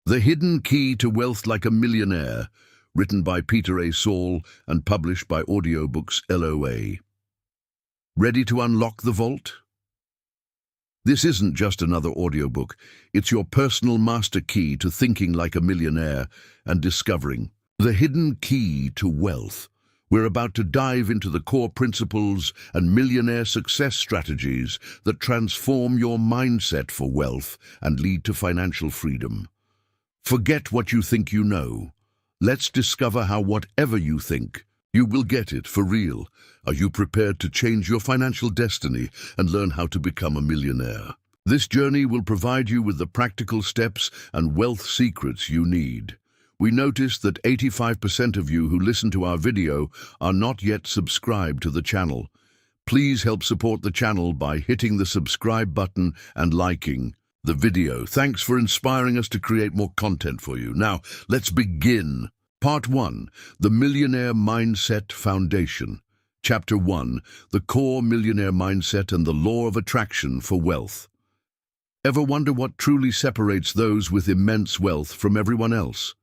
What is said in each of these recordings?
The Hidden Key to Wealth Like a Millionaire, written by Peter A. Saul and published by Audiobooks LOA. Ready to unlock the vault? This isn't just another audiobook. It's your personal master key to thinking like a millionaire and discovering the hidden key to wealth. We're about to dive into the core principles and millionaire success strategies that transform your mindset for wealth and lead to financial freedom. Forget what you think you know. Let's discover how whatever you think, you will get it for real. Are you prepared to change your financial destiny and learn how to become a millionaire? This journey will provide you with the practical steps and wealth secrets you need. We noticed that 85% of you who listen to our video are not yet subscribed to the channel. Please help support the channel by hitting the subscribe button and liking the video. Thanks for inspiring us to create more content for you. Now, let's begin. Part 1, The Millionaire Mindset Foundation. Chapter 1, The Core Millionaire Mindset and the Law of Attraction for Wealth. Ever wonder what truly separates those with immense wealth from everyone else?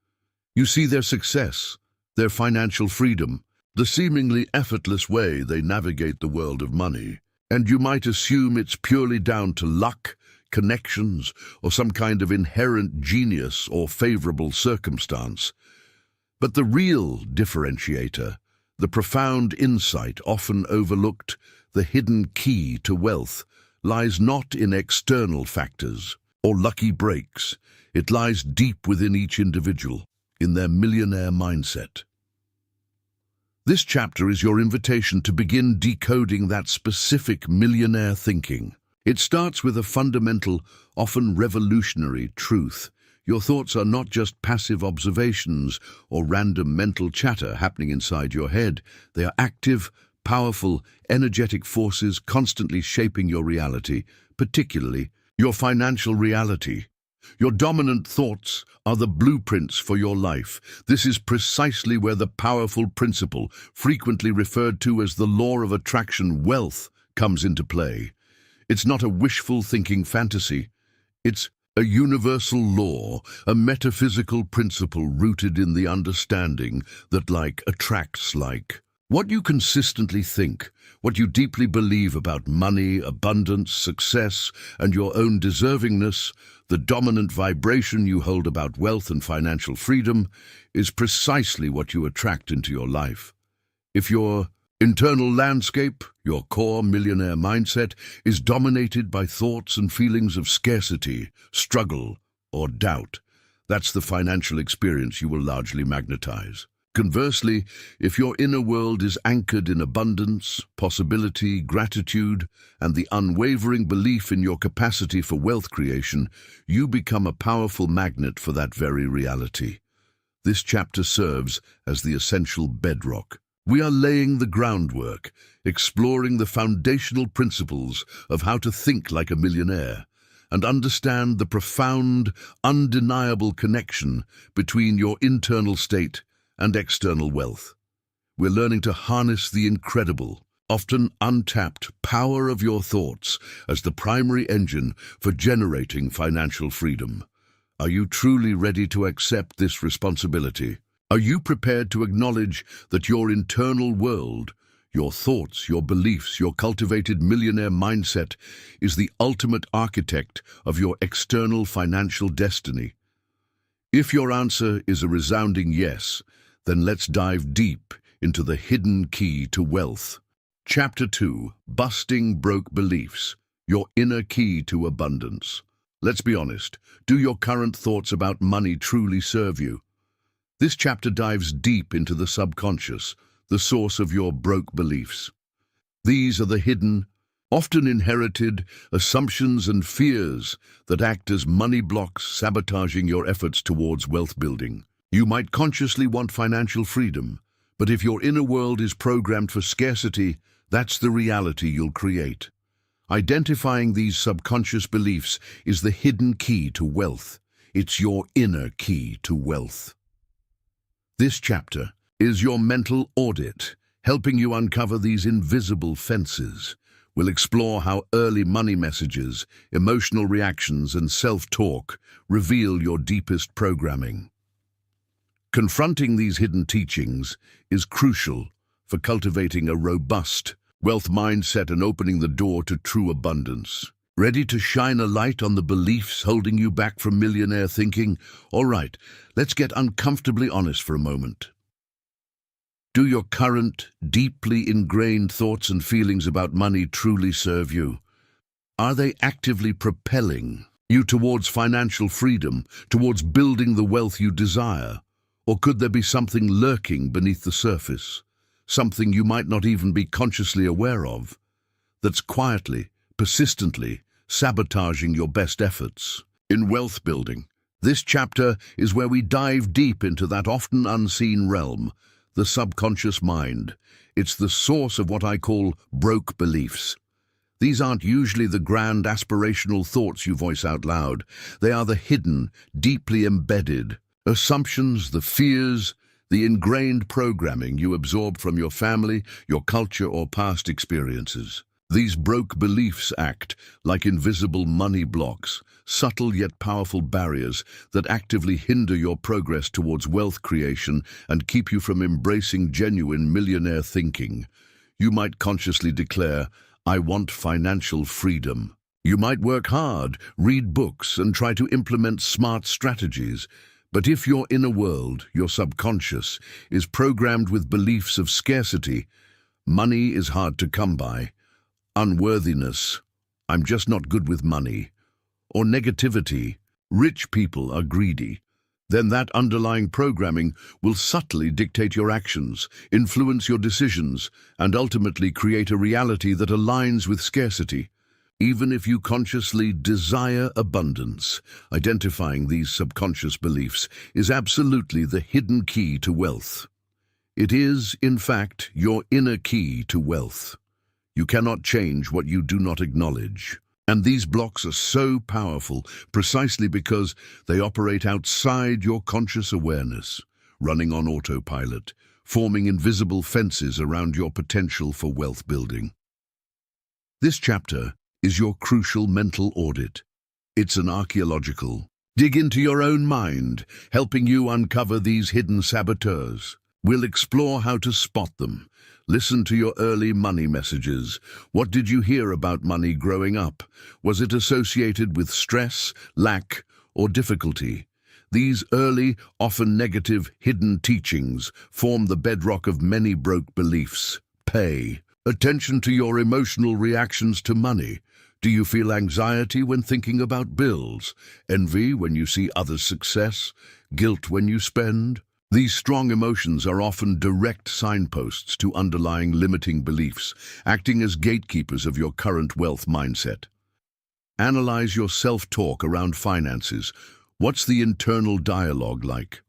You see their success, their financial freedom, the seemingly effortless way they navigate the world of money, and you might assume it's purely down to luck, connections, or some kind of inherent genius or favorable circumstance. But the real differentiator, the profound insight often overlooked, the hidden key to wealth, lies not in external factors or lucky breaks. It lies deep within each individual, in their millionaire mindset. This chapter is your invitation to begin decoding that specific millionaire thinking. It starts with a fundamental, often revolutionary truth. Your thoughts are not just passive observations or random mental chatter happening inside your head. They are active, powerful, energetic forces constantly shaping your reality, particularly your financial reality. Your dominant thoughts are the blueprints for your life. This is precisely where the powerful principle, frequently referred to as the law of attraction, wealth, comes into play. It's not a wishful thinking fantasy. It's a universal law, a metaphysical principle rooted in the understanding that like attracts like. What you consistently think, what you deeply believe about money, abundance, success, and your own deservingness, the dominant vibration you hold about wealth and financial freedom, is precisely what you attract into your life. If your internal landscape, your core millionaire mindset, is dominated by thoughts and feelings of scarcity, struggle, or doubt, that's the financial experience you will largely magnetize. Conversely, if your inner world is anchored in abundance, possibility, gratitude, and the unwavering belief in your capacity for wealth creation, you become a powerful magnet for that very reality. This chapter serves as the essential bedrock. We are laying the groundwork, exploring the foundational principles of how to think like a millionaire, and understand the profound, undeniable connection between your internal state and external wealth. We're learning to harness the incredible, often untapped power of your thoughts as the primary engine for generating financial freedom. Are you truly ready to accept this responsibility? Are you prepared to acknowledge that your internal world, your thoughts, your beliefs, your cultivated millionaire mindset is the ultimate architect of your external financial destiny? If your answer is a resounding yes, then let's dive deep into the hidden key to wealth. Chapter 2, Busting Broke Beliefs, Your Inner Key to Abundance. Let's be honest, do your current thoughts about money truly serve you? This chapter dives deep into the subconscious, the source of your broke beliefs. These are the hidden, often inherited, assumptions and fears that act as money blocks, sabotaging your efforts towards wealth building. You might consciously want financial freedom, but if your inner world is programmed for scarcity, that's the reality you'll create. Identifying these subconscious beliefs is the hidden key to wealth. It's your inner key to wealth. This chapter is your mental audit, helping you uncover these invisible fences. We'll explore how early money messages, emotional reactions, and self-talk reveal your deepest programming. Confronting these hidden teachings is crucial for cultivating a robust wealth mindset and opening the door to true abundance. Ready to shine a light on the beliefs holding you back from millionaire thinking? All right, let's get uncomfortably honest for a moment. Do your current, deeply ingrained thoughts and feelings about money truly serve you? Are they actively propelling you towards financial freedom, towards building the wealth you desire? Or could there be something lurking beneath the surface, something you might not even be consciously aware of, that's quietly, persistently sabotaging your best efforts? In wealth building, this chapter is where we dive deep into that often unseen realm, the subconscious mind. It's the source of what I call broke beliefs. These aren't usually the grand aspirational thoughts you voice out loud. They are the hidden, deeply embedded assumptions, the fears, the ingrained programming you absorb from your family, your culture, or past experiences. These broke beliefs act like invisible money blocks, subtle yet powerful barriers that actively hinder your progress towards wealth creation and keep you from embracing genuine millionaire thinking. You might consciously declare, "I want financial freedom." You might work hard, read books, and try to implement smart strategies. But if your inner world, your subconscious, is programmed with beliefs of scarcity, money is hard to come by, unworthiness, "I'm just not good with money," or negativity, "rich people are greedy," then that underlying programming will subtly dictate your actions, influence your decisions, and ultimately create a reality that aligns with scarcity. Even if you consciously desire abundance, identifying these subconscious beliefs is absolutely the hidden key to wealth. It is, in fact, your inner key to wealth. You cannot change what you do not acknowledge. And these blocks are so powerful precisely because they operate outside your conscious awareness, running on autopilot, forming invisible fences around your potential for wealth building. This chapter is your crucial mental audit. It's an archaeological dig into your own mind, helping you uncover these hidden saboteurs. We'll explore how to spot them. Listen to your early money messages. What did you hear about money growing up? Was it associated with stress, lack, or difficulty? These early, often negative, hidden teachings form the bedrock of many broke beliefs. Pay attention to your emotional reactions to money. Do you feel anxiety when thinking about bills? Envy when you see others' success? Guilt when you spend? These strong emotions are often direct signposts to underlying limiting beliefs, acting as gatekeepers of your current wealth mindset. Analyze your self-talk around finances. What's the internal dialogue like?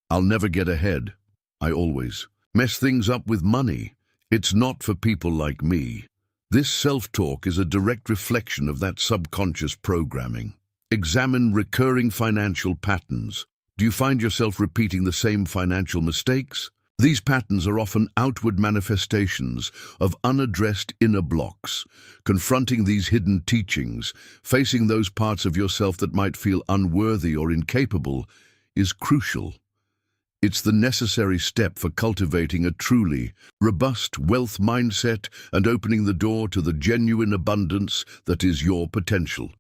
"I'll never get ahead. I always mess things up with money. It's not for people like me." This self-talk is a direct reflection of that subconscious programming. Examine recurring financial patterns. Do you find yourself repeating the same financial mistakes? These patterns are often outward manifestations of unaddressed inner blocks. Confronting these hidden teachings, facing those parts of yourself that might feel unworthy or incapable, is crucial. It's the necessary step for cultivating a truly robust wealth mindset and opening the door to the genuine abundance that is your potential.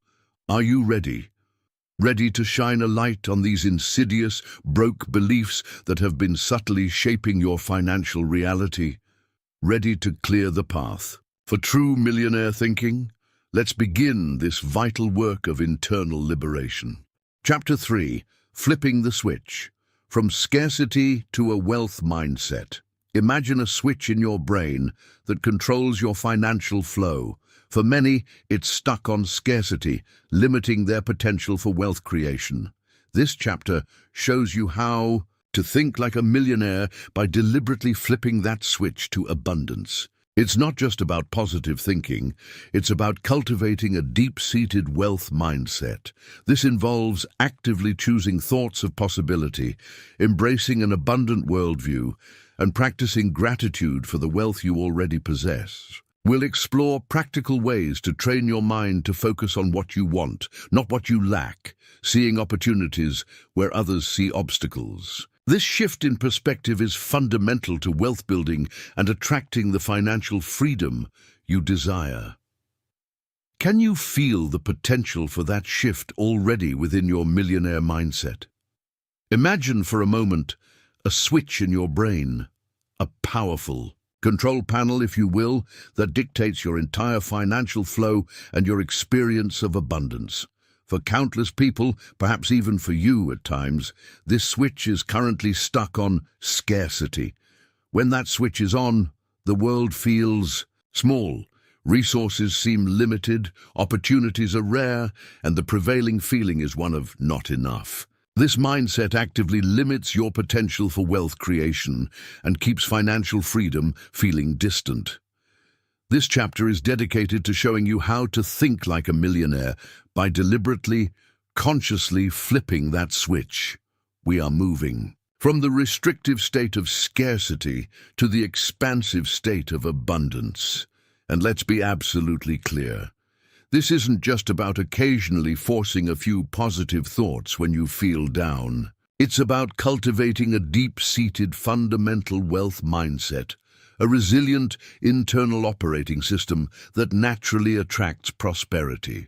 Are you ready? Ready to shine a light on these insidious, broke beliefs that have been subtly shaping your financial reality? Ready to clear the path for true millionaire thinking? Let's begin this vital work of internal liberation. Chapter 3: Flipping the Switch. From scarcity to a wealth mindset. Imagine a switch in your brain that controls your financial flow. For many, it's stuck on scarcity, limiting their potential for wealth creation. This chapter shows you how to think like a millionaire by deliberately flipping that switch to abundance. It's not just about positive thinking, it's about cultivating a deep-seated wealth mindset. This involves actively choosing thoughts of possibility, embracing an abundant worldview, and practicing gratitude for the wealth you already possess. We'll explore practical ways to train your mind to focus on what you want, not what you lack, seeing opportunities where others see obstacles. This shift in perspective is fundamental to wealth building and attracting the financial freedom you desire. Can you feel the potential for that shift already within your millionaire mindset? Imagine for a moment a switch in your brain, a powerful control panel, if you will, that dictates your entire financial flow and your experience of abundance. For countless people, perhaps even for you at times, this switch is currently stuck on scarcity. When that switch is on, the world feels small. Resources seem limited, opportunities are rare, and the prevailing feeling is one of not enough. This mindset actively limits your potential for wealth creation and keeps financial freedom feeling distant. This chapter is dedicated to showing you how to think like a millionaire by deliberately, consciously flipping that switch. We are moving from the restrictive state of scarcity to the expansive state of abundance. And let's be absolutely clear. This isn't just about occasionally forcing a few positive thoughts when you feel down. It's about cultivating a deep-seated fundamental wealth mindset, a resilient internal operating system that naturally attracts prosperity.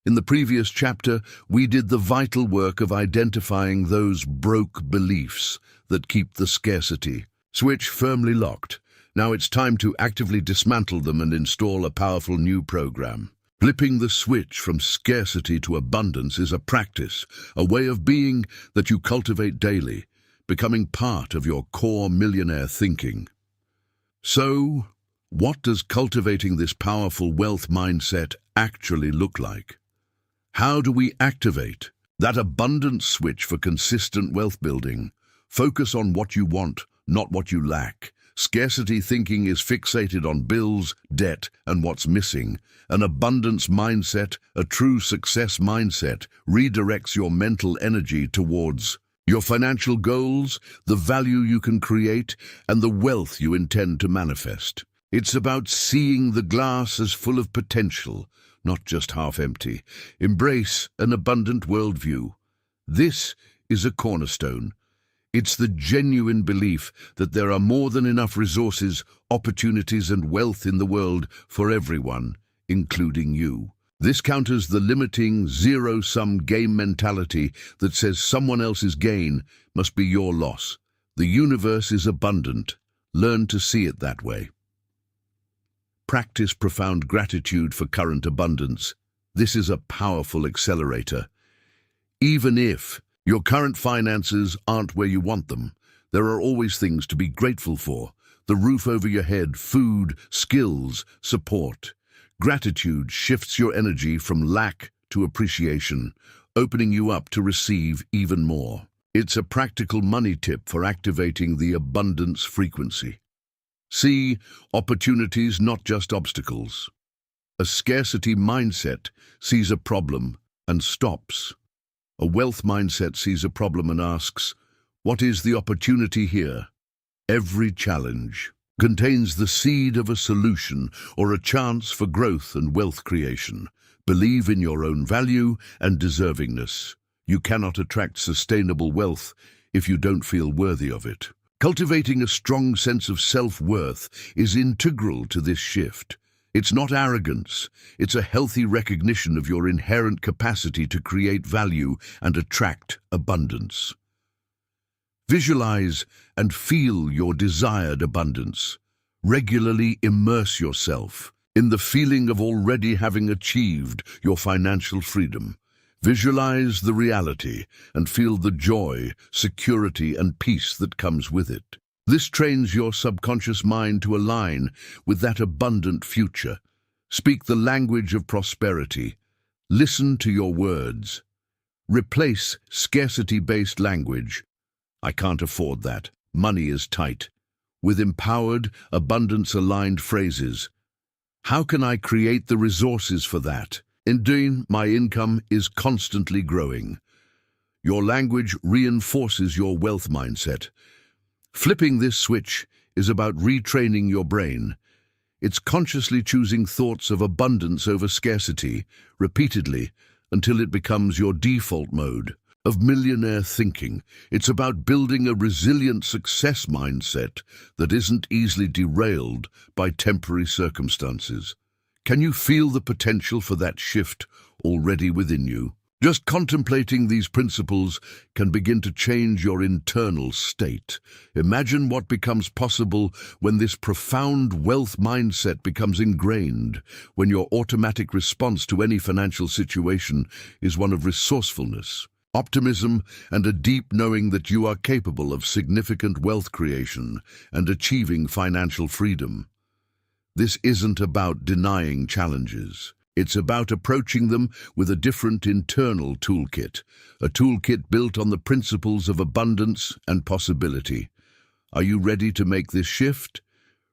In the previous chapter, we did the vital work of identifying those broke beliefs that keep the scarcity switch firmly locked. Now it's time to actively dismantle them and install a powerful new program. Flipping the switch from scarcity to abundance is a practice, a way of being that you cultivate daily, becoming part of your core millionaire thinking. So, what does cultivating this powerful wealth mindset actually look like? How do we activate that abundance switch for consistent wealth building? Focus on what you want, not what you lack. Scarcity thinking is fixated on bills, debt, and what's missing. An abundance mindset, a true success mindset, redirects your mental energy towards your financial goals, the value you can create, and the wealth you intend to manifest. It's about seeing the glass as full of potential, not just half empty. Embrace an abundant worldview. This is a cornerstone. It's the genuine belief that there are more than enough resources, opportunities, and wealth in the world for everyone, including you. This counters the limiting zero-sum game mentality that says someone else's gain must be your loss. The universe is abundant. Learn to see it that way. Practice profound gratitude for current abundance. This is a powerful accelerator. Even if your current finances aren't where you want them, there are always things to be grateful for. The roof over your head, food, skills, support. Gratitude shifts your energy from lack to appreciation, opening you up to receive even more. It's a practical money tip for activating the abundance frequency. See opportunities, not just obstacles. A scarcity mindset sees a problem and stops. A wealth mindset sees a problem and asks, what is the opportunity here? Every challenge contains the seed of a solution or a chance for growth and wealth creation. Believe in your own value and deservingness. You cannot attract sustainable wealth if you don't feel worthy of it. Cultivating a strong sense of self-worth is integral to this shift. It's not arrogance, it's a healthy recognition of your inherent capacity to create value and attract abundance. Visualize and feel your desired abundance. Regularly immerse yourself in the feeling of already having achieved your financial freedom. Visualize the reality and feel the joy, security, and peace that comes with it. This trains your subconscious mind to align with that abundant future. Speak the language of prosperity. Listen to your words. Replace scarcity-based language. I can't afford that. Money is tight. With empowered, abundance-aligned phrases. How can I create the resources for that? Indeed, my income is constantly growing. Your language reinforces your wealth mindset. Flipping this switch is about retraining your brain. It's consciously choosing thoughts of abundance over scarcity, repeatedly, until it becomes your default mode of millionaire thinking. It's about building a resilient success mindset that isn't easily derailed by temporary circumstances. Can you feel the potential for that shift already within you? Just contemplating these principles can begin to change your internal state. Imagine what becomes possible when this profound wealth mindset becomes ingrained, when your automatic response to any financial situation is one of resourcefulness, optimism, and a deep knowing that you are capable of significant wealth creation and achieving financial freedom. This isn't about denying challenges. It's about approaching them with a different internal toolkit, a toolkit built on the principles of abundance and possibility. Are you ready to make this shift?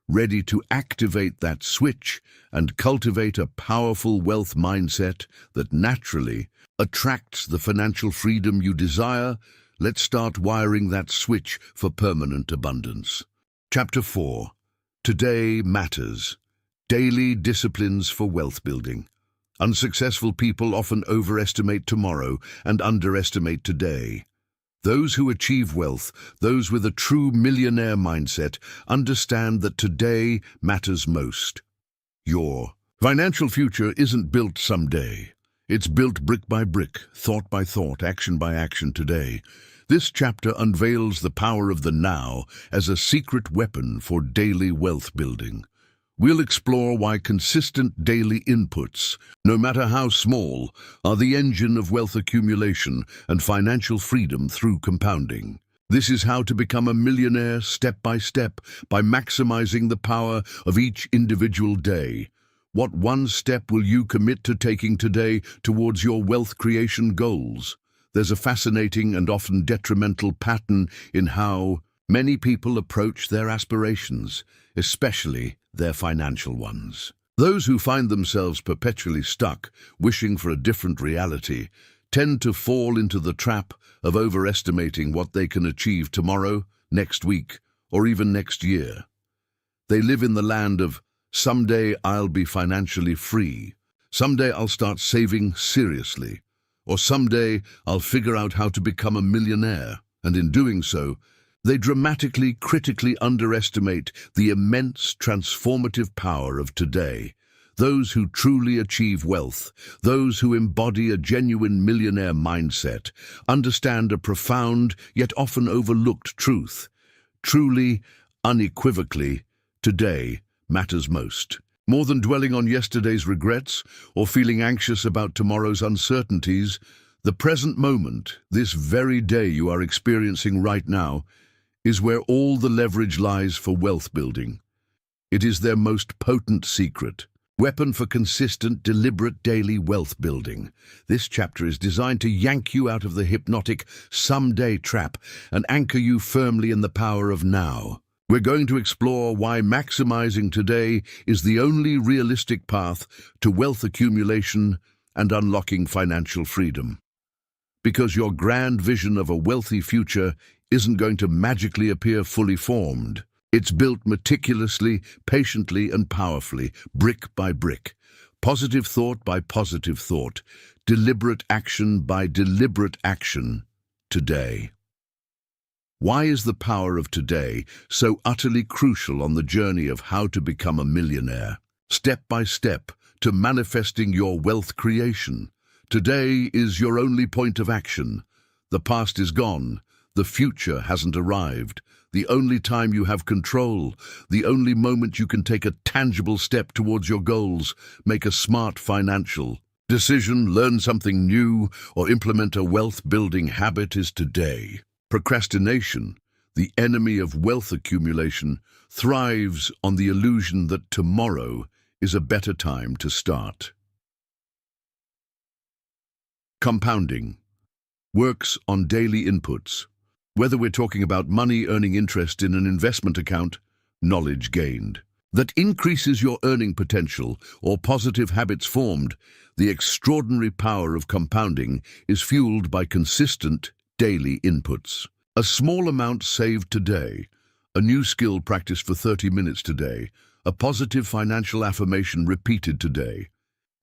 Ready to activate that switch and cultivate a powerful wealth mindset that naturally attracts the financial freedom you desire? Let's start wiring that switch for permanent abundance. Chapter 4. Today Matters. Daily Disciplines for Wealth Building. Unsuccessful people often overestimate tomorrow and underestimate today. Those who achieve wealth, those with a true millionaire mindset, understand that today matters most. Your financial future isn't built someday. It's built brick by brick, thought by thought, action by action today. This chapter unveils the power of the now as a secret weapon for daily wealth building. We'll explore why consistent daily inputs, no matter how small, are the engine of wealth accumulation and financial freedom through compounding. This is how to become a millionaire step by maximizing the power of each individual day. What one step will you commit to taking today towards your wealth creation goals? There's a fascinating and often detrimental pattern in how many people approach their aspirations, especially their financial ones. Those who find themselves perpetually stuck, wishing for a different reality, tend to fall into the trap of overestimating what they can achieve tomorrow, next week, or even next year. They live in the land of, someday I'll be financially free, someday I'll start saving seriously, or someday I'll figure out how to become a millionaire, and in doing so, they dramatically, critically underestimate the immense transformative power of today. Those who truly achieve wealth, those who embody a genuine millionaire mindset, understand a profound yet often overlooked truth. Truly, unequivocally, today matters most. More than dwelling on yesterday's regrets or feeling anxious about tomorrow's uncertainties, the present moment, this very day you are experiencing right now, is where all the leverage lies for wealth building. It is their most potent secret, weapon for consistent, deliberate daily wealth building. This chapter is designed to yank you out of the hypnotic someday trap and anchor you firmly in the power of now. We're going to explore why maximizing today is the only realistic path to wealth accumulation and unlocking financial freedom. Because your grand vision of a wealthy future isn't going to magically appear fully formed. It's built meticulously, patiently, and powerfully, brick by brick, positive thought by positive thought, deliberate action by deliberate action, today. Why is the power of today so utterly crucial on the journey of how to become a millionaire? Step by step to manifesting your wealth creation. Today is your only point of action. The past is gone. The future hasn't arrived. The only time you have control, the only moment you can take a tangible step towards your goals, make a smart financial decision, learn something new, or implement a wealth-building habit is today. Procrastination, the enemy of wealth accumulation, thrives on the illusion that tomorrow is a better time to start. Compounding works on daily inputs. Whether we're talking about money earning interest in an investment account, knowledge gained that increases your earning potential, or positive habits formed, the extraordinary power of compounding is fueled by consistent daily inputs. A small amount saved today, a new skill practiced for 30 minutes today, a positive financial affirmation repeated today.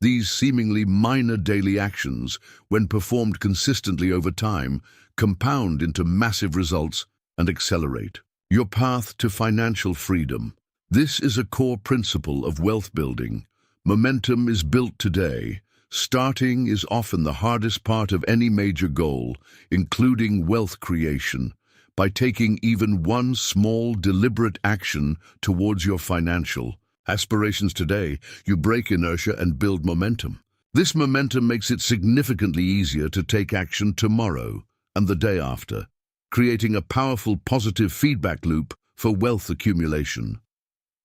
These seemingly minor daily actions, when performed consistently over time, compound into massive results and accelerate your path to financial freedom. This is a core principle of wealth building. Momentum is built today. Starting is often the hardest part of any major goal, including wealth creation. By taking even one small, deliberate action towards your financial aspirations today, you break inertia and build momentum. This momentum makes it significantly easier to take action tomorrow and the day after, creating a powerful positive feedback loop for wealth accumulation.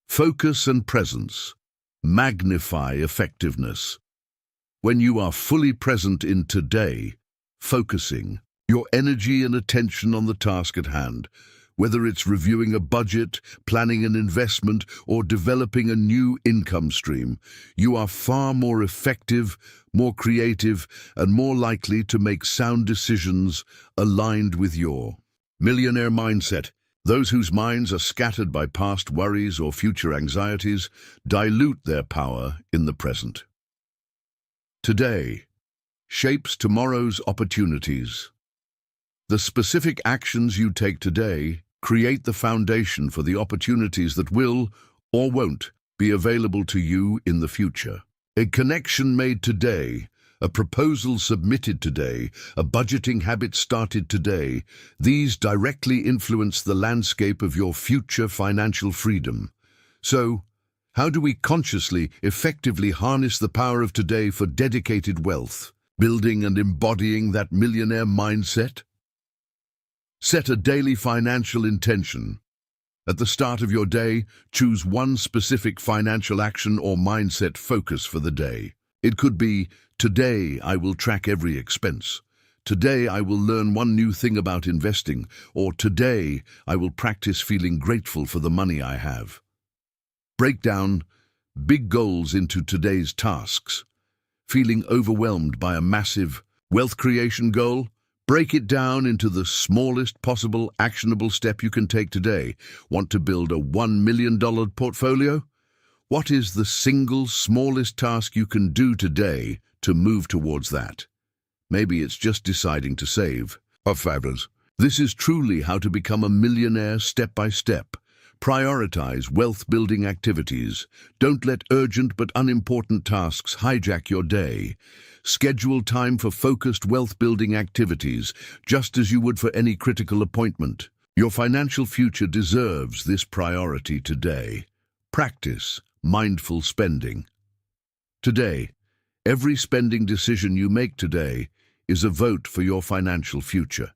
Focus and presence magnify effectiveness. When you are fully present in today, focusing your energy and attention on the task at hand, whether it's reviewing a budget, planning an investment, or developing a new income stream, you are far more effective, more creative, and more likely to make sound decisions aligned with your millionaire mindset. Those whose minds are scattered by past worries or future anxieties dilute their power in the present. Today shapes tomorrow's opportunities. The specific actions you take today create the foundation for the opportunities that will, or won't, be available to you in the future. A connection made today, a proposal submitted today, a budgeting habit started today, these directly influence the landscape of your future financial freedom. So, how do we consciously, effectively harness the power of today for dedicated wealth, building and embodying that millionaire mindset? Set a daily financial intention. At the start of your day, choose one specific financial action or mindset focus for the day. It could be, today I will track every expense. Today I will learn one new thing about investing. Or today I will practice feeling grateful for the money I have. Break down big goals into today's tasks. Feeling overwhelmed by a massive wealth creation goal? Break it down into the smallest possible actionable step you can take today. Want to build a $1 million portfolio? What is the single smallest task you can do today to move towards that? Maybe it's just deciding to save. Fabulous. This is truly how to become a millionaire step by step. Prioritize wealth-building activities. Don't let urgent but unimportant tasks hijack your day. Schedule time for focused wealth-building activities, just as you would for any critical appointment. Your financial future deserves this priority today. Practice mindful spending. Today, every spending decision you make today is a vote for your financial future.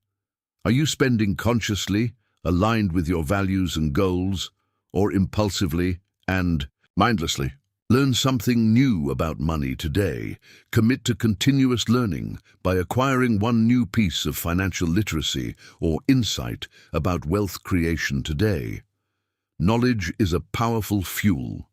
Are you spending consciously, aligned with your values and goals, or impulsively and mindlessly? Learn something new about money today. Commit to continuous learning by acquiring one new piece of financial literacy or insight about wealth creation today. Knowledge is a powerful fuel.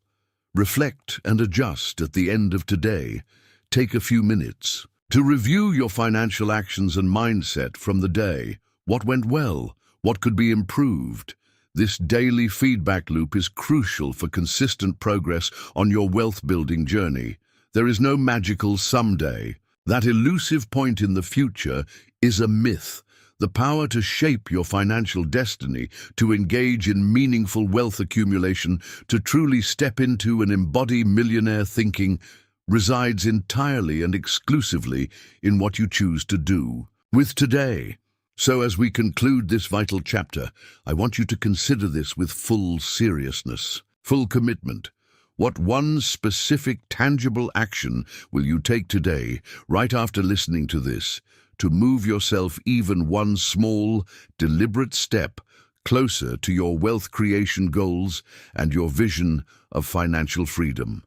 Reflect and adjust at the end of today. Take a few minutes to review your financial actions and mindset from the day. What went well? What could be improved? This daily feedback loop is crucial for consistent progress on your wealth-building journey. There is no magical someday. That elusive point in the future is a myth. The power to shape your financial destiny, to engage in meaningful wealth accumulation, to truly step into and embody millionaire thinking, resides entirely and exclusively in what you choose to do with today. So as we conclude this vital chapter, I want you to consider this with full seriousness, full commitment. What one specific, tangible action will you take today, right after listening to this, to move yourself even one small, deliberate step closer to your wealth creation goals and your vision of financial freedom?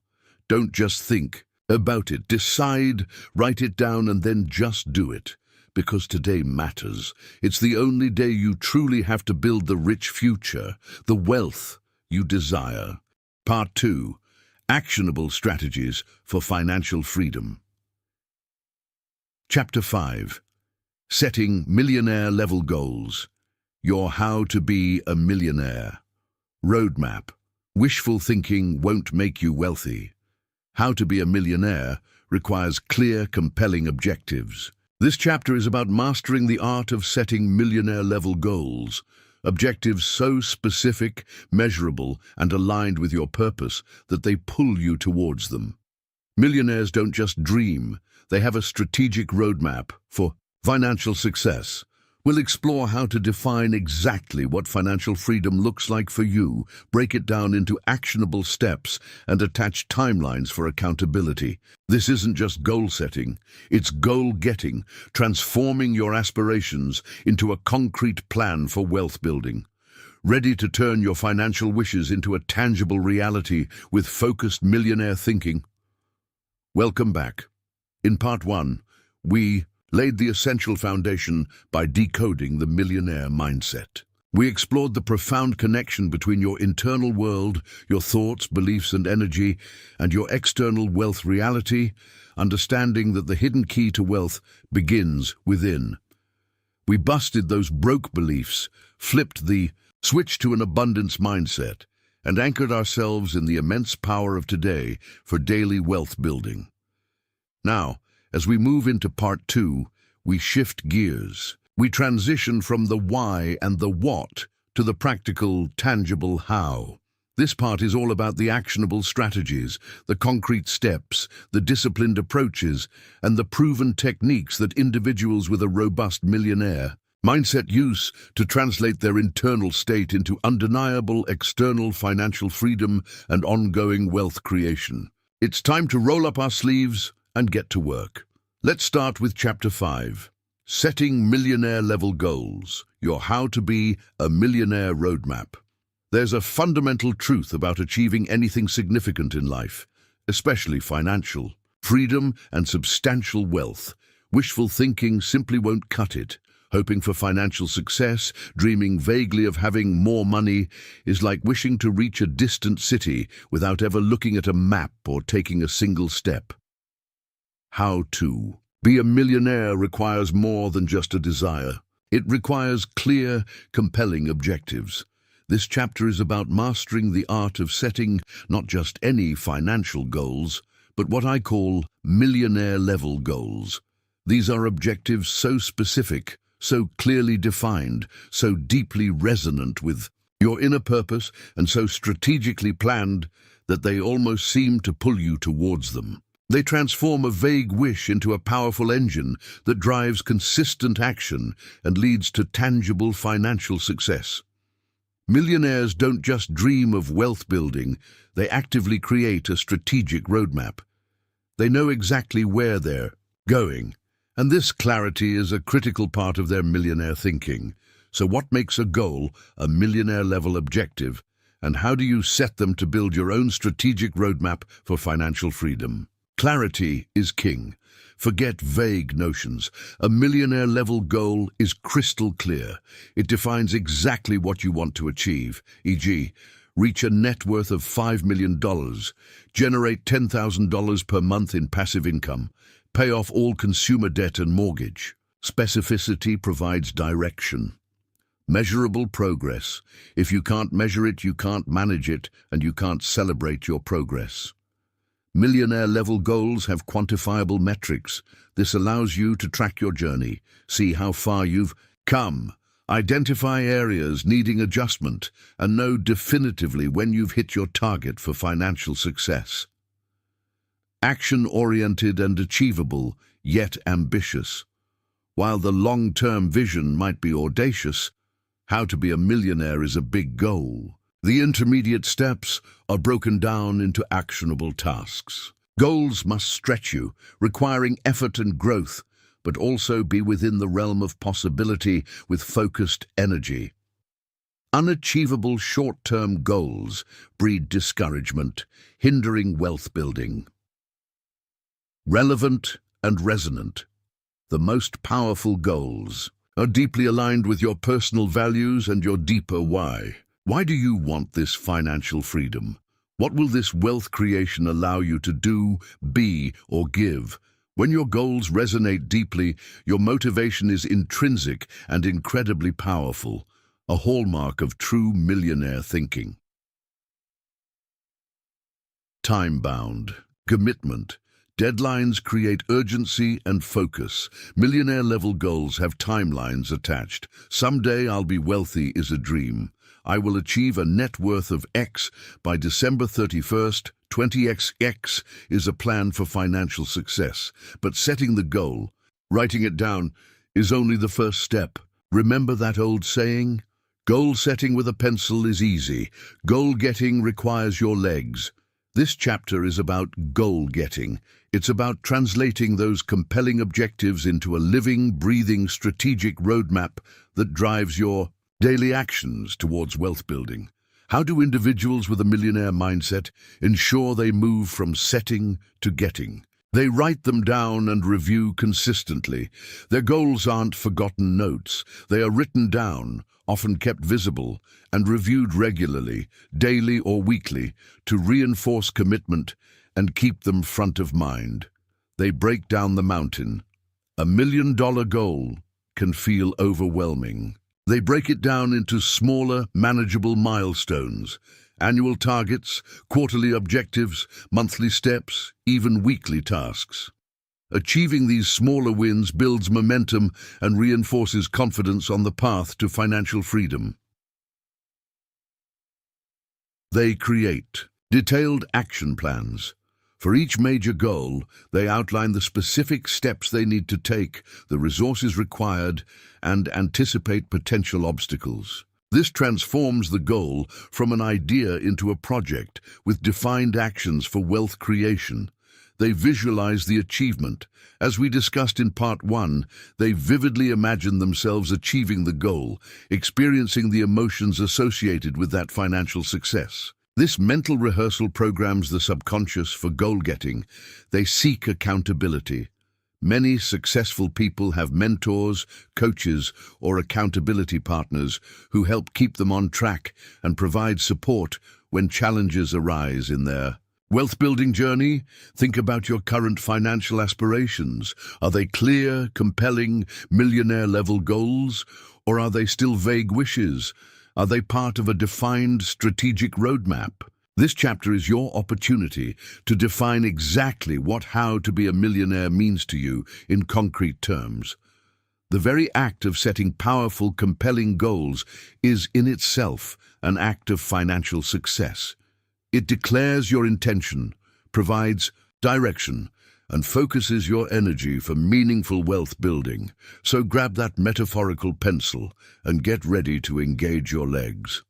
Don't just think about it. Decide, write it down, and then just do it. Because today matters. It's the only day you truly have to build the rich future, the wealth you desire. Part 2. Actionable Strategies for Financial Freedom. Chapter 5. Setting Millionaire-Level Goals. Your How to Be a Millionaire Roadmap. Wishful thinking won't make you wealthy. How to be a millionaire requires clear, compelling objectives. This chapter is about mastering the art of setting millionaire-level goals, objectives so specific, measurable, and aligned with your purpose that they pull you towards them. Millionaires don't just dream, they have a strategic roadmap for financial success. We'll explore how to define exactly what financial freedom looks like for you, break it down into actionable steps, and attach timelines for accountability. This isn't just goal setting, it's goal getting, transforming your aspirations into a concrete plan for wealth building. Ready to turn your financial wishes into a tangible reality with focused millionaire thinking? Welcome back. In part 1, we laid the essential foundation by decoding the millionaire mindset. We explored the profound connection between your internal world, your thoughts, beliefs, and energy, and your external wealth reality, understanding that the hidden key to wealth begins within. We busted those broke beliefs, flipped the switch to an abundance mindset, and anchored ourselves in the immense power of today for daily wealth building. Now, as we move into part 2, we shift gears. We transition from the why and the what to the practical, tangible how. This part is all about the actionable strategies, the concrete steps, the disciplined approaches, and the proven techniques that individuals with a robust millionaire mindset use to translate their internal state into undeniable external financial freedom and ongoing wealth creation. It's time to roll up our sleeves and get to work. Let's start with Chapter 5, Setting Millionaire-Level Goals, your How to Be a Millionaire Roadmap. There's a fundamental truth about achieving anything significant in life, especially financial. Freedom and substantial wealth. Wishful thinking simply won't cut it. Hoping for financial success, dreaming vaguely of having more money, is like wishing to reach a distant city without ever looking at a map or taking a single step. How to be a millionaire requires more than just a desire. It requires clear, compelling objectives. This chapter is about mastering the art of setting not just any financial goals, but what I call millionaire-level goals. These are objectives so specific, so clearly defined, so deeply resonant with your inner purpose, and so strategically planned that they almost seem to pull you towards them. They transform a vague wish into a powerful engine that drives consistent action and leads to tangible financial success. Millionaires don't just dream of wealth building, they actively create a strategic roadmap. They know exactly where they're going, and this clarity is a critical part of their millionaire thinking. So what makes a goal a millionaire-level objective, and how do you set them to build your own strategic roadmap for financial freedom? Clarity is king. Forget vague notions. A millionaire-level goal is crystal clear. It defines exactly what you want to achieve, e.g., reach a net worth of $5 million, generate $10,000 per month in passive income, pay off all consumer debt and mortgage. Specificity provides direction. Measurable progress. If you can't measure it, you can't manage it, and you can't celebrate your progress. Millionaire-level goals have quantifiable metrics. This allows you to track your journey, see how far you've come, identify areas needing adjustment, and know definitively when you've hit your target for financial success. Action-oriented and achievable, yet ambitious. While the long-term vision might be audacious, how to be a millionaire is a big goal. The intermediate steps are broken down into actionable tasks. Goals must stretch you, requiring effort and growth, but also be within the realm of possibility with focused energy. Unachievable short-term goals breed discouragement, hindering wealth building. Relevant and resonant. The most powerful goals are deeply aligned with your personal values and your deeper why. Why do you want this financial freedom? What will this wealth creation allow you to do, be, or give? When your goals resonate deeply, your motivation is intrinsic and incredibly powerful, a hallmark of true millionaire thinking. time-bound. Commitment. Deadlines create urgency and focus. Millionaire-level goals have timelines attached. Someday I'll be wealthy is a dream. I will achieve a net worth of X by December 31st. 20XX is a plan for financial success. But setting the goal, writing it down, is only the first step. Remember that old saying? Goal setting with a pencil is easy. Goal getting requires your legs. This chapter is about goal getting. It's about translating those compelling objectives into a living, breathing, strategic roadmap that drives your daily actions towards wealth building. How do individuals with a millionaire mindset ensure they move from setting to getting? They write them down and review consistently. Their goals aren't forgotten notes. They are written down, often kept visible, and reviewed regularly, daily or weekly, to reinforce commitment and keep them front of mind. They break down the mountain. $1 million goal can feel overwhelming. They break it down into smaller, manageable milestones, annual targets, quarterly objectives, monthly steps, even weekly tasks. Achieving these smaller wins builds momentum and reinforces confidence on the path to financial freedom. They create detailed action plans. For each major goal, they outline the specific steps they need to take, the resources required, and anticipate potential obstacles. This transforms the goal from an idea into a project with defined actions for wealth creation. They visualize the achievement. As we discussed in Part 1, they vividly imagine themselves achieving the goal, experiencing the emotions associated with that financial success. This mental rehearsal programs the subconscious for goal-getting. They seek accountability. Many successful people have mentors, coaches, or accountability partners who help keep them on track and provide support when challenges arise in their wealth-building journey. Think about your current financial aspirations. Are they clear, compelling, millionaire-level goals, or are they still vague wishes? Are they part of a defined strategic roadmap? This chapter is your opportunity to define exactly how to be a millionaire means to you in concrete terms. The very act of setting powerful, compelling goals is in itself an act of financial success. It declares your intention, provides direction, and focuses your energy for meaningful wealth building. So grab that metaphorical pencil and get ready to engage your legs.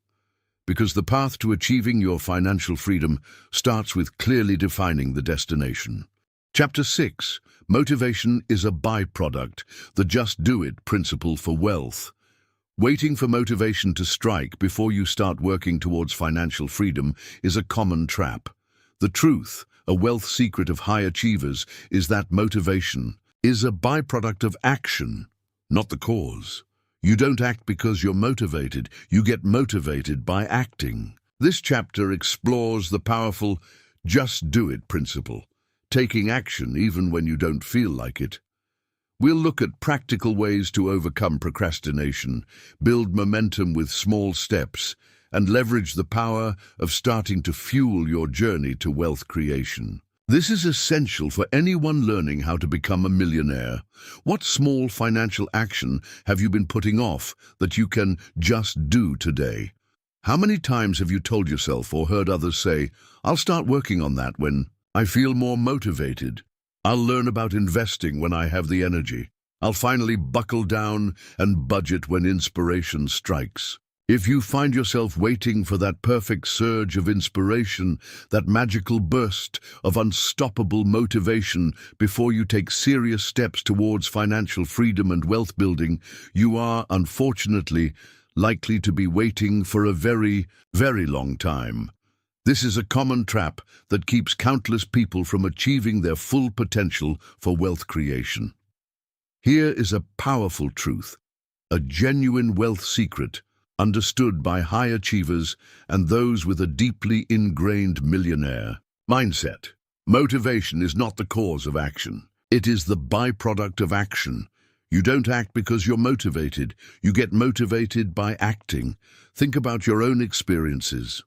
Because the path to achieving your financial freedom starts with clearly defining the destination. Chapter 6. Motivation is a byproduct, the just do it principle for wealth. Waiting for motivation to strike before you start working towards financial freedom is a common trap. The truth, a wealth secret of high achievers, is that motivation is a byproduct of action, not the cause. You don't act because you're motivated, you get motivated by acting. This chapter explores the powerful just do it principle, taking action even when you don't feel like it. We'll look at practical ways to overcome procrastination, build momentum with small steps, and leverage the power of starting to fuel your journey to wealth creation. This is essential for anyone learning how to become a millionaire. What small financial action have you been putting off that you can just do today? How many times have you told yourself or heard others say, "I'll start working on that when I feel more motivated. I'll learn about investing when I have the energy. I'll finally buckle down and budget when inspiration strikes." If you find yourself waiting for that perfect surge of inspiration, that magical burst of unstoppable motivation before you take serious steps towards financial freedom and wealth building, you are, unfortunately, likely to be waiting for a very, very long time. This is a common trap that keeps countless people from achieving their full potential for wealth creation. Here is a powerful truth, a genuine wealth secret, understood by high achievers and those with a deeply ingrained millionaire mindset. Motivation is not the cause of action. It is the byproduct of action. You don't act because you're motivated. You get motivated by acting. Think about your own experiences.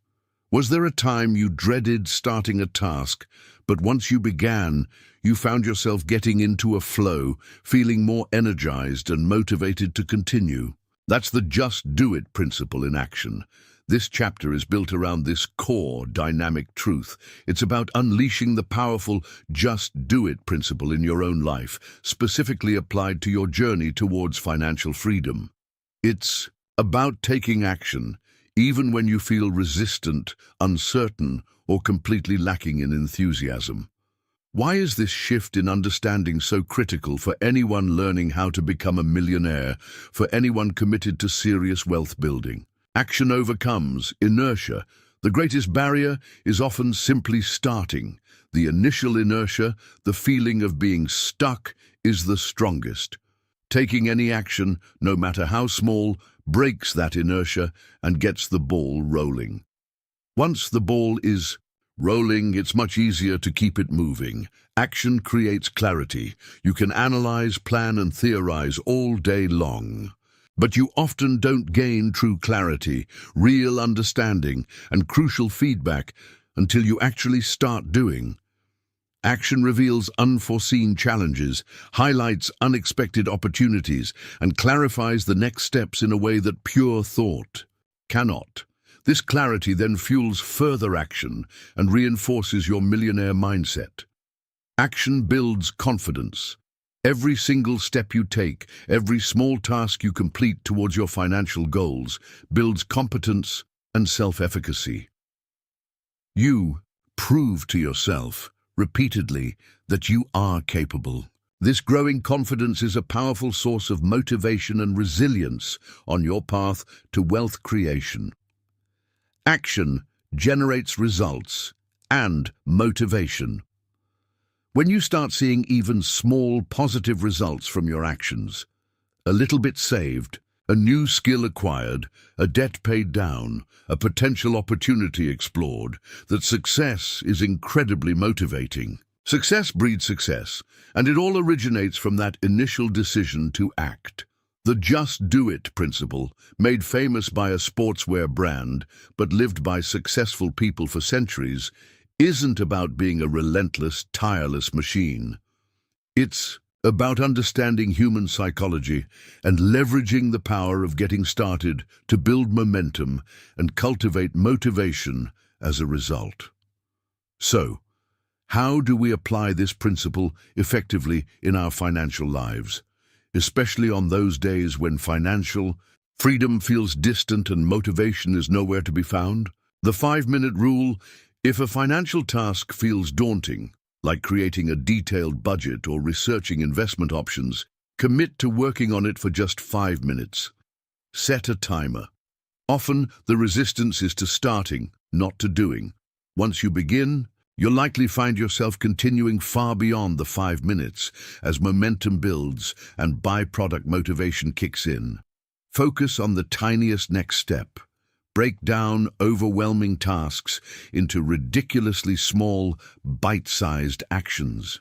Was there a time you dreaded starting a task, but once you began, you found yourself getting into a flow, feeling more energized and motivated to continue? That's the just do it principle in action. This chapter is built around this core dynamic truth. It's about unleashing the powerful just do it principle in your own life, specifically applied to your journey towards financial freedom. It's about taking action, even when you feel resistant, uncertain, or completely lacking in enthusiasm. Why is this shift in understanding so critical for anyone learning how to become a millionaire, for anyone committed to serious wealth building? Action overcomes inertia. The greatest barrier is often simply starting. The initial inertia, the feeling of being stuck, is the strongest. Taking any action, no matter how small, breaks that inertia and gets the ball rolling. Once the ball is rolling, it's much easier to keep it moving. Action creates clarity. You can analyze, plan, and theorize all day long. But you often don't gain true clarity, real understanding, and crucial feedback until you actually start doing. Action reveals unforeseen challenges, highlights unexpected opportunities, and clarifies the next steps in a way that pure thought cannot. This clarity then fuels further action and reinforces your millionaire mindset. Action builds confidence. Every single step you take, every small task you complete towards your financial goals, builds competence and self-efficacy. You prove to yourself repeatedly that you are capable. This growing confidence is a powerful source of motivation and resilience on your path to wealth creation. Action generates results and motivation. When you start seeing even small positive results from your actions, a little bit saved, a new skill acquired, a debt paid down, a potential opportunity explored, that success is incredibly motivating. Success breeds success, and it all originates from that initial decision to act. The just do it principle, made famous by a sportswear brand, but lived by successful people for centuries, isn't about being a relentless, tireless machine. It's about understanding human psychology and leveraging the power of getting started to build momentum and cultivate motivation as a result. So, how do we apply this principle effectively in our financial lives, especially on those days when financial freedom feels distant and motivation is nowhere to be found? The 5-minute rule: if a financial task feels daunting, like creating a detailed budget or researching investment options, commit to working on it for just 5 minutes. Set a timer. Often, the resistance is to starting, not to doing. Once you begin, you'll likely find yourself continuing far beyond the 5 minutes as momentum builds and byproduct motivation kicks in. Focus on the tiniest next step. Break down overwhelming tasks into ridiculously small, bite-sized actions.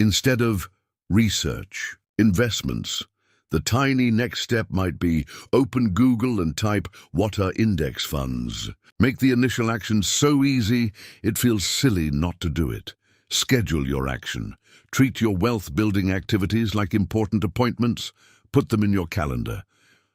Instead of research, investments, the tiny next step might be open Google and type "what are index funds?" Make the initial action so easy it feels silly not to do it. Schedule your action. Treat your wealth-building activities like important appointments. Put them in your calendar.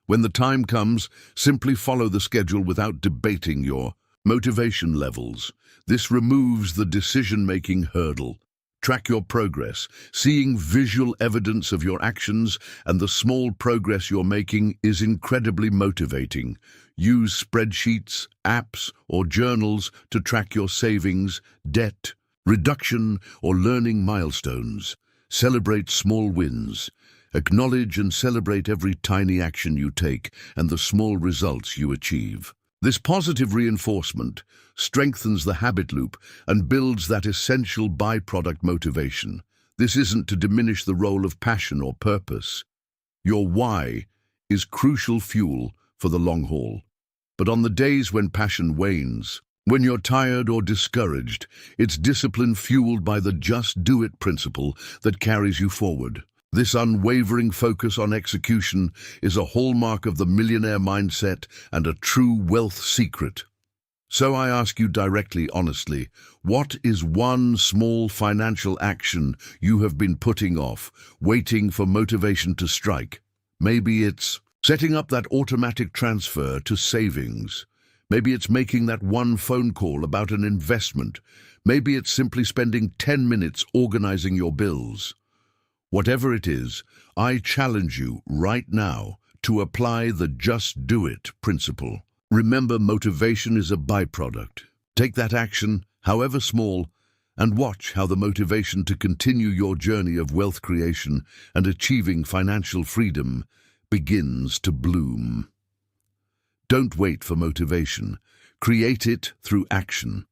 When the time comes, simply follow the schedule without debating your motivation levels. This removes the decision-making hurdle. Track your progress. Seeing visual evidence of your actions and the small progress you're making is incredibly motivating. Use spreadsheets, apps, or journals to track your savings, debt, reduction, or learning milestones. Celebrate small wins. Acknowledge and celebrate every tiny action you take and the small results you achieve. This positive reinforcement strengthens the habit loop and builds that essential byproduct motivation. This isn't to diminish the role of passion or purpose. Your why is crucial fuel for the long haul. But on the days when passion wanes, when you're tired or discouraged, it's discipline fueled by the just do it principle that carries you forward. This unwavering focus on execution is a hallmark of the millionaire mindset and a true wealth secret. So I ask you directly, honestly, what is one small financial action you have been putting off, waiting for motivation to strike? Maybe it's setting up that automatic transfer to savings. Maybe it's making that one phone call about an investment. Maybe it's simply spending 10 minutes organizing your bills. Whatever it is, I challenge you right now to apply the just do it principle. Remember, motivation is a byproduct. Take that action, however small, and watch how the motivation to continue your journey of wealth creation and achieving financial freedom begins to bloom. Don't wait for motivation. Create it through action.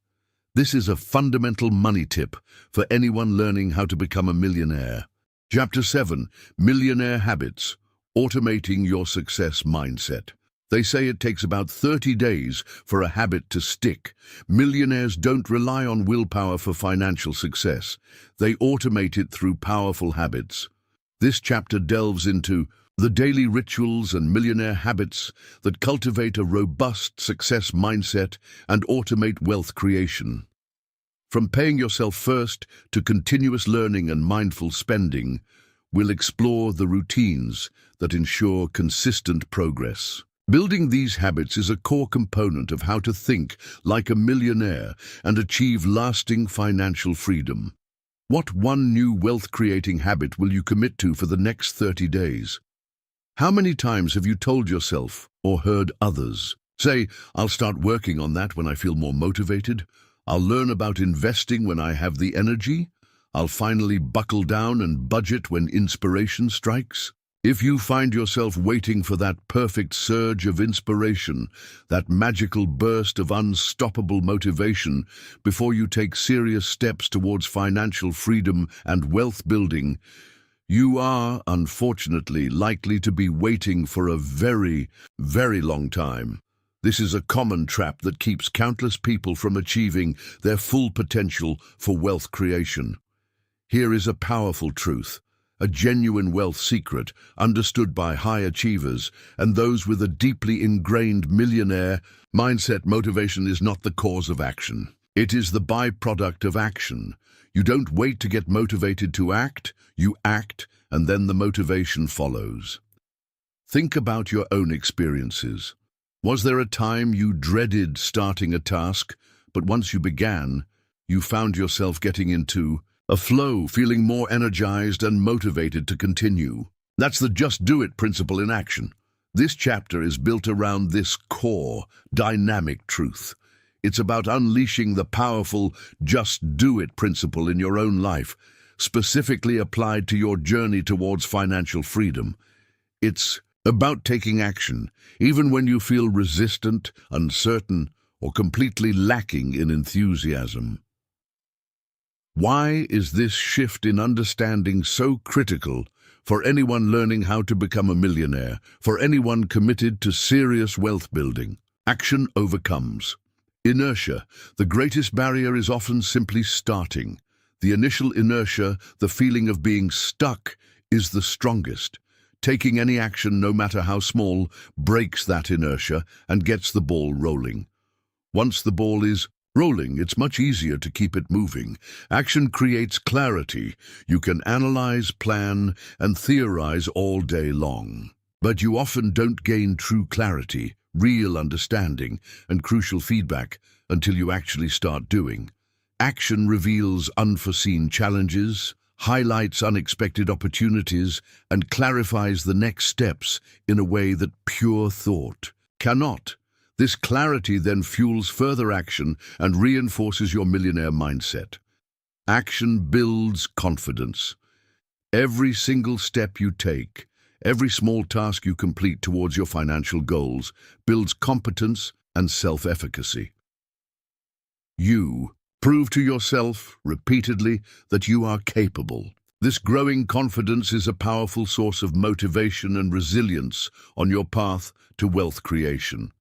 This is a fundamental money tip for anyone learning how to become a millionaire. Chapter 7, Millionaire Habits, Automating Your Success Mindset. They say it takes about 30 days for a habit to stick. Millionaires don't rely on willpower for financial success. They automate it through powerful habits. This chapter delves into the daily rituals and millionaire habits that cultivate a robust success mindset and automate wealth creation. From paying yourself first to continuous learning and mindful spending, we'll explore the routines that ensure consistent progress. Building these habits is a core component of how to think like a millionaire and achieve lasting financial freedom. What one new wealth-creating habit will you commit to for the next 30 days? How many times have you told yourself or heard others say, "I'll start working on that when I feel more motivated. I'll learn about investing when I have the energy. I'll finally buckle down and budget when inspiration strikes"? If you find yourself waiting for that perfect surge of inspiration, that magical burst of unstoppable motivation before you take serious steps towards financial freedom and wealth building, you are, unfortunately, likely to be waiting for a very, very long time. This is a common trap that keeps countless people from achieving their full potential for wealth creation. Here is a powerful truth. A genuine wealth secret, understood by high achievers and those with a deeply ingrained millionaire mindset. Motivation is not the cause of action. It is the byproduct of action. You don't wait to get motivated to act, you act, and then the motivation follows. Think about your own experiences. Was there a time you dreaded starting a task, but once you began, you found yourself getting into a flow, feeling more energized and motivated to continue? That's the just do it principle in action. This chapter is built around this core, dynamic truth. It's about unleashing the powerful just do it principle in your own life, specifically applied to your journey towards financial freedom. It's about taking action, even when you feel resistant, uncertain, or completely lacking in enthusiasm. Why is this shift in understanding so critical for anyone learning how to become a millionaire, for anyone committed to serious wealth building? Action overcomes inertia. The greatest barrier is often simply starting. The initial inertia, the feeling of being stuck, is the strongest. Taking any action, no matter how small, breaks that inertia and gets the ball rolling. Once the ball is rolling, it's much easier to keep it moving. Action creates clarity. You can analyze, plan, and theorize all day long. But you often don't gain true clarity, real understanding, and crucial feedback until you actually start doing. Action reveals unforeseen challenges, highlights unexpected opportunities, and clarifies the next steps in a way that pure thought cannot. This clarity then fuels further action and reinforces your millionaire mindset. Action builds confidence. Every single step you take, every small task you complete towards your financial goals, builds competence and self-efficacy. You prove to yourself repeatedly that you are capable. This growing confidence is a powerful source of motivation and resilience on your path to wealth creation.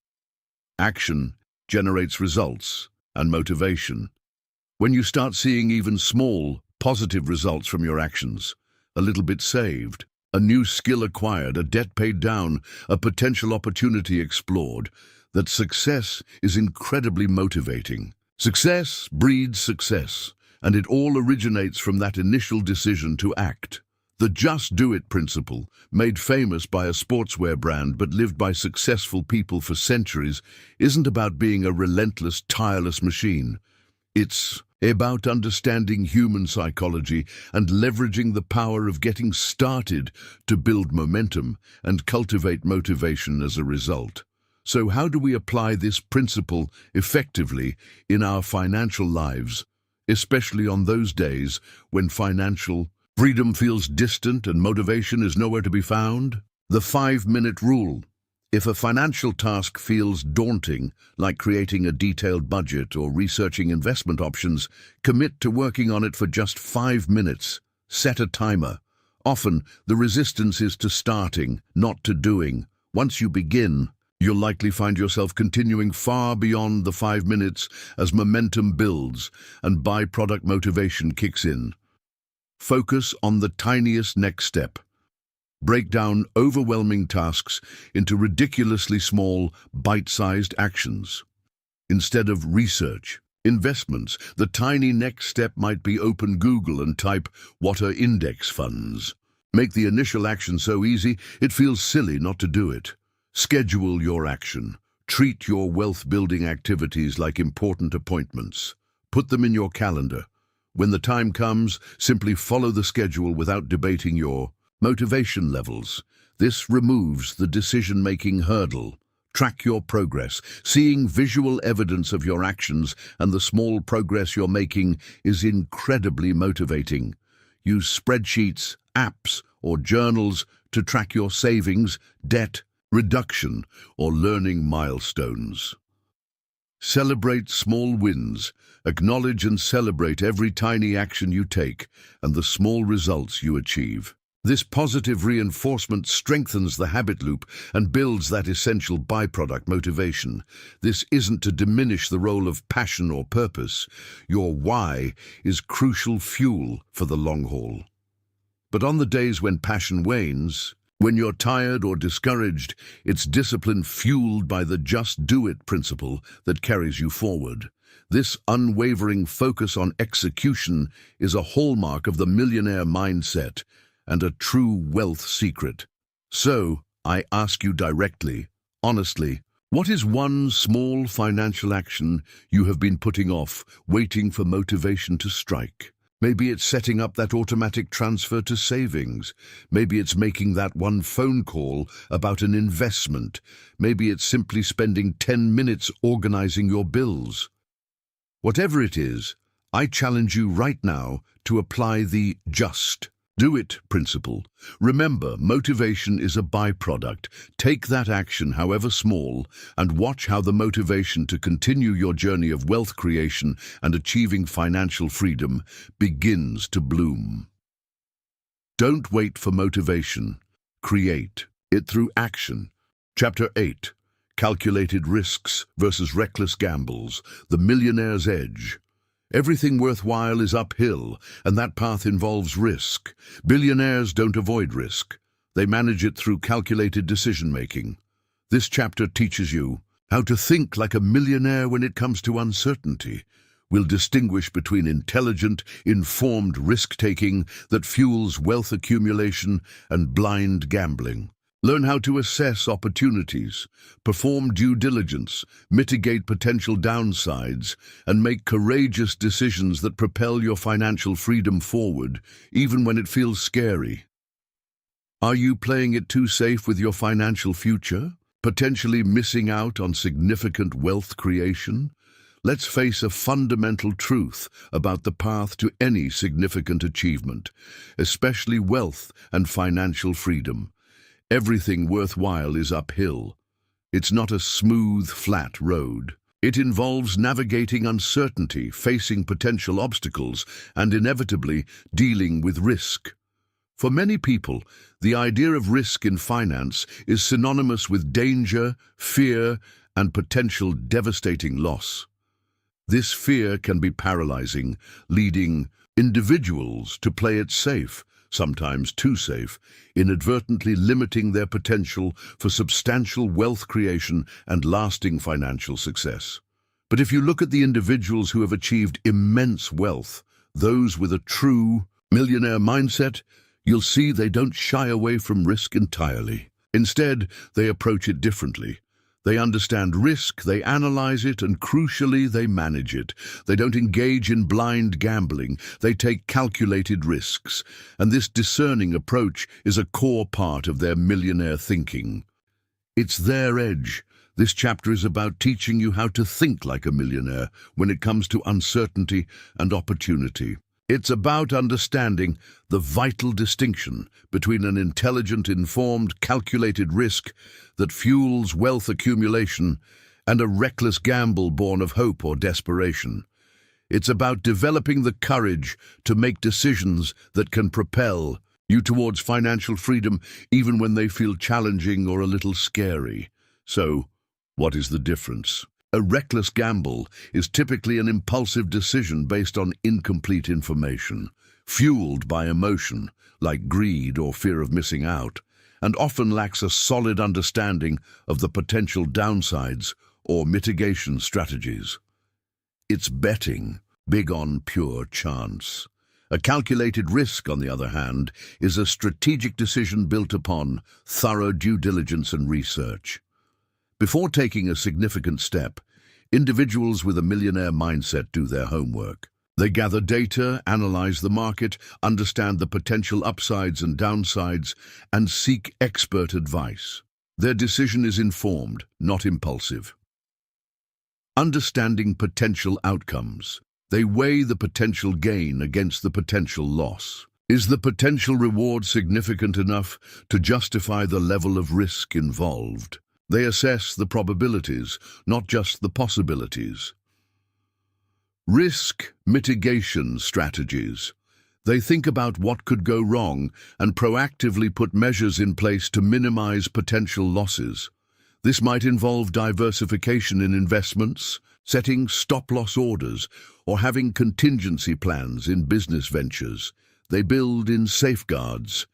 Action generates results and motivation. When you start seeing even small, positive results from your actions, a little bit saved, a new skill acquired, a debt paid down, a potential opportunity explored, that success is incredibly motivating. Success breeds success, and it all originates from that initial decision to act. The just do it principle, made famous by a sportswear brand but lived by successful people for centuries, isn't about being a relentless, tireless machine. It's about understanding human psychology and leveraging the power of getting started to build momentum and cultivate motivation as a result. So how do we apply this principle effectively in our financial lives, especially on those days when financial freedom feels distant and motivation is nowhere to be found? The 5-minute rule. If a financial task feels daunting, like creating a detailed budget or researching investment options, commit to working on it for just 5 minutes. Set a timer. Often, the resistance is to starting, not to doing. Once you begin, you'll likely find yourself continuing far beyond the 5 minutes as momentum builds and byproduct motivation kicks in. Focus on the tiniest next step. Break down overwhelming tasks into ridiculously small, bite-sized actions. Instead of research, investments, the tiny next step might be open Google and type "what are index funds." Make the initial action so easy, it feels silly not to do it. Schedule your action. Treat your wealth-building activities like important appointments. Put them in your calendar. When the time comes, simply follow the schedule without debating your motivation levels. This removes the decision-making hurdle. Track your progress. Seeing visual evidence of your actions and the small progress you're making is incredibly motivating. Use spreadsheets, apps, or journals to track your savings, debt reduction, or learning milestones. Celebrate small wins. Acknowledge and celebrate every tiny action you take and the small results you achieve. This positive reinforcement strengthens the habit loop and builds that essential byproduct motivation. This isn't to diminish the role of passion or purpose. Your why is crucial fuel for the long haul. But on the days when passion wanes, when you're tired or discouraged, it's discipline fueled by the just do it principle that carries you forward. This unwavering focus on execution is a hallmark of the millionaire mindset and a true wealth secret. So, I ask you directly, honestly, what is one small financial action you have been putting off, waiting for motivation to strike? Maybe it's setting up that automatic transfer to savings. Maybe it's making that one phone call about an investment. Maybe it's simply spending 10 minutes organizing your bills. Whatever it is, I challenge you right now to apply the just do it principle. Remember, motivation is a byproduct. Take that action, however small, and watch how the motivation to continue your journey of wealth creation and achieving financial freedom begins to bloom. Don't wait for motivation. Create it through action. Chapter 8. Calculated Risks versus Reckless Gambles. The Millionaire's Edge. Everything worthwhile is uphill, and that path involves risk. Billionaires don't avoid risk. They manage it through calculated decision-making. This chapter teaches you how to think like a millionaire when it comes to uncertainty. We'll distinguish between intelligent, informed risk-taking that fuels wealth accumulation and blind gambling. Learn how to assess opportunities, perform due diligence, mitigate potential downsides, and make courageous decisions that propel your financial freedom forward, even when it feels scary. Are you playing it too safe with your financial future, potentially missing out on significant wealth creation? Let's face a fundamental truth about the path to any significant achievement, especially wealth and financial freedom. Everything worthwhile is uphill. It's not a smooth, flat road. It involves navigating uncertainty, facing potential obstacles, and inevitably dealing with risk. For many people, the idea of risk in finance is synonymous with danger, fear, and potential devastating loss. This fear can be paralyzing, leading individuals to play it safe, sometimes too safe, inadvertently limiting their potential for substantial wealth creation and lasting financial success. But if you look at the individuals who have achieved immense wealth, those with a true millionaire mindset, you'll see they don't shy away from risk entirely. Instead, they approach it differently. They understand risk, they analyze it, and crucially, they manage it. They don't engage in blind gambling. They take calculated risks. And this discerning approach is a core part of their millionaire thinking. It's their edge. This chapter is about teaching you how to think like a millionaire when it comes to uncertainty and opportunity. It's about understanding the vital distinction between an intelligent, informed, calculated risk that fuels wealth accumulation and a reckless gamble born of hope or desperation. It's about developing the courage to make decisions that can propel you towards financial freedom even when they feel challenging or a little scary. So, what is the difference? A reckless gamble is typically an impulsive decision based on incomplete information, fueled by emotion, like greed or fear of missing out, and often lacks a solid understanding of the potential downsides or mitigation strategies. It's betting, big on pure chance. A calculated risk, on the other hand, is a strategic decision built upon thorough due diligence and research. Before taking a significant step, individuals with a millionaire mindset do their homework. They gather data, analyze the market, understand the potential upsides and downsides, and seek expert advice. Their decision is informed, not impulsive. Understanding potential outcomes. They weigh the potential gain against the potential loss. Is the potential reward significant enough to justify the level of risk involved? They assess the probabilities, not just the possibilities. Risk mitigation strategies. They think about what could go wrong and proactively put measures in place to minimize potential losses. This might involve diversification in investments, setting stop-loss orders, or having contingency plans in business ventures. They build in safeguards.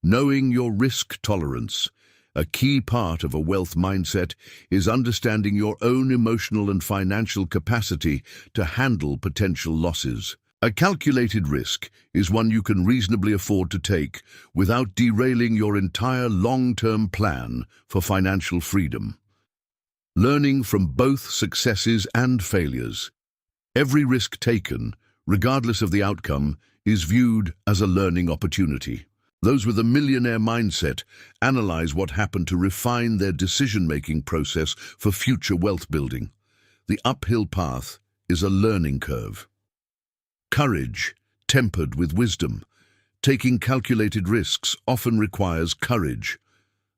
Knowing your risk tolerance. A key part of a wealth mindset is understanding your own emotional and financial capacity to handle potential losses. A calculated risk is one you can reasonably afford to take without derailing your entire long-term plan for financial freedom. Learning from both successes and failures. Every risk taken, regardless of the outcome, is viewed as a learning opportunity. Those with a millionaire mindset analyze what happened to refine their decision-making process for future wealth building. The uphill path is a learning curve. Courage, tempered with wisdom. Taking calculated risks often requires courage.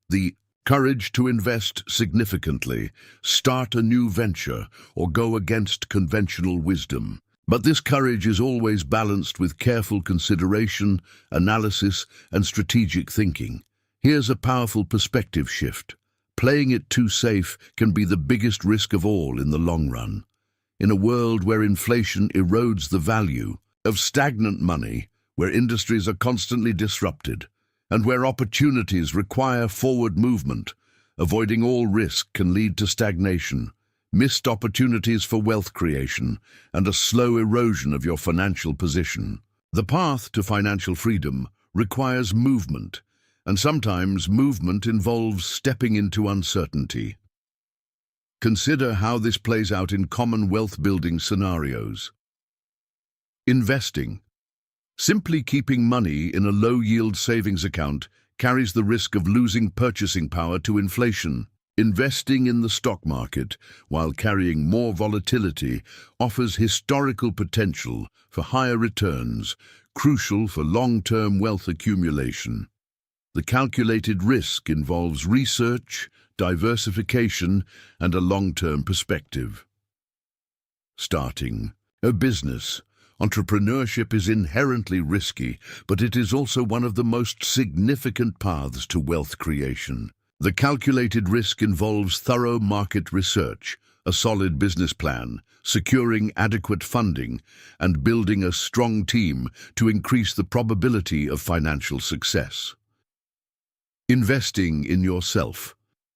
The courage to invest significantly, start a new venture, or go against conventional wisdom. But this courage is always balanced with careful consideration, analysis, and strategic thinking. Here's a powerful perspective shift. Playing it too safe can be the biggest risk of all in the long run. In a world where inflation erodes the value of stagnant money, where industries are constantly disrupted, and where opportunities require forward movement, avoiding all risk can lead to stagnation, missed opportunities for wealth creation, and a slow erosion of your financial position. The path to financial freedom requires movement, and sometimes movement involves stepping into uncertainty. Consider how this plays out in common wealth-building scenarios. Investing. Simply keeping money in a low-yield savings account carries the risk of losing purchasing power to inflation. Investing in the stock market, while carrying more volatility, offers historical potential for higher returns, crucial for long-term wealth accumulation. The calculated risk involves research, diversification, and a long-term perspective. Starting a business. Entrepreneurship is inherently risky, but it is also one of the most significant paths to wealth creation. The calculated risk involves thorough market research, a solid business plan, securing adequate funding, and building a strong team to increase the probability of financial success. Investing in yourself.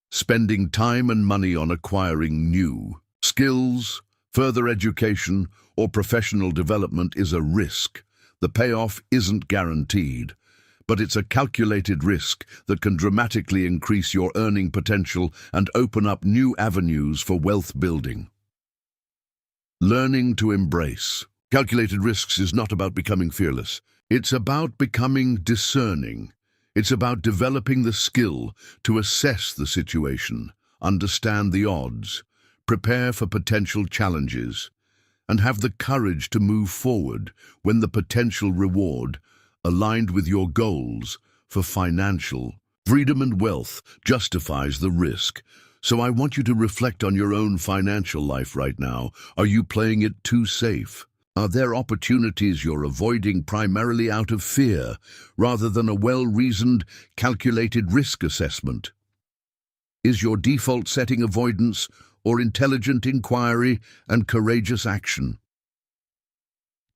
Spending time and money on acquiring new skills, further education, or professional development is a risk. The payoff isn't guaranteed, but it's a calculated risk that can dramatically increase your earning potential and open up new avenues for wealth building. Learning to embrace. Calculated risks is not about becoming fearless. It's about becoming discerning. It's about developing the skill to assess the situation, understand the odds, prepare for potential challenges, and have the courage to move forward when the potential reward, aligned with your goals for financial freedom and wealth, justifies the risk. So I want you to reflect on your own financial life right now. Are you playing it too safe? Are there opportunities you're avoiding primarily out of fear, rather than a well-reasoned, calculated risk assessment? Is your default setting avoidance or intelligent inquiry and courageous action?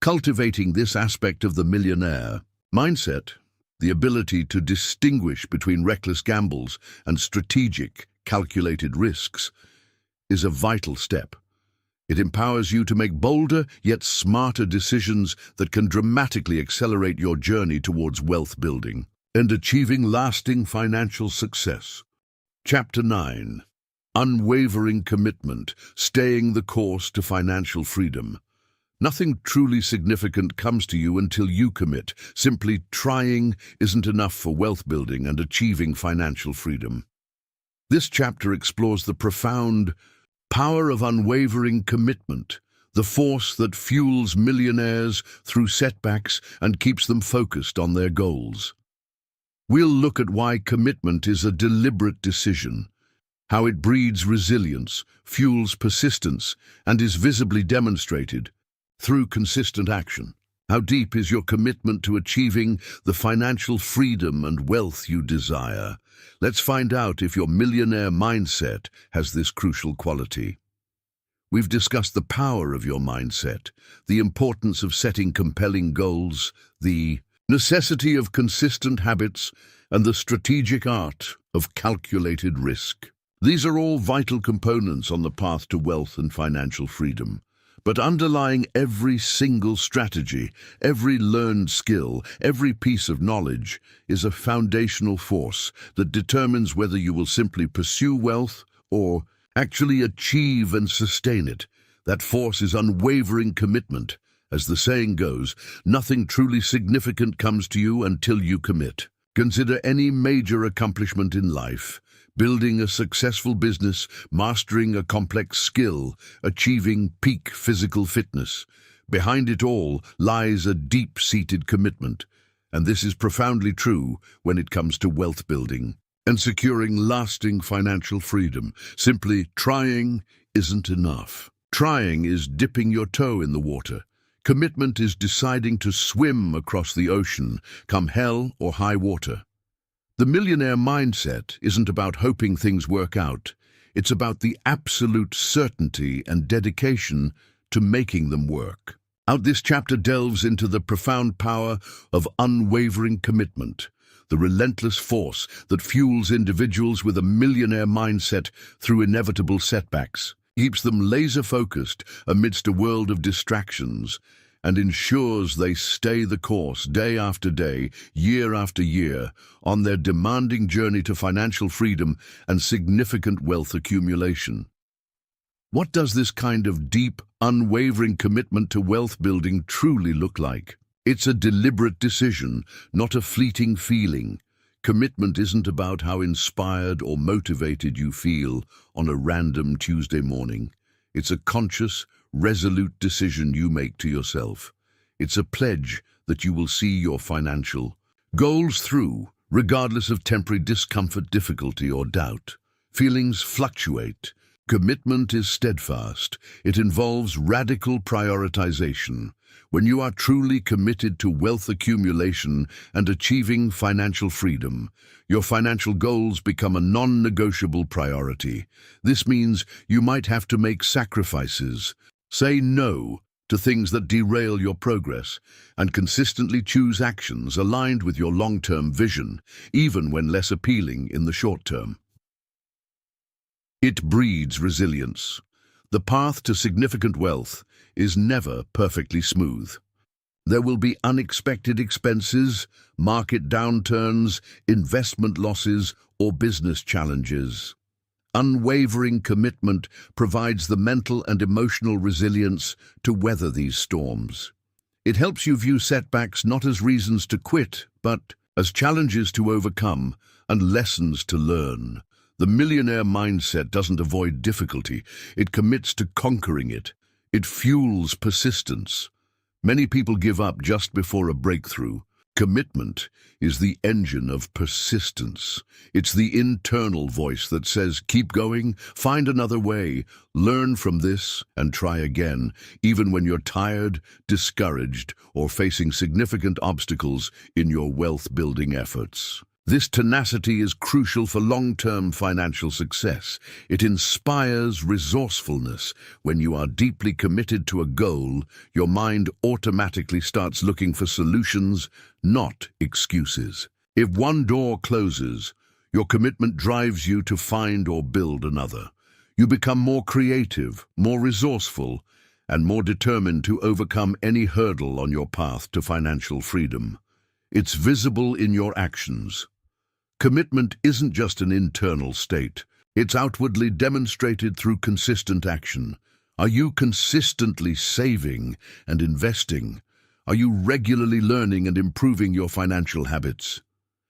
Cultivating this aspect of the millionaire mindset, the ability to distinguish between reckless gambles and strategic, calculated risks, is a vital step. It empowers you to make bolder yet smarter decisions that can dramatically accelerate your journey towards wealth building and achieving lasting financial success. Chapter 9. Unwavering commitment, staying the course to financial freedom. Nothing truly significant comes to you until you commit. Simply trying isn't enough for wealth building and achieving financial freedom. This chapter explores the profound power of unwavering commitment, the force that fuels millionaires through setbacks and keeps them focused on their goals. We'll look at why commitment is a deliberate decision, how it breeds resilience, fuels persistence, and is visibly demonstrated through consistent action. How deep is your commitment to achieving the financial freedom and wealth you desire? Let's find out if your millionaire mindset has this crucial quality. We've discussed the power of your mindset, the importance of setting compelling goals, the necessity of consistent habits, and the strategic art of calculated risk. These are all vital components on the path to wealth and financial freedom. But underlying every single strategy, every learned skill, every piece of knowledge is a foundational force that determines whether you will simply pursue wealth or actually achieve and sustain it. That force is unwavering commitment. As the saying goes, nothing truly significant comes to you until you commit. Consider any major accomplishment in life. Building a successful business, mastering a complex skill, achieving peak physical fitness. Behind it all lies a deep-seated commitment, and this is profoundly true when it comes to wealth building and securing lasting financial freedom. Simply trying isn't enough. Trying is dipping your toe in the water. Commitment is deciding to swim across the ocean, come hell or high water. The millionaire mindset isn't about hoping things work out. It's about the absolute certainty and dedication to making them work. This chapter delves into the profound power of unwavering commitment, the relentless force that fuels individuals with a millionaire mindset through inevitable setbacks, keeps them laser-focused amidst a world of distractions, and ensures they stay the course day after day, year after year, on their demanding journey to financial freedom and significant wealth accumulation. What does this kind of deep, unwavering commitment to wealth building truly look like? It's a deliberate decision, not a fleeting feeling. Commitment isn't about how inspired or motivated you feel on a random Tuesday morning. It's a conscious, resolute decision you make to yourself. It's a pledge that you will see your financial goals through, regardless of temporary discomfort, difficulty, or doubt. Feelings fluctuate, Commitment is steadfast. It involves radical prioritization. When you are truly committed to wealth accumulation and achieving financial freedom, your financial goals become a non-negotiable priority. This means you might have to make sacrifices, say no to things that derail your progress, and consistently choose actions aligned with your long-term vision, even when less appealing in the short term. It breeds resilience. The path to significant wealth is never perfectly smooth. There will be unexpected expenses, market downturns, investment losses, or business challenges. Unwavering commitment provides the mental and emotional resilience to weather these storms. It helps you view setbacks not as reasons to quit, but as challenges to overcome and lessons to learn. The millionaire mindset doesn't avoid difficulty, it commits to conquering it. It fuels persistence. Many people give up just before a breakthrough. Commitment is the engine of persistence. It's the internal voice that says, keep going, find another way, learn from this, and try again, even when you're tired, discouraged, or facing significant obstacles in your wealth-building efforts. This tenacity is crucial for long-term financial success. It inspires resourcefulness. When you are deeply committed to a goal, your mind automatically starts looking for solutions, not excuses. If one door closes, your commitment drives you to find or build another. You become more creative, more resourceful, and more determined to overcome any hurdle on your path to financial freedom. It's visible in your actions. Commitment isn't just an internal state. It's outwardly demonstrated through consistent action. Are you consistently saving and investing? Are you regularly learning and improving your financial habits?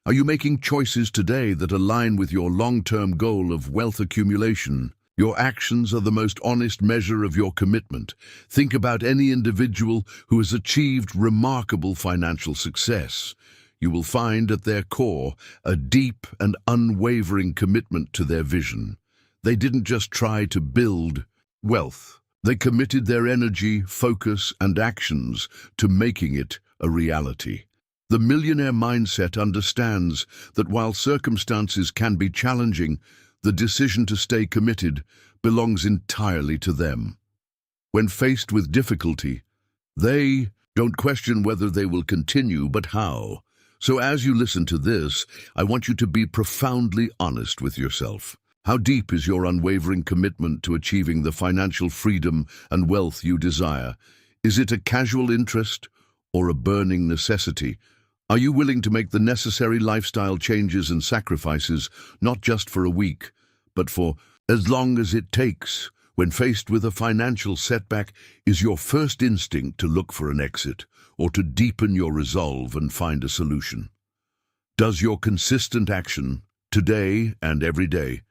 Are you making choices today that align with your long-term goal of wealth accumulation? Your actions are the most honest measure of your commitment. Think about any individual who has achieved remarkable financial success. You will find at their core a deep and unwavering commitment to their vision. They didn't just try to build wealth. They committed their energy, focus, and actions to making it a reality. The millionaire mindset understands that while circumstances can be challenging, the decision to stay committed belongs entirely to them. When faced with difficulty, they don't question whether they will continue, but how. So as you listen to this, I want you to be profoundly honest with yourself. How deep is your unwavering commitment to achieving the financial freedom and wealth you desire? Is it a casual interest or a burning necessity? Are you willing to make the necessary lifestyle changes and sacrifices, not just for a week, but for as long as it takes? When faced with a financial setback, is your first instinct to look for an exit, or to deepen your resolve and find a solution? Does your consistent action, today and every day,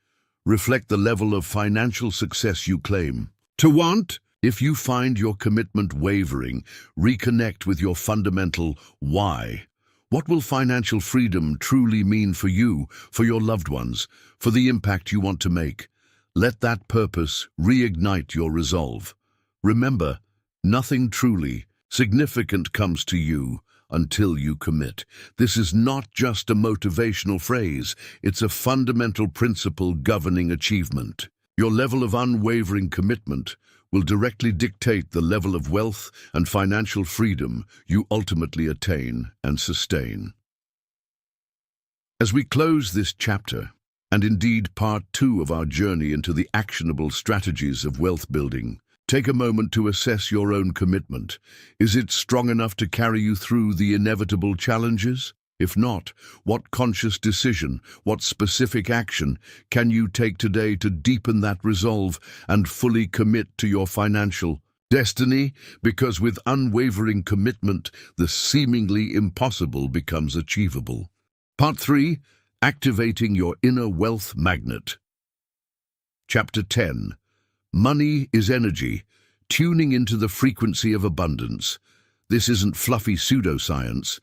reflect the level of financial success you claim to want? If you find your commitment wavering, reconnect with your fundamental why. What will financial freedom truly mean for you, for your loved ones, for the impact you want to make? Let that purpose reignite your resolve. Remember, nothing truly significant comes to you until you commit. This is not just a motivational phrase, it's a fundamental principle governing achievement. Your level of unwavering commitment will directly dictate the level of wealth and financial freedom you ultimately attain and sustain. As we close this chapter, and indeed part 2 of our journey into the actionable strategies of wealth building, take a moment to assess your own commitment. Is it strong enough to carry you through the inevitable challenges? If not, what conscious decision, what specific action can you take today to deepen that resolve and fully commit to your financial destiny? Because with unwavering commitment, the seemingly impossible becomes achievable. Part 3. Activating your inner wealth magnet. Chapter 10. Money is energy, tuning into the frequency of abundance. This isn't fluffy pseudoscience.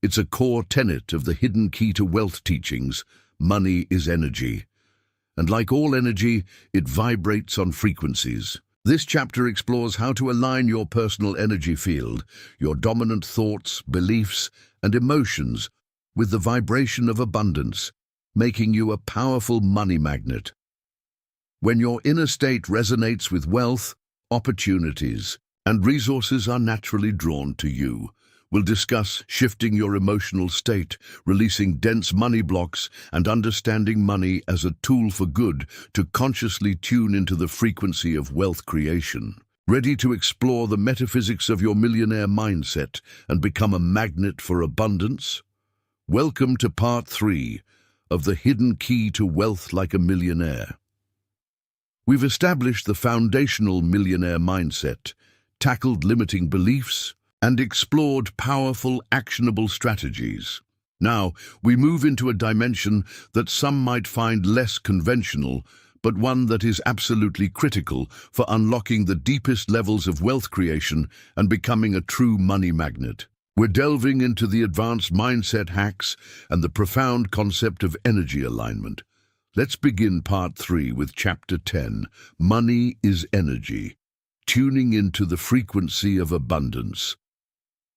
It's a core tenet of the hidden key to wealth teachings. Money is energy. And like all energy, it vibrates on frequencies. This chapter explores how to align your personal energy field, your dominant thoughts, beliefs, and emotions with the vibration of abundance, making you a powerful money magnet. When your inner state resonates with wealth, opportunities, and resources are naturally drawn to you. We'll discuss shifting your emotional state, releasing dense money blocks, and understanding money as a tool for good to consciously tune into the frequency of wealth creation. Ready to explore the metaphysics of your millionaire mindset and become a magnet for abundance? Welcome to part 3 of the hidden key to wealth like a millionaire. We've established the foundational millionaire mindset, tackled limiting beliefs, and explored powerful, actionable strategies. Now, we move into a dimension that some might find less conventional, but one that is absolutely critical for unlocking the deepest levels of wealth creation and becoming a true money magnet. We're delving into the advanced mindset hacks and the profound concept of energy alignment. Let's begin part 3 with chapter 10, Money is Energy, tuning into the frequency of abundance.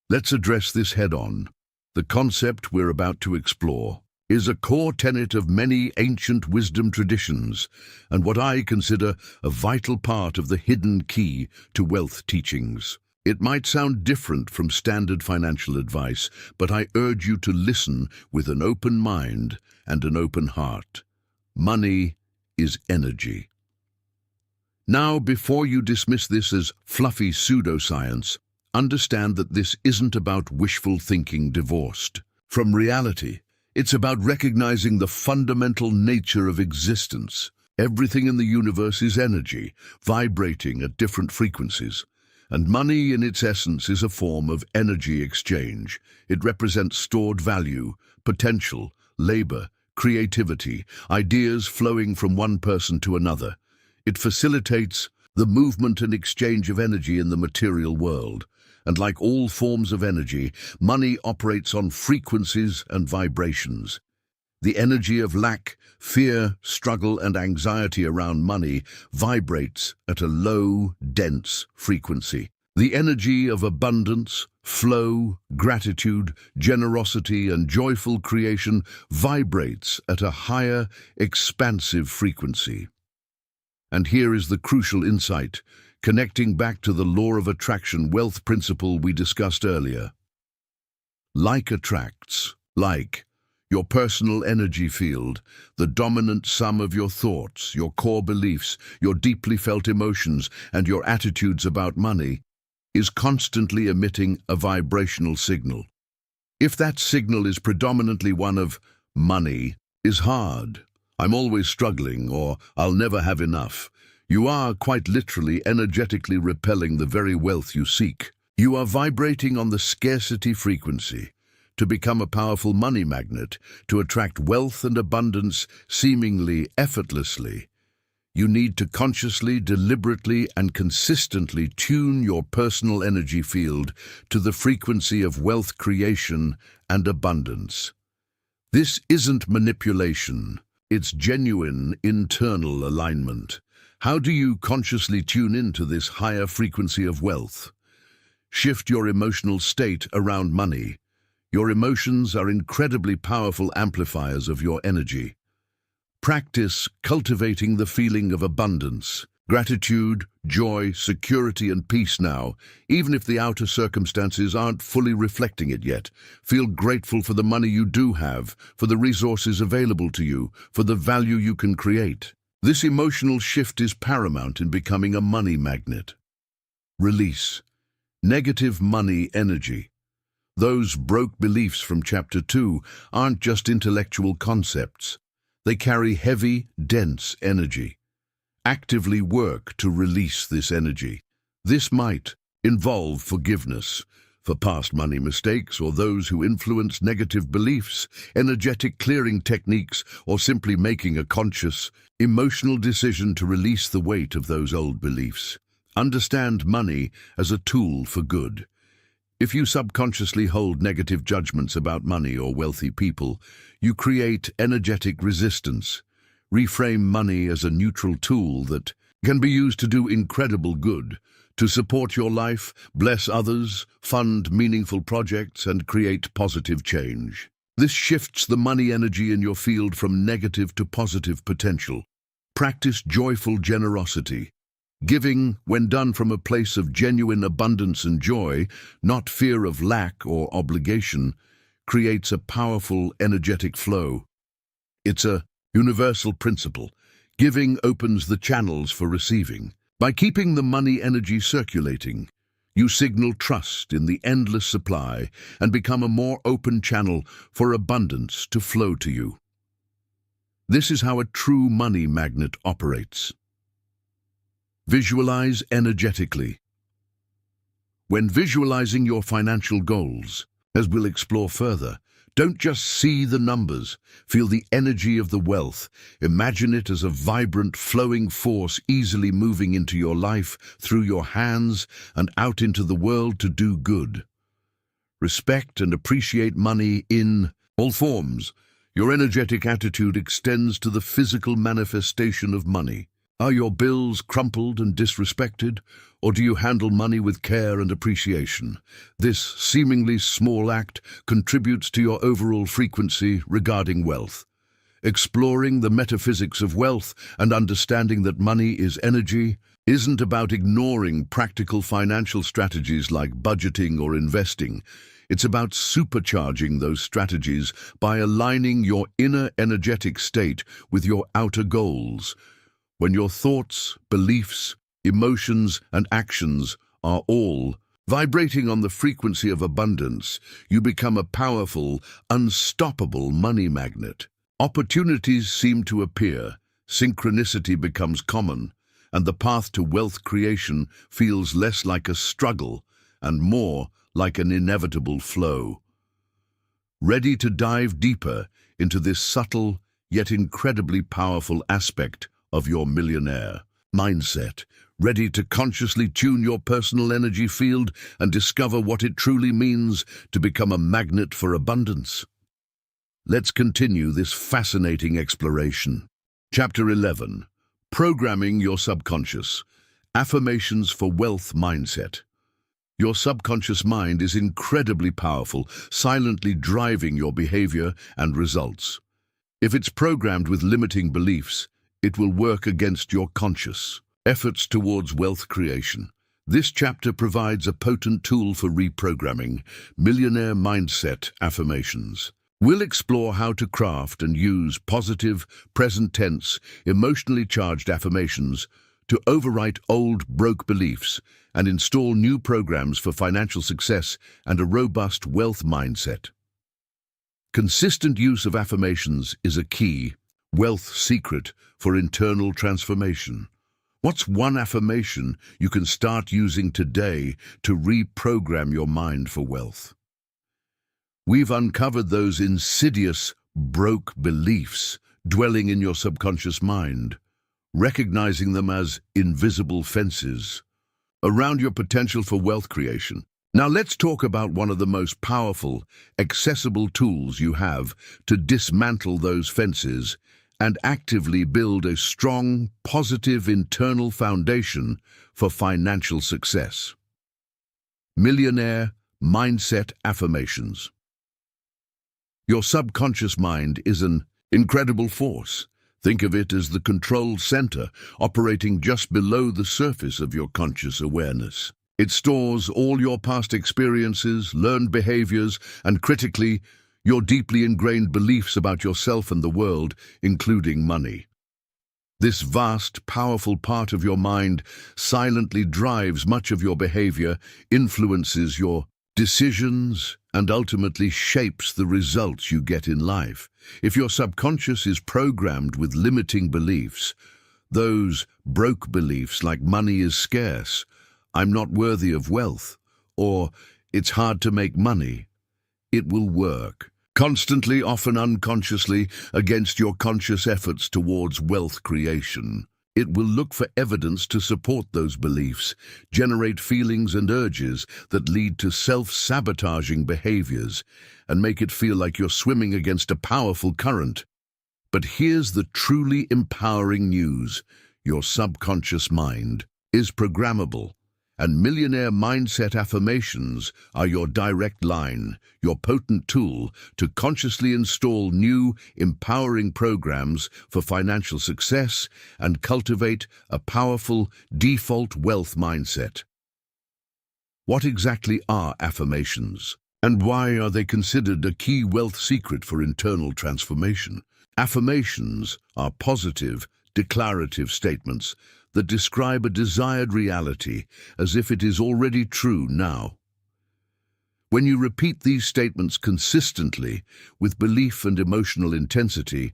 Let's address this head-on. The concept we're about to explore is a core tenet of many ancient wisdom traditions and what I consider a vital part of the hidden key to wealth teachings. It might sound different from standard financial advice, but I urge you to listen with an open mind and an open heart. Money is energy. Now, before you dismiss this as fluffy pseudoscience, understand that this isn't about wishful thinking divorced from reality. It's about recognizing the fundamental nature of existence. Everything in the universe is energy, vibrating at different frequencies. And money, in its essence, is a form of energy exchange. It represents stored value, potential, labor, creativity, ideas flowing from one person to another. It facilitates the movement and exchange of energy in the material world. And like all forms of energy, money operates on frequencies and vibrations. The energy of lack, fear, struggle, and anxiety around money vibrates at a low, dense frequency. The energy of abundance, flow, gratitude, generosity, and joyful creation vibrates at a higher, expansive frequency. And here is the crucial insight, connecting back to the law of attraction wealth principle we discussed earlier. Like attracts like. Your personal energy field, the dominant sum of your thoughts, your core beliefs, your deeply felt emotions, and your attitudes about money, is constantly emitting a vibrational signal. If that signal is predominantly one of money is hard, I'm always struggling, or I'll never have enough, you are quite literally energetically repelling the very wealth you seek. You are vibrating on the scarcity frequency. To become a powerful money magnet, to attract wealth and abundance seemingly effortlessly, you need to consciously, deliberately, and consistently tune your personal energy field to the frequency of wealth creation and abundance. This isn't manipulation, it's genuine internal alignment. How do you consciously tune into this higher frequency of wealth? Shift your emotional state around money. Your emotions are incredibly powerful amplifiers of your energy. Practice cultivating the feeling of abundance, gratitude, joy, security, and peace now, even if the outer circumstances aren't fully reflecting it yet. Feel grateful for the money you do have, for the resources available to you, for the value you can create. This emotional shift is paramount in becoming a money magnet. Release negative money energy. Those broke beliefs from Chapter 2 aren't just intellectual concepts. They carry heavy, dense energy. Actively work to release this energy. This might involve forgiveness for past money mistakes or those who influence negative beliefs, energetic clearing techniques, or simply making a conscious, emotional decision to release the weight of those old beliefs. Understand money as a tool for good. If you subconsciously hold negative judgments about money or wealthy people, you create energetic resistance. reframe money as a neutral tool that can be used to do incredible good, to support your life, bless others, fund meaningful projects, and create positive change. This shifts the money energy in your field from negative to positive potential. Practice joyful generosity. Giving, when done from a place of genuine abundance and joy, not fear of lack or obligation, creates a powerful, energetic flow. It's a universal principle. Giving opens the channels for receiving. By keeping the money energy circulating, you signal trust in the endless supply and become a more open channel for abundance to flow to you. This is how a true money magnet operates. Visualize energetically. When visualizing your financial goals, as we'll explore further, don't just see the numbers, feel the energy of the wealth. Imagine it as a vibrant, flowing force easily moving into your life, through your hands, and out into the world to do good. Respect and appreciate money in all forms. Your energetic attitude extends to the physical manifestation of money. Are your bills crumpled and disrespected, or do you handle money with care and appreciation? This seemingly small act contributes to your overall frequency regarding wealth. Exploring the metaphysics of wealth and understanding that money is energy isn't about ignoring practical financial strategies like budgeting or investing. It's about supercharging those strategies by aligning your inner energetic state with your outer goals. When your thoughts, beliefs, emotions, and actions are all vibrating on the frequency of abundance, you become a powerful, unstoppable money magnet. Opportunities seem to appear, synchronicity becomes common, and the path to wealth creation feels less like a struggle and more like an inevitable flow. Ready to dive deeper into this subtle yet incredibly powerful aspect of your millionaire mindset, ready to consciously tune your personal energy field and discover what it truly means to become a magnet for abundance? Let's continue this fascinating exploration. Chapter 11. Programming your subconscious. Affirmations for wealth mindset. Your subconscious mind is incredibly powerful, silently driving your behavior and results. If it's programmed with limiting beliefs, it will work against your conscious efforts towards wealth creation. This chapter provides a potent tool for reprogramming millionaire mindset affirmations. We'll explore how to craft and use positive, present tense, emotionally charged affirmations to overwrite old, broke beliefs and install new programs for financial success and a robust wealth mindset. Consistent use of affirmations is a key wealth secret for internal transformation. What's one affirmation you can start using today to reprogram your mind for wealth? We've uncovered those insidious, broke beliefs dwelling in your subconscious mind, recognizing them as invisible fences around your potential for wealth creation. Now let's talk about one of the most powerful, accessible tools you have to dismantle those fences and actively build a strong, positive internal foundation for financial success. Millionaire Mindset Affirmations. Your subconscious mind is an incredible force. Think of it as the control center operating just below the surface of your conscious awareness. It stores all your past experiences, learned behaviors, and critically, your deeply ingrained beliefs about yourself and the world, including money. This vast, powerful part of your mind silently drives much of your behavior, influences your decisions, and ultimately shapes the results you get in life. If your subconscious is programmed with limiting beliefs, those broke beliefs like money is scarce, I'm not worthy of wealth, or it's hard to make money, it will work constantly, often unconsciously, against your conscious efforts towards wealth creation. It will look for evidence to support those beliefs, generate feelings and urges that lead to self-sabotaging behaviors, and make it feel like you're swimming against a powerful current. But here's the truly empowering news. Your subconscious mind is programmable, and millionaire mindset affirmations are your direct line, your potent tool to consciously install new, empowering programs for financial success and cultivate a powerful default wealth mindset. What exactly are affirmations, and why are they considered a key wealth secret for internal transformation? Affirmations are positive, declarative statements that describe a desired reality as if it is already true now. When you repeat these statements consistently, with belief and emotional intensity,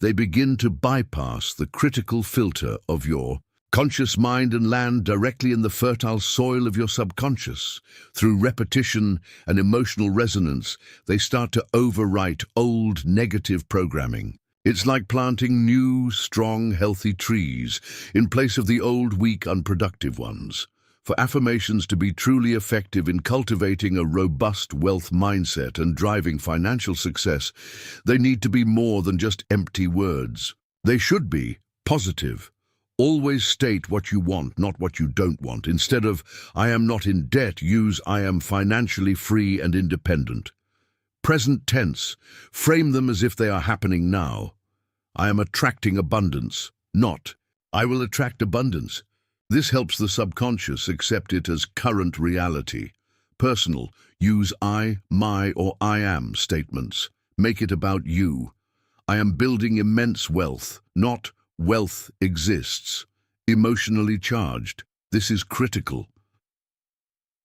they begin to bypass the critical filter of your conscious mind and land directly in the fertile soil of your subconscious. Through repetition and emotional resonance, they start to overwrite old negative programming. It's like planting new, strong, healthy trees in place of the old, weak, unproductive ones. For affirmations to be truly effective in cultivating a robust wealth mindset and driving financial success, they need to be more than just empty words. They should be positive. Always state what you want, not what you don't want. Instead of, "I am not in debt," use, "I am financially free and independent." Present tense. Frame them as if they are happening now. "I am attracting abundance," not, "I will attract abundance." This helps the subconscious accept it as current reality. Personal. Use I, my, or I am statements. Make it about you. "I am building immense wealth," not, "Wealth exists." Emotionally charged. This is critical.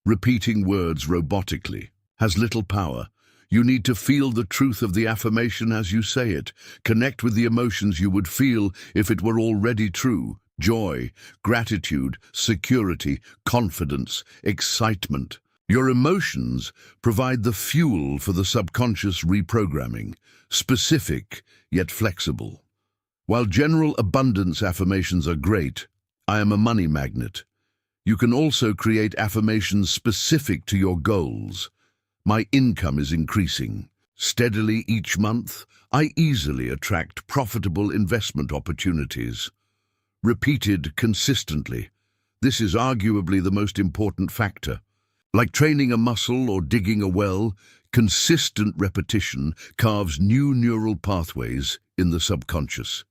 Repeating words robotically has little power. You need to feel the truth of the affirmation as you say it. Connect with the emotions you would feel if it were already true. Joy, gratitude, security, confidence, excitement. Your emotions provide the fuel for the subconscious reprogramming, specific yet flexible. While general abundance affirmations are great, "I am a money magnet," you can also create affirmations specific to your goals. "My income is increasing steadily each month. I easily attract profitable investment opportunities." Repeated consistently. This is arguably the most important factor. Like training a muscle or digging a well, consistent repetition carves new neural pathways in the subconscious.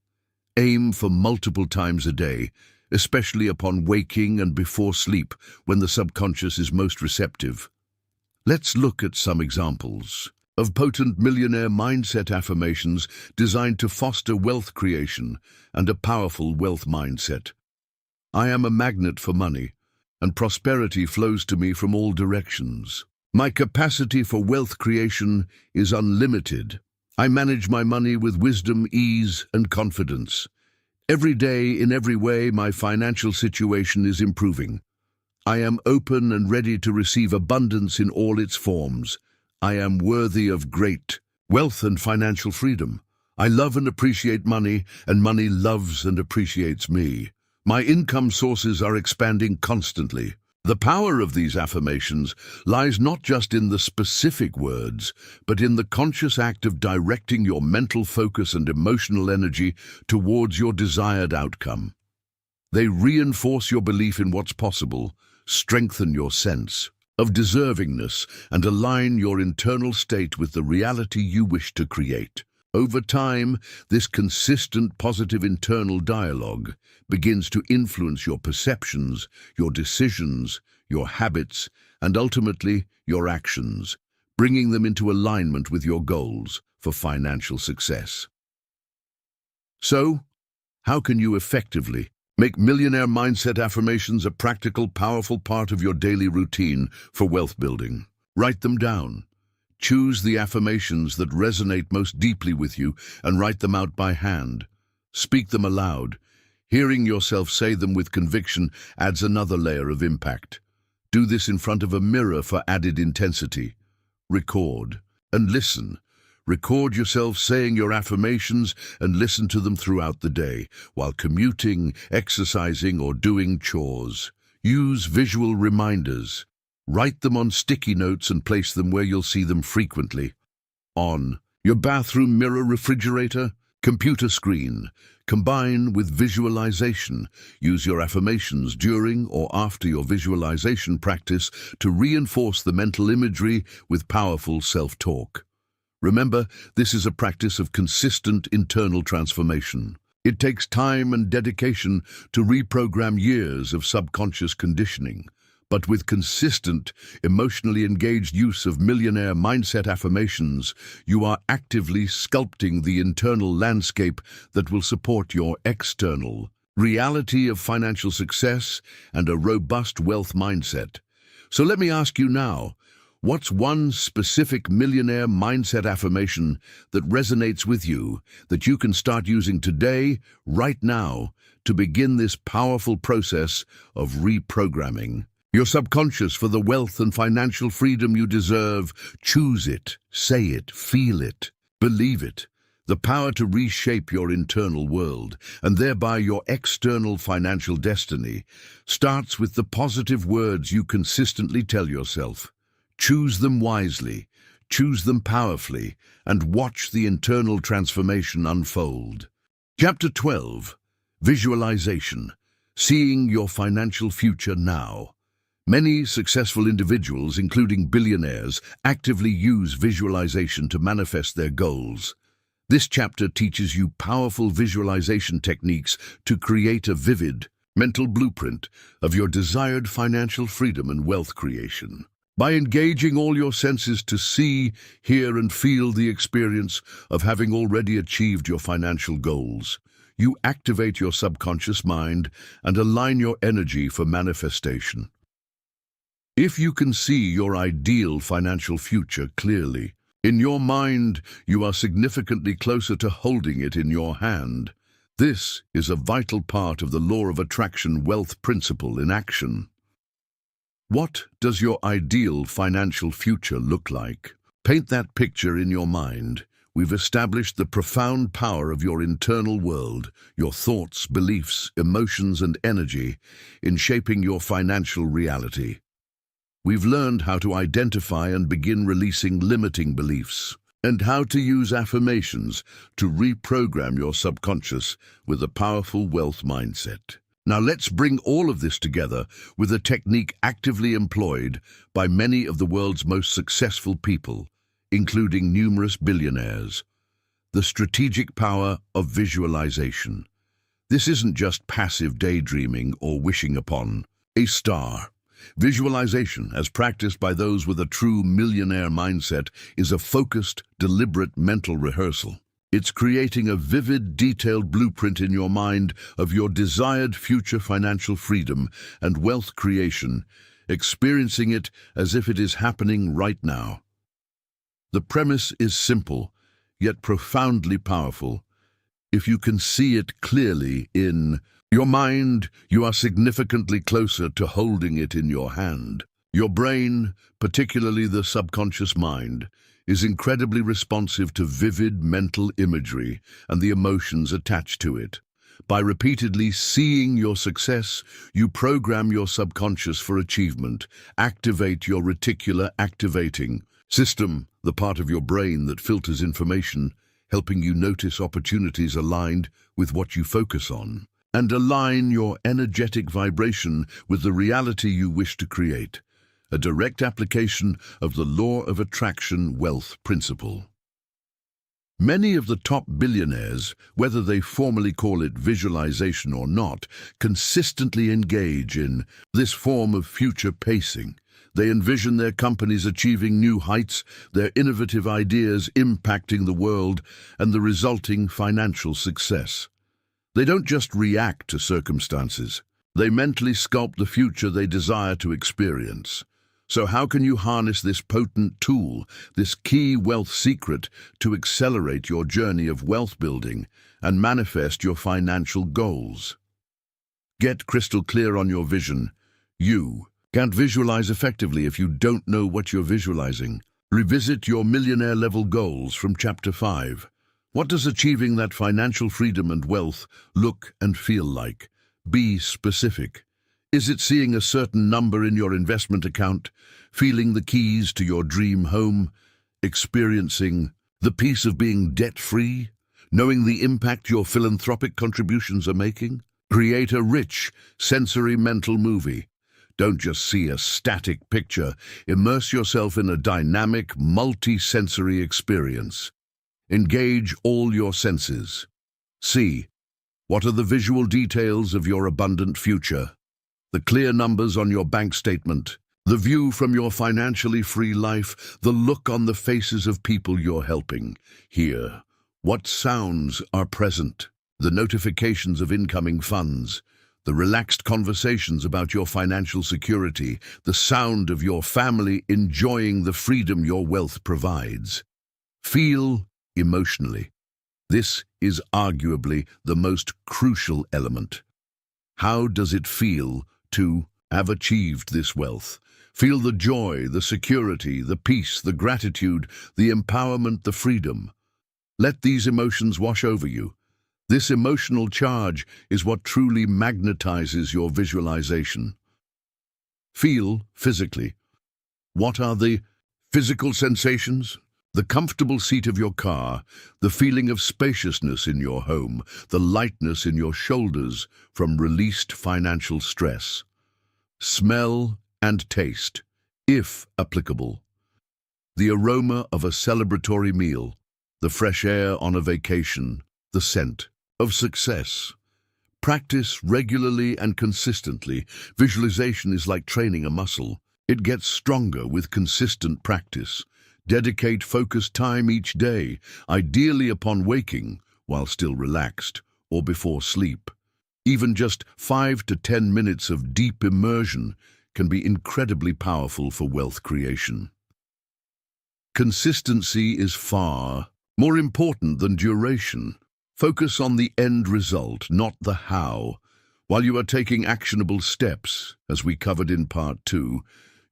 Aim for multiple times a day, especially upon waking and before sleep, when the subconscious is most receptive. Let's look at some examples of potent millionaire mindset affirmations designed to foster wealth creation and a powerful wealth mindset. "I am a magnet for money, and prosperity flows to me from all directions. My capacity for wealth creation is unlimited. I manage my money with wisdom, ease, and confidence. Every day, in every way, my financial situation is improving. I am open and ready to receive abundance in all its forms. I am worthy of great wealth and financial freedom. I love and appreciate money, and money loves and appreciates me. My income sources are expanding constantly." The power of these affirmations lies not just in the specific words, but in the conscious act of directing your mental focus and emotional energy towards your desired outcome. They reinforce your belief in what's possible, strengthen your sense of deservingness, and align your internal state with the reality you wish to create. Over time, this consistent positive internal dialogue begins to influence your perceptions, your decisions, your habits, and ultimately your actions, bringing them into alignment with your goals for financial success. So, how can you effectively make millionaire mindset affirmations a practical, powerful part of your daily routine for wealth building? Write them down. Choose the affirmations that resonate most deeply with you and write them out by hand. Speak them aloud. Hearing yourself say them with conviction adds another layer of impact. Do this in front of a mirror for added intensity. Record and listen. Record yourself saying your affirmations and listen to them throughout the day, while commuting, exercising, or doing chores. Use visual reminders. Write them on sticky notes and place them where you'll see them frequently. On your bathroom mirror, refrigerator, Computer screen. Combine with visualization. Use your affirmations during or after your visualization practice to reinforce the mental imagery with powerful self-talk. Remember, this is a practice of consistent internal transformation. It takes time and dedication to reprogram years of subconscious conditioning. But with consistent, emotionally engaged use of millionaire mindset affirmations, you are actively sculpting the internal landscape that will support your external reality of financial success and a robust wealth mindset. So let me ask you now, what's one specific millionaire mindset affirmation that resonates with you that you can start using today, right now, to begin this powerful process of reprogramming your subconscious for the wealth and financial freedom you deserve? Choose it, say it, feel it, believe it. The power to reshape your internal world, and thereby your external financial destiny, starts with the positive words you consistently tell yourself. Choose them wisely, choose them powerfully, and watch the internal transformation unfold. Chapter 12. Visualization. Seeing your financial future now. Many successful individuals, including billionaires, actively use visualization to manifest their goals. This chapter teaches you powerful visualization techniques to create a vivid, mental blueprint of your desired financial freedom and wealth creation. By engaging all your senses to see, hear, and feel the experience of having already achieved your financial goals, you activate your subconscious mind and align your energy for manifestation. If you can see your ideal financial future clearly, in your mind, you are significantly closer to holding it in your hand. This is a vital part of the law of attraction wealth principle in action. What does your ideal financial future look like? Paint that picture in your mind. We've established the profound power of your internal world, your thoughts, beliefs, emotions, and energy in shaping your financial reality. We've learned how to identify and begin releasing limiting beliefs, and how to use affirmations to reprogram your subconscious with a powerful wealth mindset. Now let's bring all of this together with a technique actively employed by many of the world's most successful people, including numerous billionaires. The strategic power of visualization. This isn't just passive daydreaming or wishing upon a star. Visualization, as practiced by those with a true millionaire mindset, is a focused, deliberate mental rehearsal. It's creating a vivid, detailed blueprint in your mind of your desired future financial freedom and wealth creation, experiencing it as if it is happening right now. The premise is simple, yet profoundly powerful. If you can see it clearly in your mind, you are significantly closer to holding it in your hand. Your brain, particularly the subconscious mind, is incredibly responsive to vivid mental imagery and the emotions attached to it. By repeatedly seeing your success, you program your subconscious for achievement, activate your reticular activating system, the part of your brain that filters information, helping you notice opportunities aligned with what you focus on, and align your energetic vibration with the reality you wish to create, a direct application of the law of attraction wealth principle. Many of the top billionaires, whether they formally call it visualization or not, consistently engage in this form of future pacing. They envision their companies achieving new heights, their innovative ideas impacting the world, and the resulting financial success. They don't just react to circumstances. They mentally sculpt the future they desire to experience. So how can you harness this potent tool, this key wealth secret, to accelerate your journey of wealth building and manifest your financial goals? Get crystal clear on your vision. You can't visualize effectively if you don't know what you're visualizing. Revisit your Millionaire-Level Goals from Chapter 5. What does achieving that financial freedom and wealth look and feel like? Be specific. Is it seeing a certain number in your investment account, feeling the keys to your dream home, experiencing the peace of being debt-free, Knowing the impact your philanthropic contributions are making? Create a rich, sensory mental movie. Don't just see a static picture. Immerse yourself in a dynamic, multi-sensory experience. Engage all your senses. See, what are the visual details of your abundant future? The clear numbers on your bank statement, the view from your financially free life, the look on the faces of people you're helping. Hear, what sounds are present? The notifications of incoming funds, the relaxed conversations about your financial security, the sound of your family enjoying the freedom your wealth provides. Feel emotionally. This is arguably the most crucial element. How does it feel to have achieved this wealth? Feel the joy, the security, the peace, the gratitude, the empowerment, the freedom. Let these emotions wash over you. This emotional charge is what truly magnetizes your visualization. Feel physically. What are the physical sensations? The comfortable seat of your car, the feeling of spaciousness in your home, the lightness in your shoulders from released financial stress. Smell and taste, if applicable. The aroma of a celebratory meal, the fresh air on a vacation, the scent of success. Practice regularly and consistently. Visualization is like training a muscle. It gets stronger with consistent practice. Dedicate focused time each day, ideally upon waking, while still relaxed, or before sleep. Even just 5 to 10 minutes of deep immersion can be incredibly powerful for wealth creation. Consistency is far more important than duration. Focus on the end result, not the how. While you are taking actionable steps, as we covered in Part 2,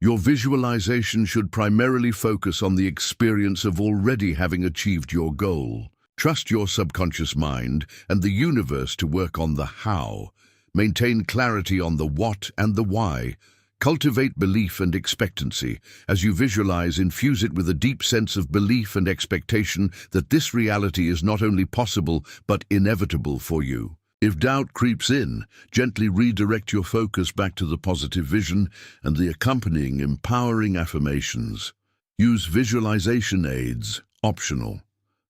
your visualization should primarily focus on the experience of already having achieved your goal. Trust your subconscious mind and the universe to work on the how. Maintain clarity on the what and the why. Cultivate belief and expectancy. As you visualize, infuse it with a deep sense of belief and expectation that this reality is not only possible, but inevitable for you. If doubt creeps in, gently redirect your focus back to the positive vision and the accompanying empowering affirmations. Use visualization aids, optional.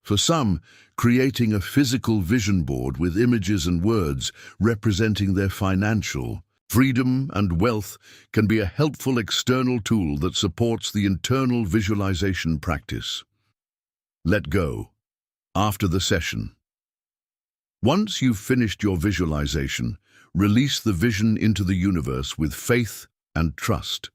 For some, creating a physical vision board with images and words representing their financial freedom and wealth can be a helpful external tool that supports the internal visualization practice. Let go. After the session. Once you've finished your visualization, release the vision into the universe with faith and trust.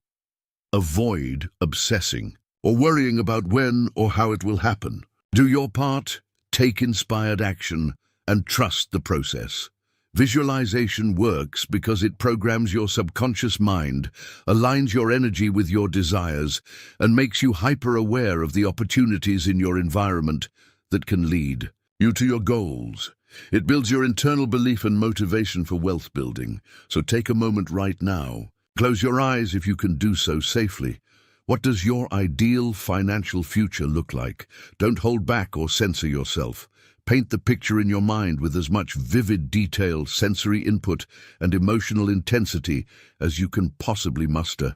Avoid obsessing or worrying about when or how it will happen. Do your part, take inspired action, and trust the process. Visualization works because it programs your subconscious mind, aligns your energy with your desires, and makes you hyper-aware of the opportunities in your environment that can lead you to your goals. It builds your internal belief and motivation for wealth building. So take a moment right now. Close your eyes if you can do so safely. What does your ideal financial future look like? Don't hold back or censor yourself. Paint the picture in your mind with as much vivid detail, sensory input, and emotional intensity as you can possibly muster.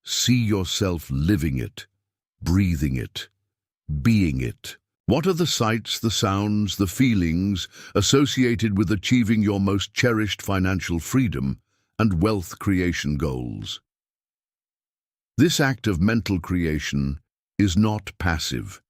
See yourself living it, breathing it, being it. What are the sights, the sounds, the feelings associated with achieving your most cherished financial freedom and wealth creation goals? This act of mental creation is not passive.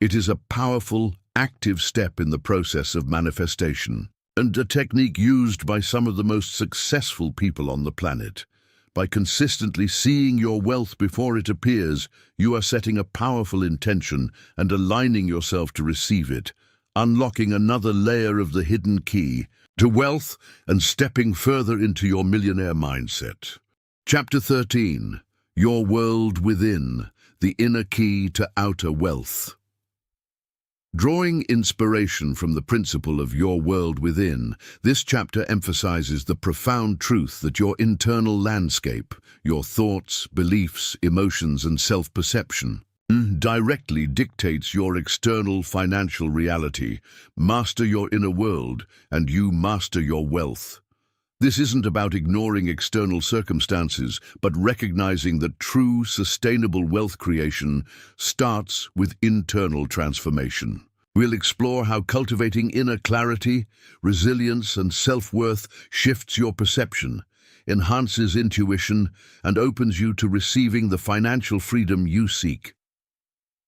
It is a powerful, active step in the process of manifestation, and a technique used by some of the most successful people on the planet. By consistently seeing your wealth before it appears, you are setting a powerful intention and aligning yourself to receive it, unlocking another layer of the hidden key to wealth and stepping further into your millionaire mindset. Chapter 13. Your World Within, the Inner Key to Outer Wealth. Drawing inspiration from the principle of your world within, this chapter emphasizes the profound truth that your internal landscape, your thoughts, beliefs, emotions, and self-perception, directly dictates your external financial reality. Master your inner world, and you master your wealth. This isn't about ignoring external circumstances, but recognizing that true, sustainable wealth creation starts with internal transformation. We'll explore how cultivating inner clarity, resilience, and self-worth shifts your perception, enhances intuition, and opens you to receiving the financial freedom you seek.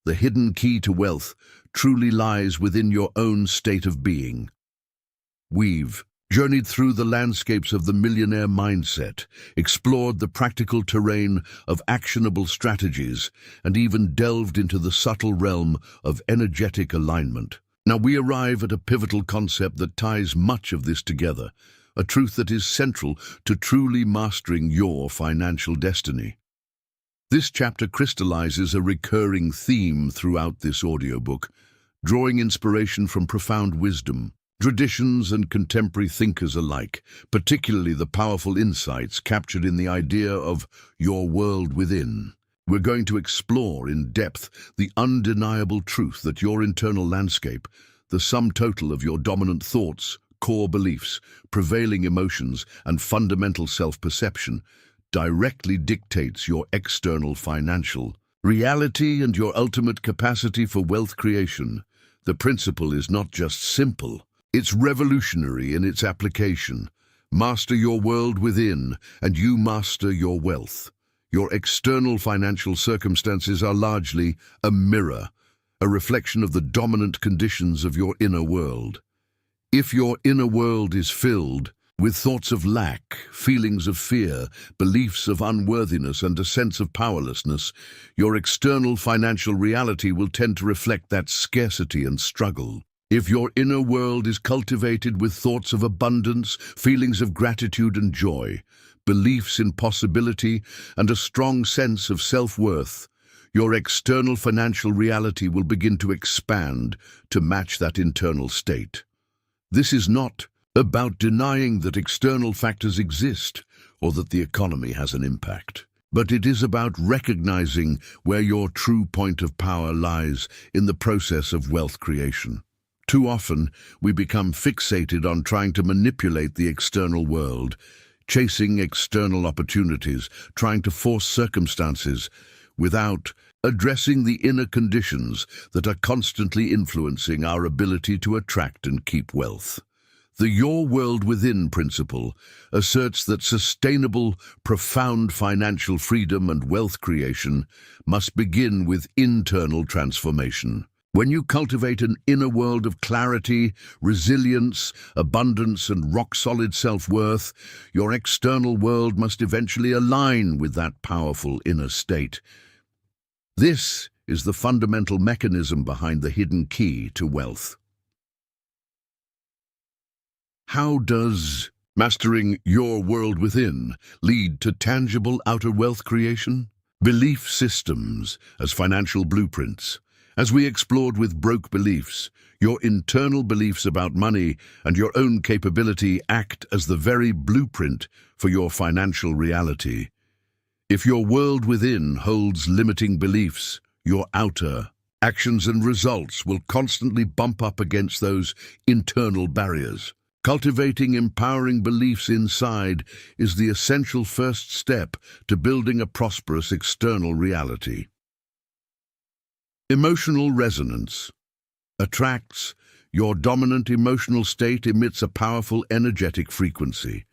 The hidden key to wealth truly lies within your own state of being. We've journeyed through the landscapes of the millionaire mindset, explored the practical terrain of actionable strategies, and even delved into the subtle realm of energetic alignment. Now we arrive at a pivotal concept that ties much of this together, a truth that is central to truly mastering your financial destiny. This chapter crystallizes a recurring theme throughout this audiobook, drawing inspiration from profound wisdom, traditions, and contemporary thinkers alike, particularly the powerful insights captured in the idea of your world within. We're going to explore in depth the undeniable truth that your internal landscape, the sum total of your dominant thoughts, core beliefs, prevailing emotions, and fundamental self-perception, directly dictates your external financial reality and your ultimate capacity for wealth creation. The principle is not just simple, it's revolutionary in its application. Master your world within, and you master your wealth. Your external financial circumstances are largely a mirror, a reflection of the dominant conditions of your inner world. If your inner world is filled with thoughts of lack, feelings of fear, beliefs of unworthiness, and a sense of powerlessness, your external financial reality will tend to reflect that scarcity and struggle. If your inner world is cultivated with thoughts of abundance, feelings of gratitude and joy, beliefs in possibility, and a strong sense of self-worth, your external financial reality will begin to expand to match that internal state. This is not about denying that external factors exist or that the economy has an impact, but it is about recognizing where your true point of power lies in the process of wealth creation. Too often, we become fixated on trying to manipulate the external world, chasing external opportunities, trying to force circumstances, without addressing the inner conditions that are constantly influencing our ability to attract and keep wealth. The Your World Within principle asserts that sustainable, profound financial freedom and wealth creation must begin with internal transformation. When you cultivate an inner world of clarity, resilience, abundance, and rock-solid self-worth, your external world must eventually align with that powerful inner state. This is the fundamental mechanism behind the hidden key to wealth. How does mastering your world within lead to tangible outer wealth creation? Belief systems as financial blueprints. As we explored with broke beliefs, your internal beliefs about money and your own capability act as the very blueprint for your financial reality. If your world within holds limiting beliefs, your outer actions and results will constantly bump up against those internal barriers. Cultivating empowering beliefs inside is the essential first step to building a prosperous external reality. Emotional resonance attracts. Your dominant emotional state emits a powerful energetic frequency.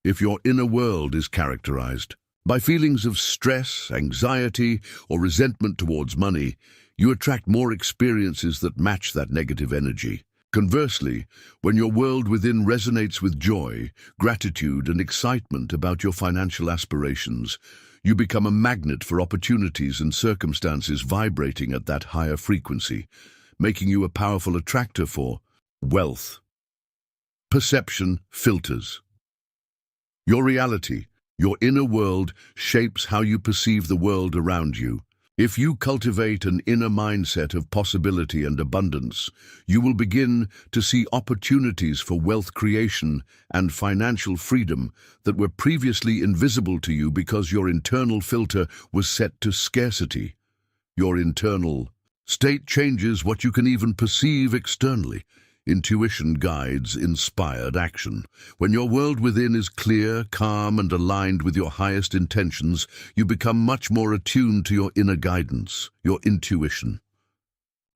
If your inner world is characterized by feelings of stress, anxiety, or resentment towards money, you attract more experiences that match that negative energy. Conversely, when your world within resonates with joy, gratitude, and excitement about your financial aspirations, you become a magnet for opportunities and circumstances vibrating at that higher frequency, making you a powerful attractor for wealth. Perception filters. Your reality, your inner world, shapes how you perceive the world around you. If you cultivate an inner mindset of possibility and abundance, you will begin to see opportunities for wealth creation and financial freedom that were previously invisible to you because your internal filter was set to scarcity. Your internal state changes what you can even perceive externally. Intuition guides inspired action. When your world within is clear, calm, and aligned with your highest intentions, you become much more attuned to your inner guidance, your intuition.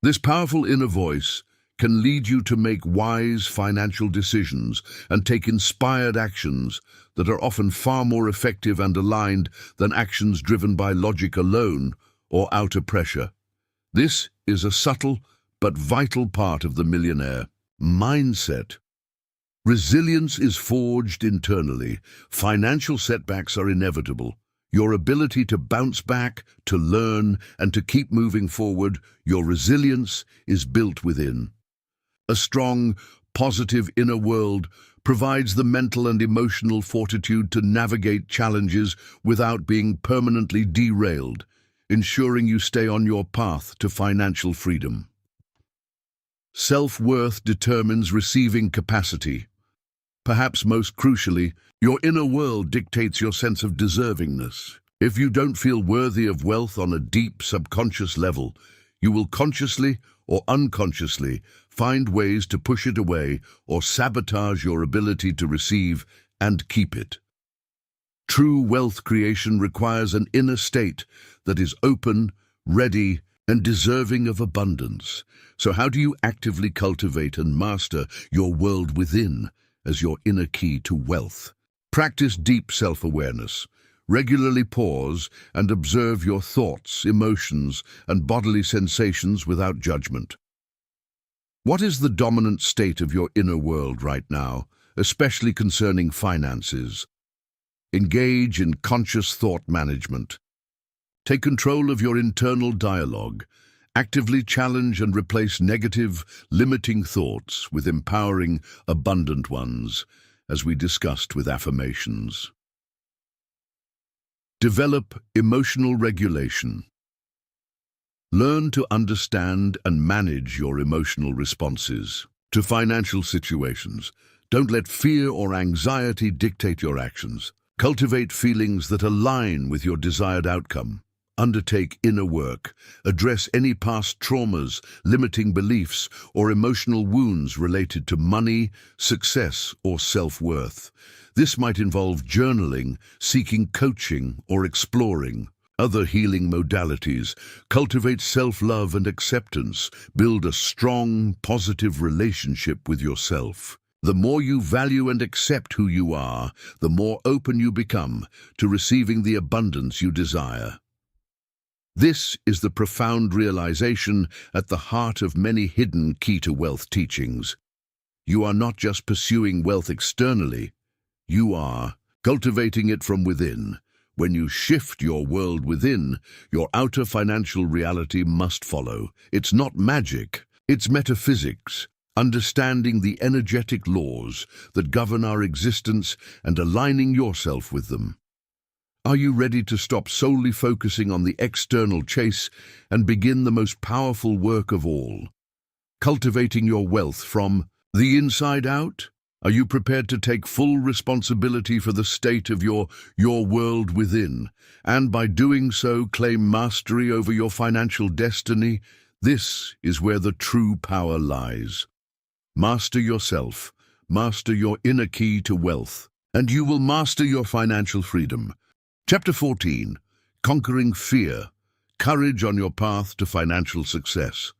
This powerful inner voice can lead you to make wise financial decisions and take inspired actions that are often far more effective and aligned than actions driven by logic alone or outer pressure. This is a subtle but vital part of the millionaire mindset. Resilience is forged internally. Financial setbacks are inevitable. Your ability to bounce back, to learn, and to keep moving forward, your resilience is built within. A strong, positive inner world provides the mental and emotional fortitude to navigate challenges without being permanently derailed, ensuring you stay on your path to financial freedom. Self-worth determines receiving capacity. Perhaps most crucially, your inner world dictates your sense of deservingness. If you don't feel worthy of wealth on a deep subconscious level, you will consciously or unconsciously find ways to push it away or sabotage your ability to receive and keep it. True wealth creation requires an inner state that is open, ready, and deserving of abundance. So how do you actively cultivate and master your world within as your inner key to wealth? Practice deep self-awareness. Regularly pause and observe your thoughts, emotions, and bodily sensations without judgment. What is the dominant state of your inner world right now, especially concerning finances? Engage in conscious thought management. Take control of your internal dialogue. Actively challenge and replace negative, limiting thoughts with empowering, abundant ones, as we discussed with Affirmations. Develop emotional regulation. Learn to understand and manage your emotional responses to financial situations. Don't let fear or anxiety dictate your actions. Cultivate feelings that align with your desired outcome. Undertake inner work. Address any past traumas, limiting beliefs, or emotional wounds related to money, success, or self-worth. This might involve journaling, seeking coaching, or exploring other healing modalities. Cultivate self-love and acceptance. Build a strong, positive relationship with yourself. The more you value and accept who you are, the more open you become to receiving the abundance you desire. This is the profound realization at the heart of many hidden key-to-wealth teachings. You are not just pursuing wealth externally, you are cultivating it from within. When you shift your world within, your outer financial reality must follow. It's not magic, it's metaphysics, understanding the energetic laws that govern our existence and aligning yourself with them. Are you ready to stop solely focusing on the external chase and begin the most powerful work of all? Cultivating your wealth from the inside out? Are you prepared to take full responsibility for the state of your world within, and by doing so claim mastery over your financial destiny? This is where the true power lies. Master yourself, master your inner key to wealth, and you will master your financial freedom. Chapter 14. Conquering Fear. Courage on your path to financial success.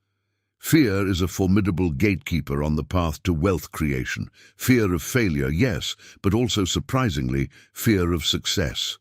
Fear is a formidable gatekeeper on the path to wealth creation. Fear of failure, yes, but also, surprisingly, fear of success.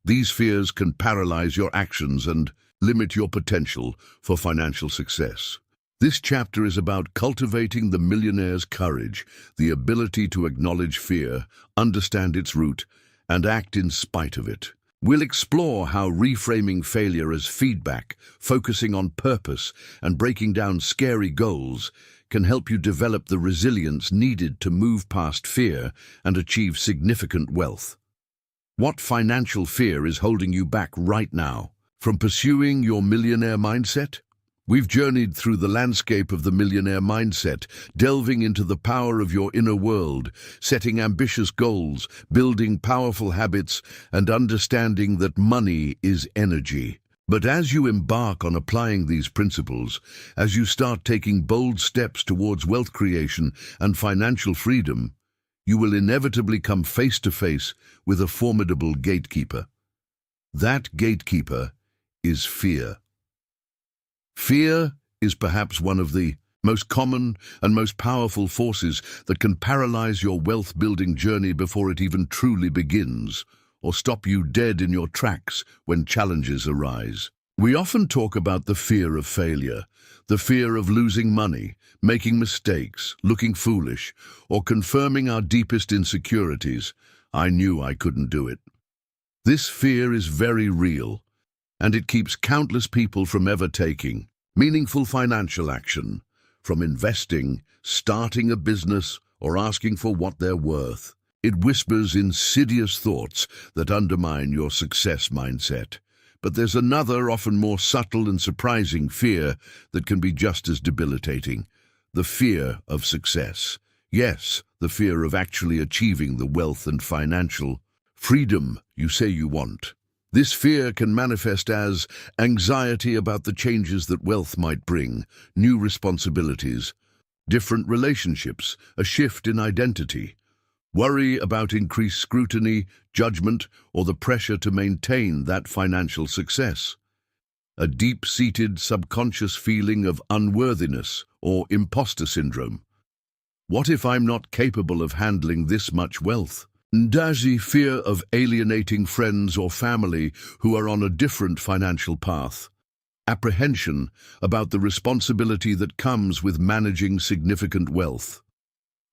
These fears can paralyze your actions and limit your potential for financial success. This chapter is about cultivating the millionaire's courage, the ability to acknowledge fear, understand its root, and act in spite of it. We'll explore how reframing failure as feedback, focusing on purpose, and breaking down scary goals can help you develop the resilience needed to move past fear and achieve significant wealth. What financial fear is holding you back right now from pursuing your millionaire mindset? We've journeyed through the landscape of the millionaire mindset, delving into the power of your inner world, setting ambitious goals, building powerful habits, and understanding that money is energy. But as you embark on applying these principles, as you start taking bold steps towards wealth creation and financial freedom, you will inevitably come face to face with a formidable gatekeeper. That gatekeeper is fear. Fear is perhaps one of the most common and most powerful forces that can paralyze your wealth-building journey before it even truly begins, or stop you dead in your tracks when challenges arise. We often talk about the fear of failure, the fear of losing money, making mistakes, looking foolish, or confirming our deepest insecurities. I knew I couldn't do it. This fear is very real, and it keeps countless people from ever taking meaningful financial action, from investing, starting a business, or asking for what they're worth. It whispers insidious thoughts that undermine your success mindset. But there's another, often more subtle and surprising fear that can be just as debilitating: the fear of success. Yes, the fear of actually achieving the wealth and financial freedom you say you want. This fear can manifest as anxiety about the changes that wealth might bring, new responsibilities, different relationships, a shift in identity, worry about increased scrutiny, judgment, or the pressure to maintain that financial success. A deep-seated subconscious feeling of unworthiness or imposter syndrome. What if I'm not capable of handling this much wealth? Ndazi, fear of alienating friends or family who are on a different financial path. Apprehension about the responsibility that comes with managing significant wealth.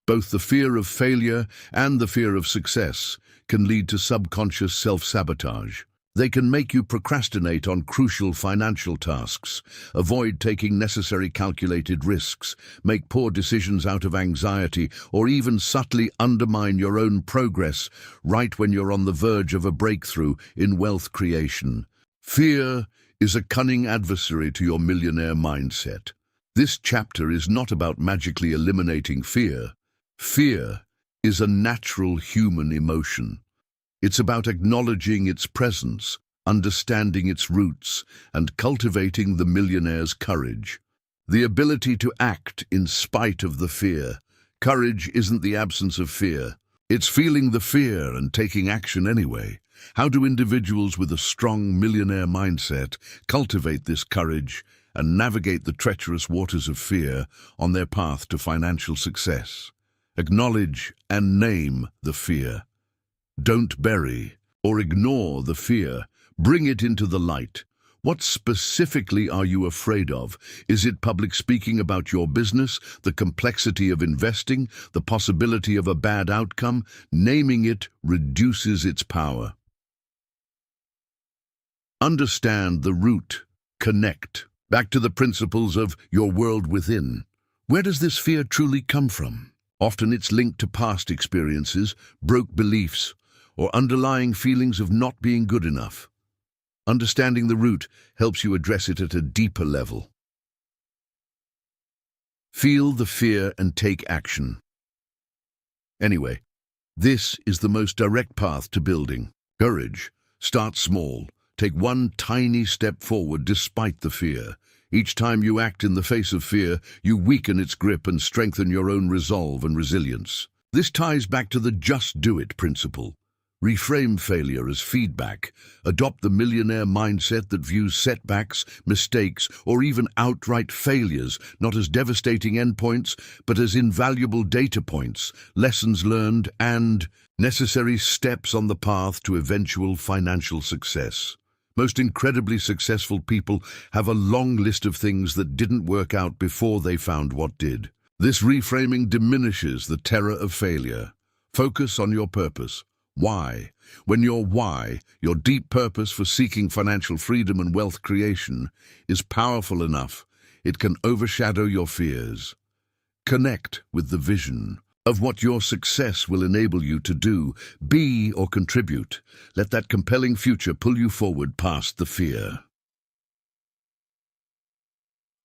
Both the fear of failure and the fear of success can lead to subconscious self-sabotage. They can make you procrastinate on crucial financial tasks, avoid taking necessary calculated risks, make poor decisions out of anxiety, or even subtly undermine your own progress right when you're on the verge of a breakthrough in wealth creation. Fear is a cunning adversary to your millionaire mindset. This chapter is not about magically eliminating fear. Fear is a natural human emotion. It's about acknowledging its presence, understanding its roots, and cultivating the millionaire's courage. The ability to act in spite of the fear. Courage isn't the absence of fear. It's feeling the fear and taking action anyway. How do individuals with a strong millionaire mindset cultivate this courage and navigate the treacherous waters of fear on their path to financial success? Acknowledge and name the fear. Don't bury or ignore the fear. Bring it into the light. What specifically are you afraid of? Is it public speaking about your business, the complexity of investing, the possibility of a bad outcome? Naming it reduces its power. Understand the root. Connect. Back to the principles of your world within. Where does this fear truly come from? Often it's linked to past experiences, broke beliefs, or underlying feelings of not being good enough. Understanding the root helps you address it at a deeper level. Feel the fear and take action. Anyway, this is the most direct path to building courage. Start small. Take one tiny step forward despite the fear. Each time you act in the face of fear, you weaken its grip and strengthen your own resolve and resilience. This ties back to the just do it principle. Reframe failure as feedback. Adopt the millionaire mindset that views setbacks, mistakes, or even outright failures not as devastating endpoints, but as invaluable data points, lessons learned, and necessary steps on the path to eventual financial success. Most incredibly successful people have a long list of things that didn't work out before they found what did. This reframing diminishes the terror of failure. Focus on your purpose. Why? When your why, your deep purpose for seeking financial freedom and wealth creation, is powerful enough, it can overshadow your fears. Connect with the vision of what your success will enable you to do, be, or contribute. Let that compelling future pull you forward past the fear.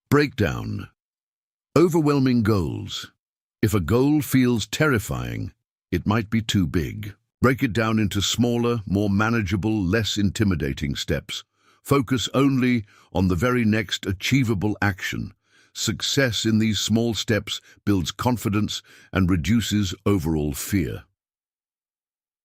Breakdown. Overwhelming goals. If a goal feels terrifying, it might be too big. Break it down into smaller, more manageable, less intimidating steps. Focus only on the very next achievable action. Success in these small steps builds confidence and reduces overall fear.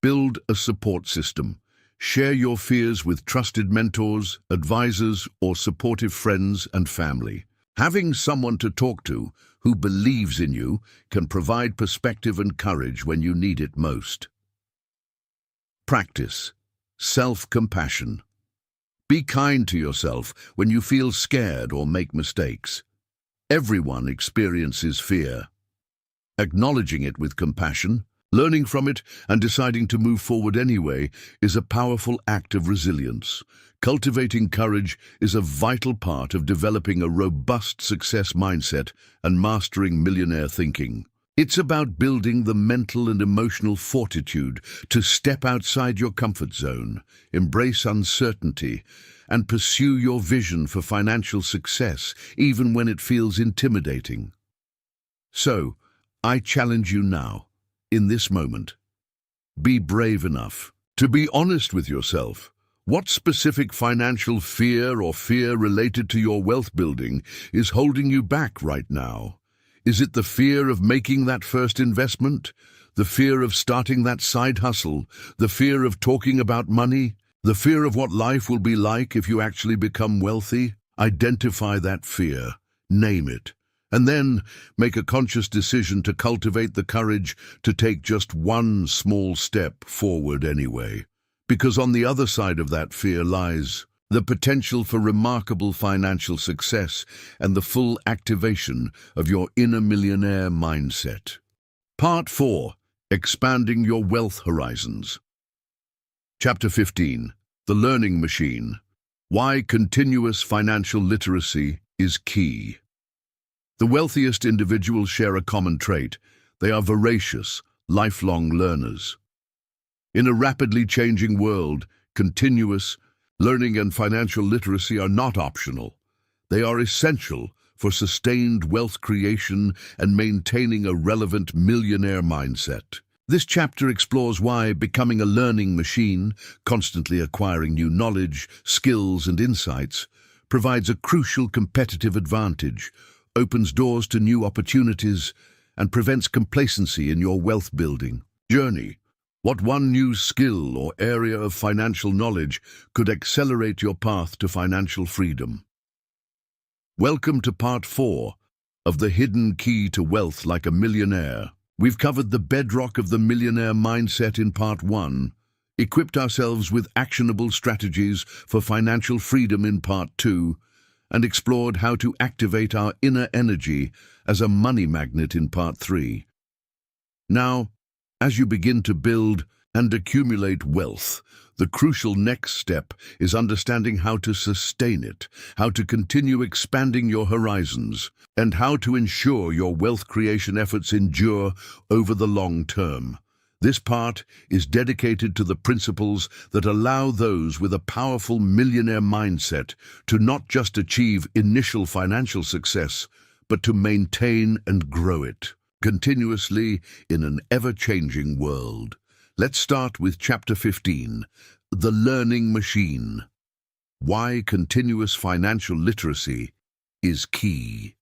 Build a support system. Share your fears with trusted mentors, advisors, or supportive friends and family. Having someone to talk to who believes in you can provide perspective and courage when you need it most. Practice self-compassion. Be kind to yourself when you feel scared or make mistakes. Everyone experiences fear. Acknowledging it with compassion, learning from it, and deciding to move forward anyway is a powerful act of resilience. Cultivating courage is a vital part of developing a robust success mindset and mastering millionaire thinking. It's about building the mental and emotional fortitude to step outside your comfort zone, embrace uncertainty, and pursue your vision for financial success, even when it feels intimidating. So, I challenge you now, in this moment. Be brave enough to be honest with yourself. What specific financial fear or fear related to your wealth building is holding you back right now? Is it the fear of making that first investment? The fear of starting that side hustle? The fear of talking about money? The fear of what life will be like if you actually become wealthy? Identify that fear, name it, and then make a conscious decision to cultivate the courage to take just one small step forward anyway. Because on the other side of that fear lies the potential for remarkable financial success and the full activation of your inner millionaire mindset. Part 4. Expanding your wealth horizons. Chapter 15. The Learning Machine. Why continuous financial literacy is key. The wealthiest individuals share a common trait. They are voracious, lifelong learners. In a rapidly changing world, continuous learning and financial literacy are not optional. They are essential for sustained wealth creation and maintaining a relevant millionaire mindset. This chapter explores why becoming a learning machine, constantly acquiring new knowledge, skills, and insights, provides a crucial competitive advantage, opens doors to new opportunities, and prevents complacency in your wealth building journey. What one new skill or area of financial knowledge could accelerate your path to financial freedom? Welcome to Part 4 of The Hidden Key to Wealth Like a Millionaire. We've covered the bedrock of the millionaire mindset in Part 1, equipped ourselves with actionable strategies for financial freedom in Part 2, and explored how to activate our inner energy as a money magnet in Part 3. Now, as you begin to build and accumulate wealth, the crucial next step is understanding how to sustain it, how to continue expanding your horizons, and how to ensure your wealth creation efforts endure over the long term. This part is dedicated to the principles that allow those with a powerful millionaire mindset to not just achieve initial financial success, but to maintain and grow it continuously in an ever-changing world. Let's start with Chapter 15, The Learning Machine. Why continuous financial literacy is key.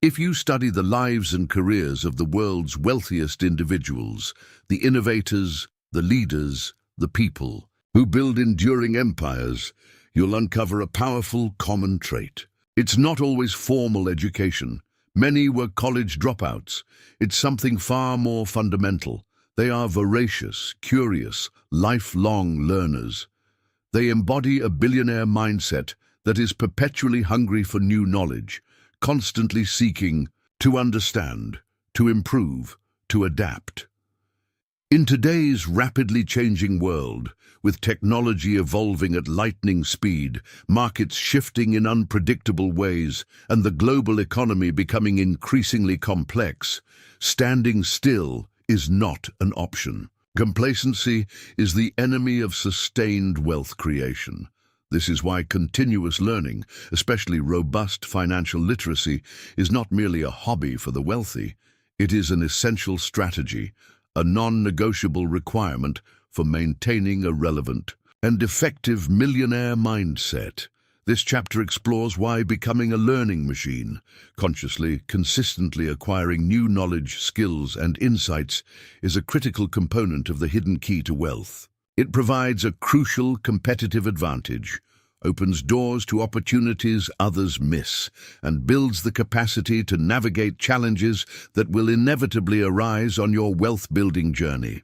If you study the lives and careers of the world's wealthiest individuals, the innovators, the leaders, the people who build enduring empires, you'll uncover a powerful common trait. It's not always formal education. Many were college dropouts. It's something far more fundamental. They are voracious, curious, lifelong learners. They embody a billionaire mindset that is perpetually hungry for new knowledge, constantly seeking to understand, to improve, to adapt. In today's rapidly changing world, with technology evolving at lightning speed, markets shifting in unpredictable ways, and the global economy becoming increasingly complex, standing still is not an option. Complacency is the enemy of sustained wealth creation. This is why continuous learning, especially robust financial literacy, is not merely a hobby for the wealthy. It is an essential strategy, a non-negotiable requirement for maintaining a relevant and effective millionaire mindset. This chapter explores why becoming a learning machine, consciously, consistently acquiring new knowledge, skills, and insights, is a critical component of the hidden key to wealth. It provides a crucial competitive advantage, opens doors to opportunities others miss, and builds the capacity to navigate challenges that will inevitably arise on your wealth-building journey.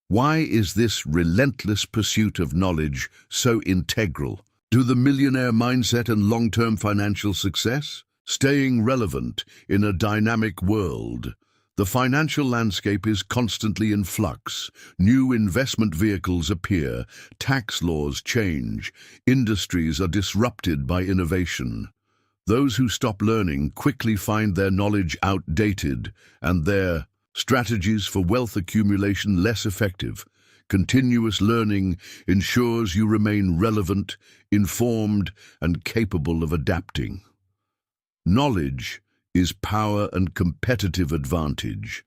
Why is this relentless pursuit of knowledge so integral to the millionaire mindset and long-term financial success? Staying relevant in a dynamic world. The financial landscape is constantly in flux. New investment vehicles appear, tax laws change, industries are disrupted by innovation. Those who stop learning quickly find their knowledge outdated and their strategies for wealth accumulation less effective. Continuous learning ensures you remain relevant, informed, and capable of adapting. Knowledge is power and competitive advantage.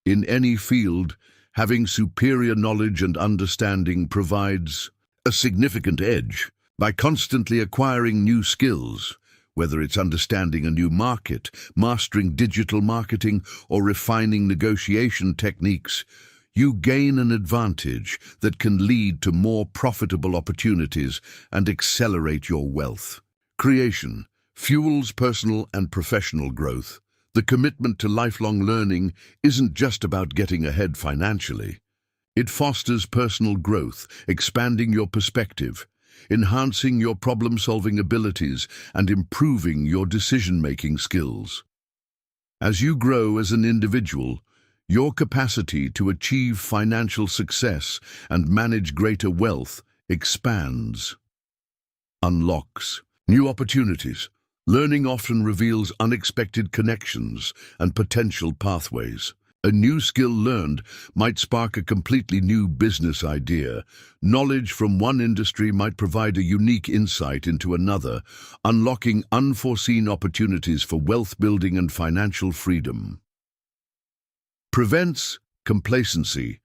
In any field, having superior knowledge and understanding provides a significant edge. By constantly acquiring new skills, whether it's understanding a new market, mastering digital marketing, or refining negotiation techniques, you gain an advantage that can lead to more profitable opportunities and accelerate your wealth creation. Fuels personal and professional growth. The commitment to lifelong learning isn't just about getting ahead financially. It fosters personal growth, expanding your perspective, enhancing your problem-solving abilities, and improving your decision-making skills. As you grow as an individual, your capacity to achieve financial success and manage greater wealth expands. Unlocks new opportunities. Learning often reveals unexpected connections and potential pathways. A new skill learned might spark a completely new business idea. Knowledge from one industry might provide a unique insight into another, unlocking unforeseen opportunities for wealth building and financial freedom. Prevents complacency.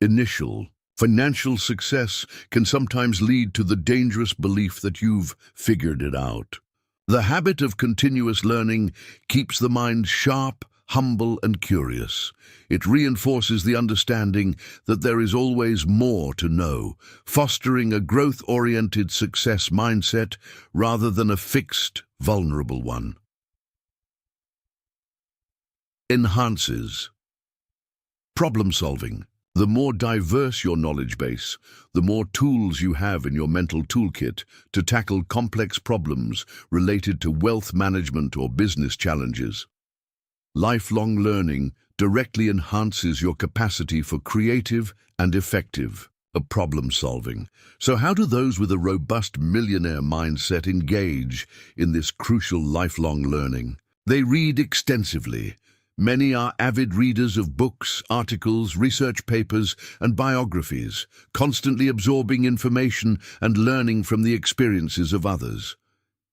Initial financial success can sometimes lead to the dangerous belief that you've figured it out. The habit of continuous learning keeps the mind sharp, humble, and curious. It reinforces the understanding that there is always more to know, fostering a growth-oriented success mindset rather than a fixed, vulnerable one. Enhances problem solving. The more diverse your knowledge base, the more tools you have in your mental toolkit to tackle complex problems related to wealth management or business challenges. Lifelong learning directly enhances your capacity for creative and effective problem solving. So how do those with a robust millionaire mindset engage in this crucial lifelong learning? They read extensively. Many are avid readers of books, articles, research papers, and biographies, constantly absorbing information and learning from the experiences of others.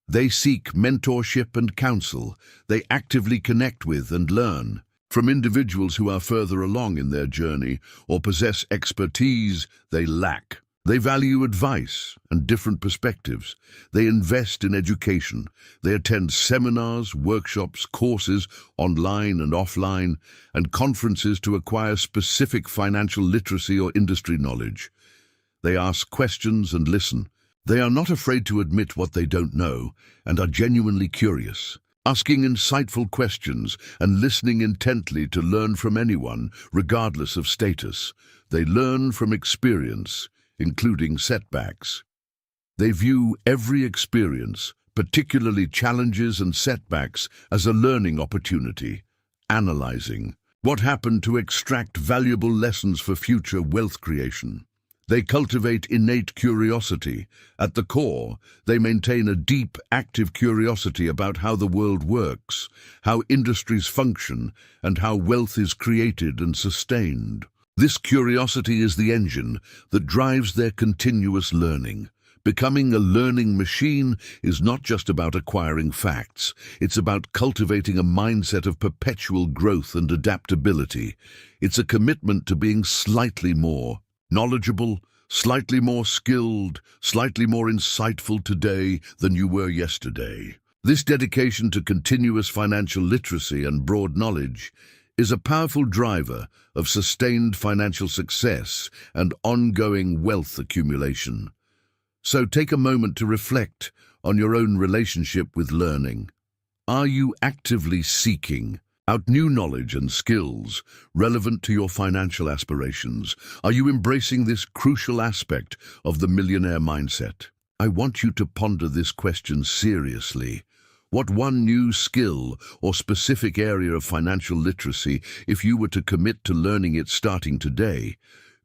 They seek mentorship and counsel. They actively connect with and learn from individuals who are further along in their journey or possess expertise they lack. They value advice and different perspectives. They invest in education. They attend seminars, workshops, courses, online and offline, and conferences to acquire specific financial literacy or industry knowledge. They ask questions and listen. They are not afraid to admit what they don't know and are genuinely curious, asking insightful questions and listening intently to learn from anyone, regardless of status. They learn from experience, including setbacks. They view every experience, particularly challenges and setbacks, as a learning opportunity, analyzing what happened to extract valuable lessons for future wealth creation. They cultivate innate curiosity. At the core, they maintain a deep, active curiosity about how the world works, how industries function, and how wealth is created and sustained. This curiosity is the engine that drives their continuous learning. Becoming a learning machine is not just about acquiring facts. It's about cultivating a mindset of perpetual growth and adaptability. It's a commitment to being slightly more knowledgeable, slightly more skilled, slightly more insightful today than you were yesterday. This dedication to continuous financial literacy and broad knowledge is a powerful driver of sustained financial success and ongoing wealth accumulation. So take a moment to reflect on your own relationship with learning. Are you actively seeking out new knowledge and skills relevant to your financial aspirations? Are you embracing this crucial aspect of the millionaire mindset? I want you to ponder this question seriously. What one new skill or specific area of financial literacy, if you were to commit to learning it starting today,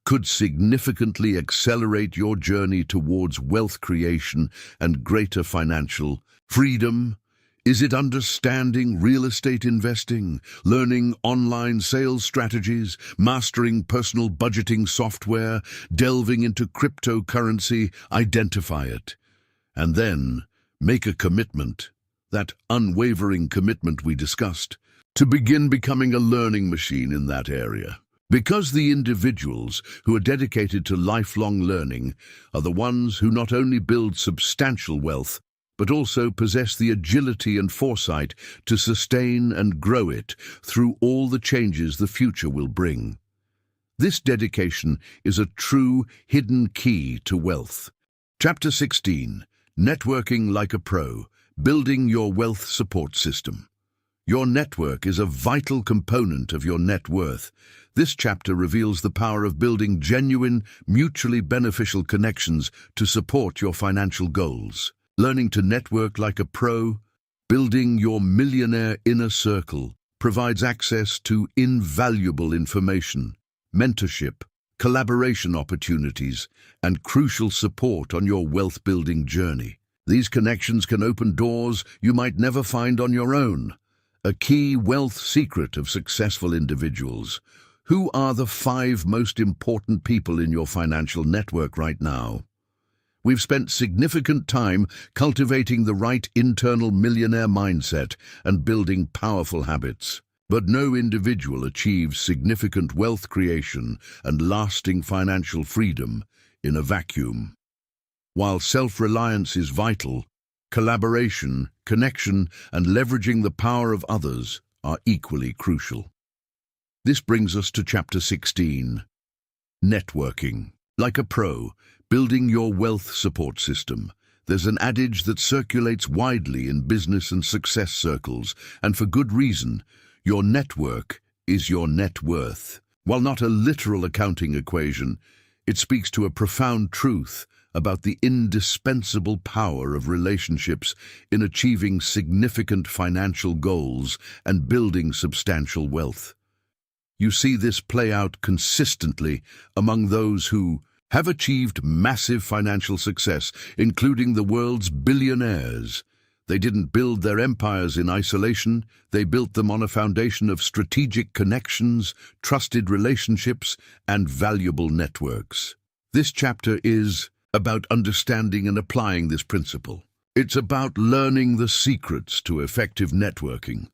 could significantly accelerate your journey towards wealth creation and greater financial freedom? Is it understanding real estate investing, learning online sales strategies, mastering personal budgeting software, delving into cryptocurrency? Identify it, and then make a commitment, that unwavering commitment we discussed, to begin becoming a learning machine in that area. Because the individuals who are dedicated to lifelong learning are the ones who not only build substantial wealth, but also possess the agility and foresight to sustain and grow it through all the changes the future will bring. This dedication is a true hidden key to wealth. Chapter 16, Networking Like a Pro, Building Your Wealth Support System. Your network is a vital component of your net worth. This chapter reveals the power of building genuine, mutually beneficial connections to support your financial goals. Learning to network like a pro, building your millionaire inner circle, provides access to invaluable information, mentorship, collaboration opportunities, and crucial support on your wealth-building journey. These connections can open doors you might never find on your own. A key wealth secret of successful individuals. Who are the 5 most important people in your financial network right now? We've spent significant time cultivating the right internal millionaire mindset and building powerful habits. But no individual achieves significant wealth creation and lasting financial freedom in a vacuum. While self-reliance is vital, collaboration, connection, and leveraging the power of others are equally crucial. This brings us to Chapter 16, Networking Like a Pro, Building Your Wealth Support System. There's an adage that circulates widely in business and success circles, and for good reason. Your network is your net worth. While not a literal accounting equation, it speaks to a profound truth about the indispensable power of relationships in achieving significant financial goals and building substantial wealth. You see this play out consistently among those who have achieved massive financial success, including the world's billionaires. They didn't build their empires in isolation. They built them on a foundation of strategic connections, trusted relationships, and valuable networks. This chapter is about understanding and applying this principle. It's about learning the secrets to effective networking,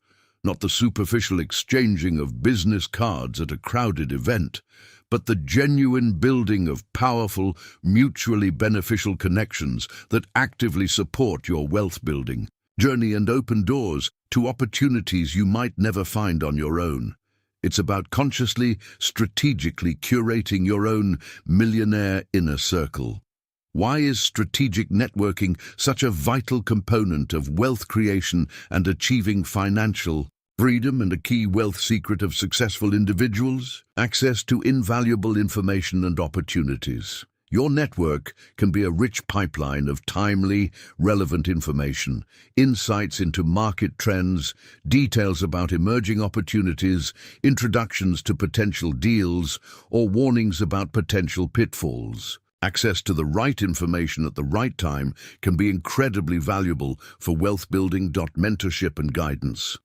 not the superficial exchanging of business cards at a crowded event, but the genuine building of powerful, mutually beneficial connections that actively support your wealth-building journey and open doors to opportunities you might never find on your own. It's about consciously, strategically curating your own millionaire inner circle. Why is strategic networking such a vital component of wealth creation and achieving financial freedom and a key wealth secret of successful individuals? Access to invaluable information and opportunities. Your network can be a rich pipeline of timely, relevant information, insights into market trends, details about emerging opportunities, introductions to potential deals, or warnings about potential pitfalls. Access to the right information at the right time can be incredibly valuable for wealth building. Mentorship and guidance.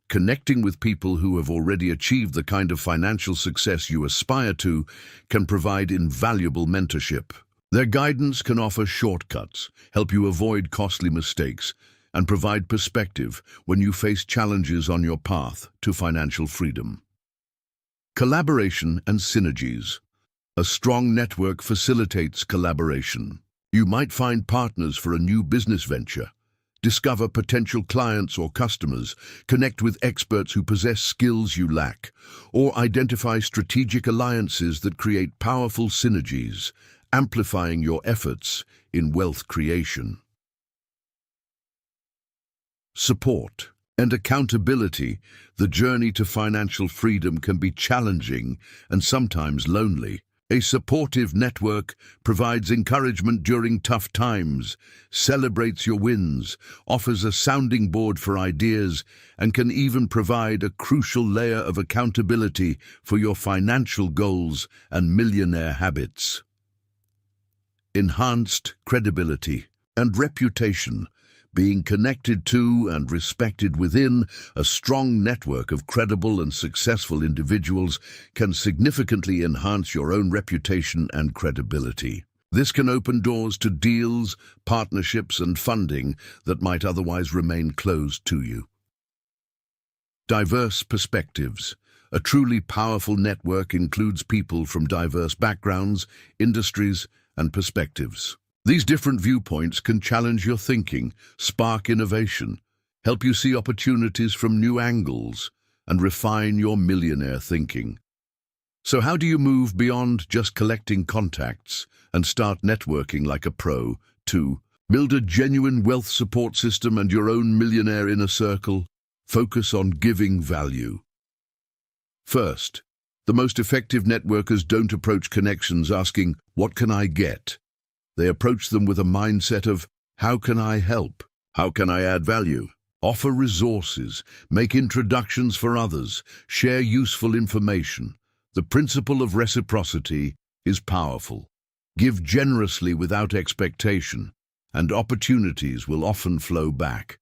Connecting with people who have already achieved the kind of financial success you aspire to can provide invaluable mentorship. Their guidance can offer shortcuts, help you avoid costly mistakes, and provide perspective when you face challenges on your path to financial freedom. Collaboration and synergies. A strong network facilitates collaboration. You might find partners for a new business venture, discover potential clients or customers, connect with experts who possess skills you lack, or identify strategic alliances that create powerful synergies, amplifying your efforts in wealth creation. Support and accountability. The journey to financial freedom can be challenging and sometimes lonely. A supportive network provides encouragement during tough times, celebrates your wins, offers a sounding board for ideas, and can even provide a crucial layer of accountability for your financial goals and millionaire habits. Enhanced credibility and reputation. Being connected to and respected within a strong network of credible and successful individuals can significantly enhance your own reputation and credibility. This can open doors to deals, partnerships, and funding that might otherwise remain closed to you. Diverse perspectives. A truly powerful network includes people from diverse backgrounds, industries, and perspectives. These different viewpoints can challenge your thinking, spark innovation, help you see opportunities from new angles, and refine your millionaire thinking. So how do you move beyond just collecting contacts and start networking like a pro to build a genuine wealth support system and your own millionaire inner circle? Focus on giving value. First, the most effective networkers don't approach connections asking, "What can I get?" They approach them with a mindset of, "How can I help? How can I add value?" Offer resources, make introductions for others, share useful information. The principle of reciprocity is powerful. Give generously without expectation, and opportunities will often flow back.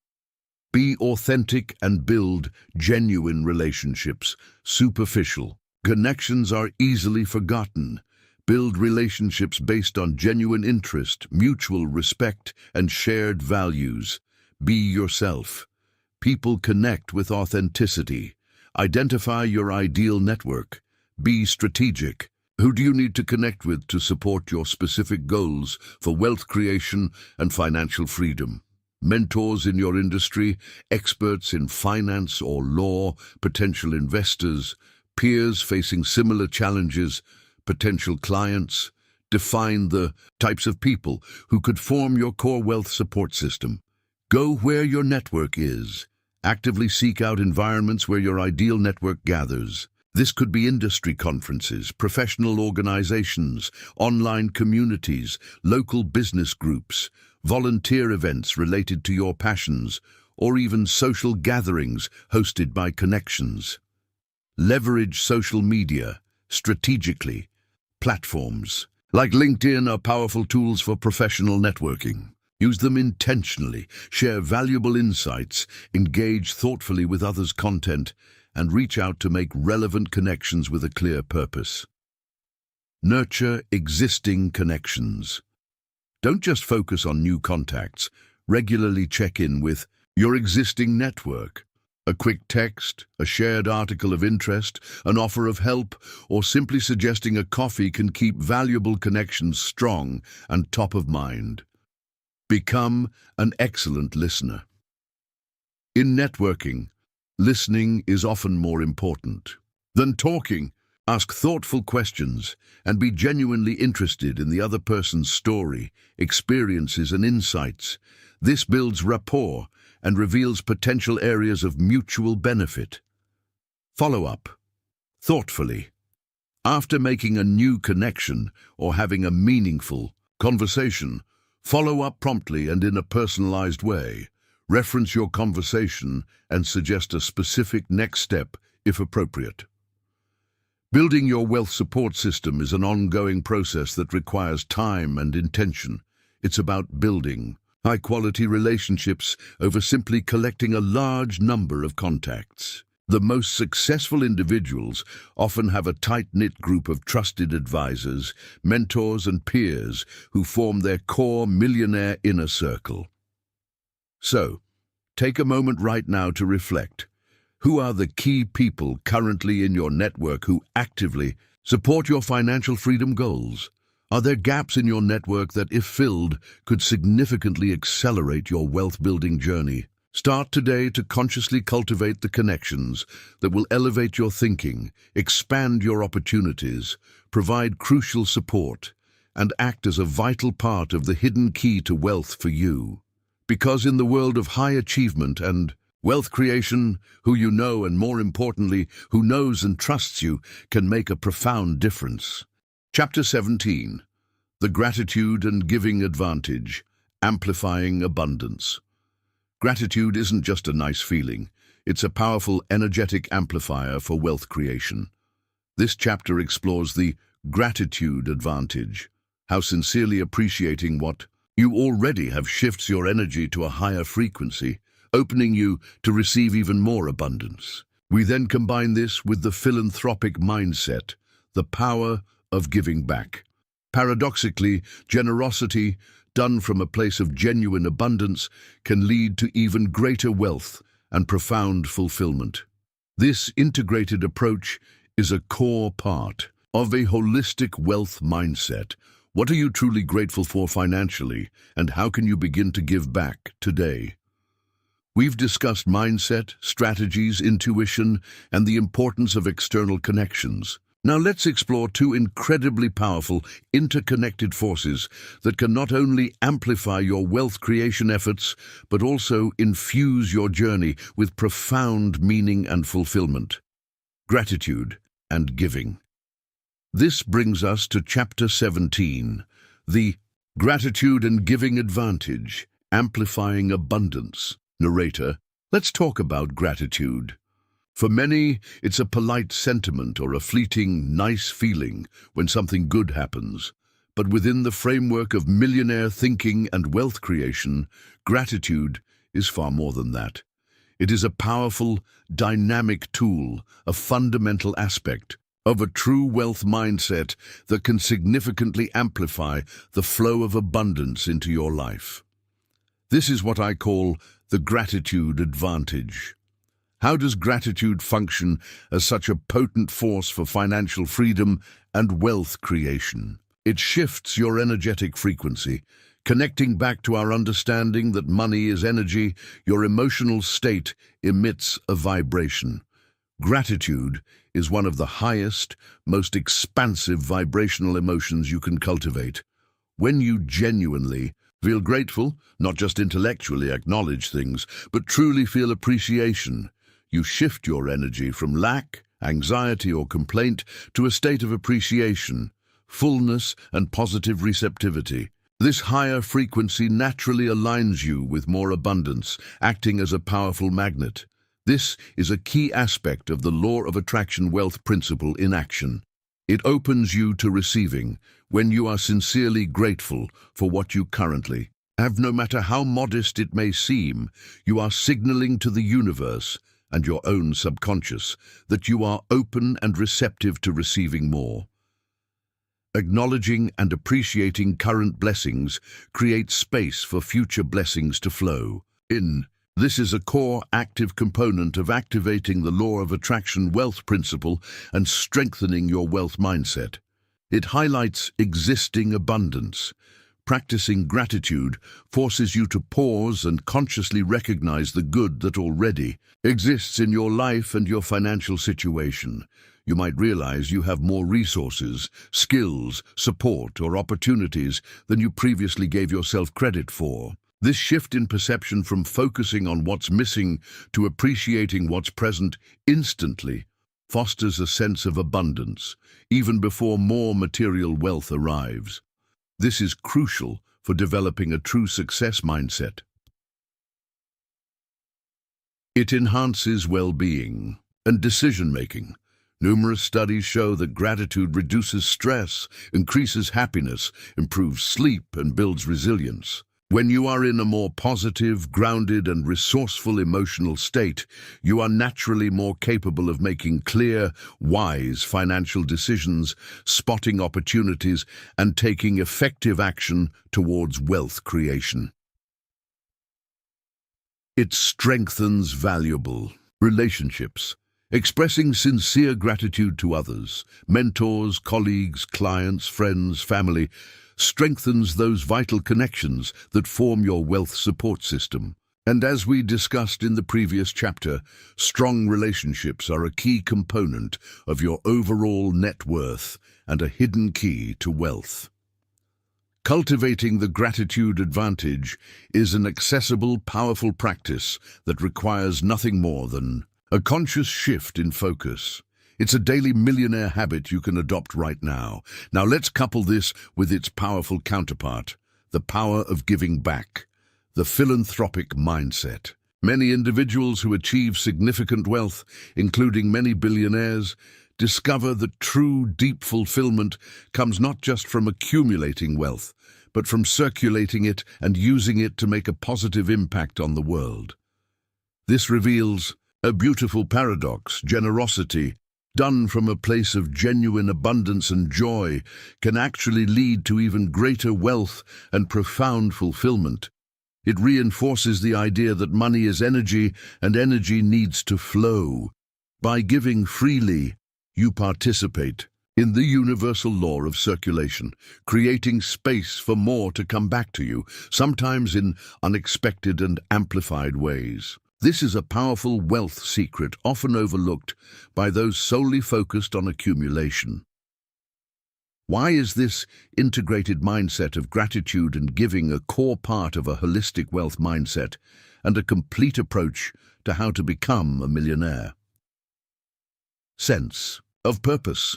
Be authentic and build genuine relationships. Superficial connections are easily forgotten. Build relationships based on genuine interest, mutual respect, and shared values. Be yourself. People connect with authenticity. Identify your ideal network. Be strategic. Who do you need to connect with to support your specific goals for wealth creation and financial freedom? Mentors in your industry, experts in finance or law, potential investors, peers facing similar challenges, potential clients. Define the types of people who could form your core wealth support system. Go where your network is. Actively seek out environments where your ideal network gathers. This could be industry conferences, professional organizations, online communities, local business groups, volunteer events related to your passions, or even social gatherings hosted by connections. Leverage social media strategically. Platforms like LinkedIn are powerful tools for professional networking. Use them intentionally, share valuable insights, engage thoughtfully with others' content, and reach out to make relevant connections with a clear purpose. Nurture existing connections. Don't just focus on new contacts. Regularly check in with your existing network. A quick text, a shared article of interest, an offer of help, or simply suggesting a coffee can keep valuable connections strong and top of mind. Become an excellent listener. In networking, listening is often more important than talking. Ask thoughtful questions and be genuinely interested in the other person's story, experiences, and insights. This builds rapport and reveals potential areas of mutual benefit. Follow up thoughtfully. After making a new connection or having a meaningful conversation, follow up promptly and in a personalized way. Reference your conversation and suggest a specific next step if appropriate. Building your wealth support system is an ongoing process that requires time and intention. It's about building high-quality relationships over simply collecting a large number of contacts. The most successful individuals often have a tight-knit group of trusted advisors, mentors, and peers who form their core millionaire inner circle. So, take a moment right now to reflect. Who are the key people currently in your network who actively Support your financial freedom goals. Are there gaps in your network that, if filled, could significantly accelerate your wealth-building journey? Start today to consciously cultivate the connections that will elevate your thinking, expand your opportunities, provide crucial support, and act as a vital part of the hidden key to wealth for you. Because in the world of high achievement and wealth creation, who you know and, more importantly, who knows and trusts you can make a profound difference. Chapter 17. The Gratitude and Giving Advantage, Amplifying Abundance. Gratitude isn't just a nice feeling, it's a powerful, energetic amplifier for wealth creation. This chapter explores the gratitude advantage, how sincerely appreciating what you already have shifts your energy to a higher frequency, opening you to receive even more abundance. We then combine this with the philanthropic mindset, the power of giving back. Paradoxically, generosity done from a place of genuine abundance can lead to even greater wealth and profound fulfillment. This integrated approach is a core part of a holistic wealth mindset. What are you truly grateful for financially, and how can you begin to give back today? We've discussed mindset, strategies, intuition, and the importance of external connections. Now let's explore two incredibly powerful, interconnected forces that can not only amplify your wealth creation efforts, but also infuse your journey with profound meaning and fulfillment. Gratitude and giving. This brings us to Chapter 17, the Gratitude and Giving Advantage, Amplifying Abundance. Narrator, let's talk about gratitude. For many, it's a polite sentiment or a fleeting, nice feeling when something good happens. But within the framework of millionaire thinking and wealth creation, gratitude is far more than that. It is a powerful, dynamic tool, a fundamental aspect of a true wealth mindset that can significantly amplify the flow of abundance into your life. This is what I call the gratitude advantage. How does gratitude function as such a potent force for financial freedom and wealth creation? It shifts your energetic frequency, connecting back to our understanding that money is energy. Your emotional state emits a vibration. Gratitude is one of the highest, most expansive vibrational emotions you can cultivate. When you genuinely feel grateful, not just intellectually acknowledge things, but truly feel appreciation, you shift your energy from lack, anxiety, or complaint to a state of appreciation, fullness, and positive receptivity. This higher frequency naturally aligns you with more abundance, acting as a powerful magnet. This is a key aspect of the law of attraction wealth principle in action. It opens you to receiving when you are sincerely grateful for what you currently have. No matter how modest it may seem, you are signaling to the universe and your own subconscious that you are open and receptive to receiving more. Acknowledging and appreciating current blessings creates space for future blessings to flow in. This is a core active component of activating the law of attraction wealth principle and strengthening your wealth mindset. It highlights existing abundance. Practicing gratitude forces you to pause and consciously recognize the good that already exists in your life and your financial situation. You might realize you have more resources, skills, support, or opportunities than you previously gave yourself credit for. This shift in perception from focusing on what's missing to appreciating what's present instantly fosters a sense of abundance, even before more material wealth arrives. This is crucial for developing a true success mindset. It enhances well-being and decision-making. Numerous studies show that gratitude reduces stress, increases happiness, improves sleep, and builds resilience. When you are in a more positive, grounded, and resourceful emotional state, you are naturally more capable of making clear, wise financial decisions, spotting opportunities, and taking effective action towards wealth creation. It strengthens valuable relationships. Expressing sincere gratitude to others, mentors, colleagues, clients, friends, family, strengthens those vital connections that form your wealth support system. And as we discussed in the previous chapter, strong relationships are a key component of your overall net worth and a hidden key to wealth. Cultivating the gratitude advantage is an accessible, powerful practice that requires nothing more than a conscious shift in focus. It's a daily millionaire habit you can adopt right now. Now let's couple this with its powerful counterpart, the power of giving back, the philanthropic mindset. Many individuals who achieve significant wealth, including many billionaires, discover that true, deep fulfillment comes not just from accumulating wealth, but from circulating it and using it to make a positive impact on the world. This reveals a beautiful paradox. Generosity, done from a place of genuine abundance and joy, can actually lead to even greater wealth and profound fulfillment. It reinforces the idea that money is energy and energy needs to flow. By giving freely, you participate in the universal law of circulation, creating space for more to come back to you, sometimes in unexpected and amplified ways. This is a powerful wealth secret often overlooked by those solely focused on accumulation. Why is this integrated mindset of gratitude and giving a core part of a holistic wealth mindset and a complete approach to how to become a millionaire? Sense of purpose.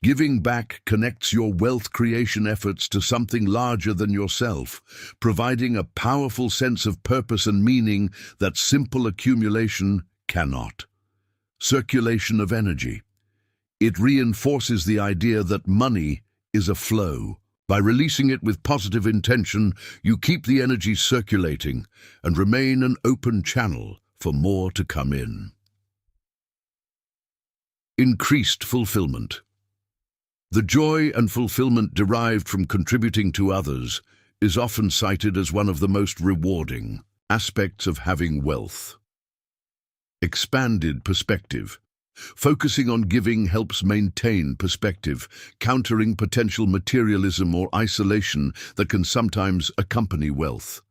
Giving back connects your wealth creation efforts to something larger than yourself, providing a powerful sense of purpose and meaning that simple accumulation cannot. Circulation of energy. It reinforces the idea that money is a flow. By releasing it with positive intention, you keep the energy circulating and remain an open channel for more to come in. Increased fulfillment. The joy and fulfillment derived from contributing to others is often cited as one of the most rewarding aspects of having wealth. Expanded perspective. Focusing on giving helps maintain perspective, countering potential materialism or isolation that can sometimes accompany wealth.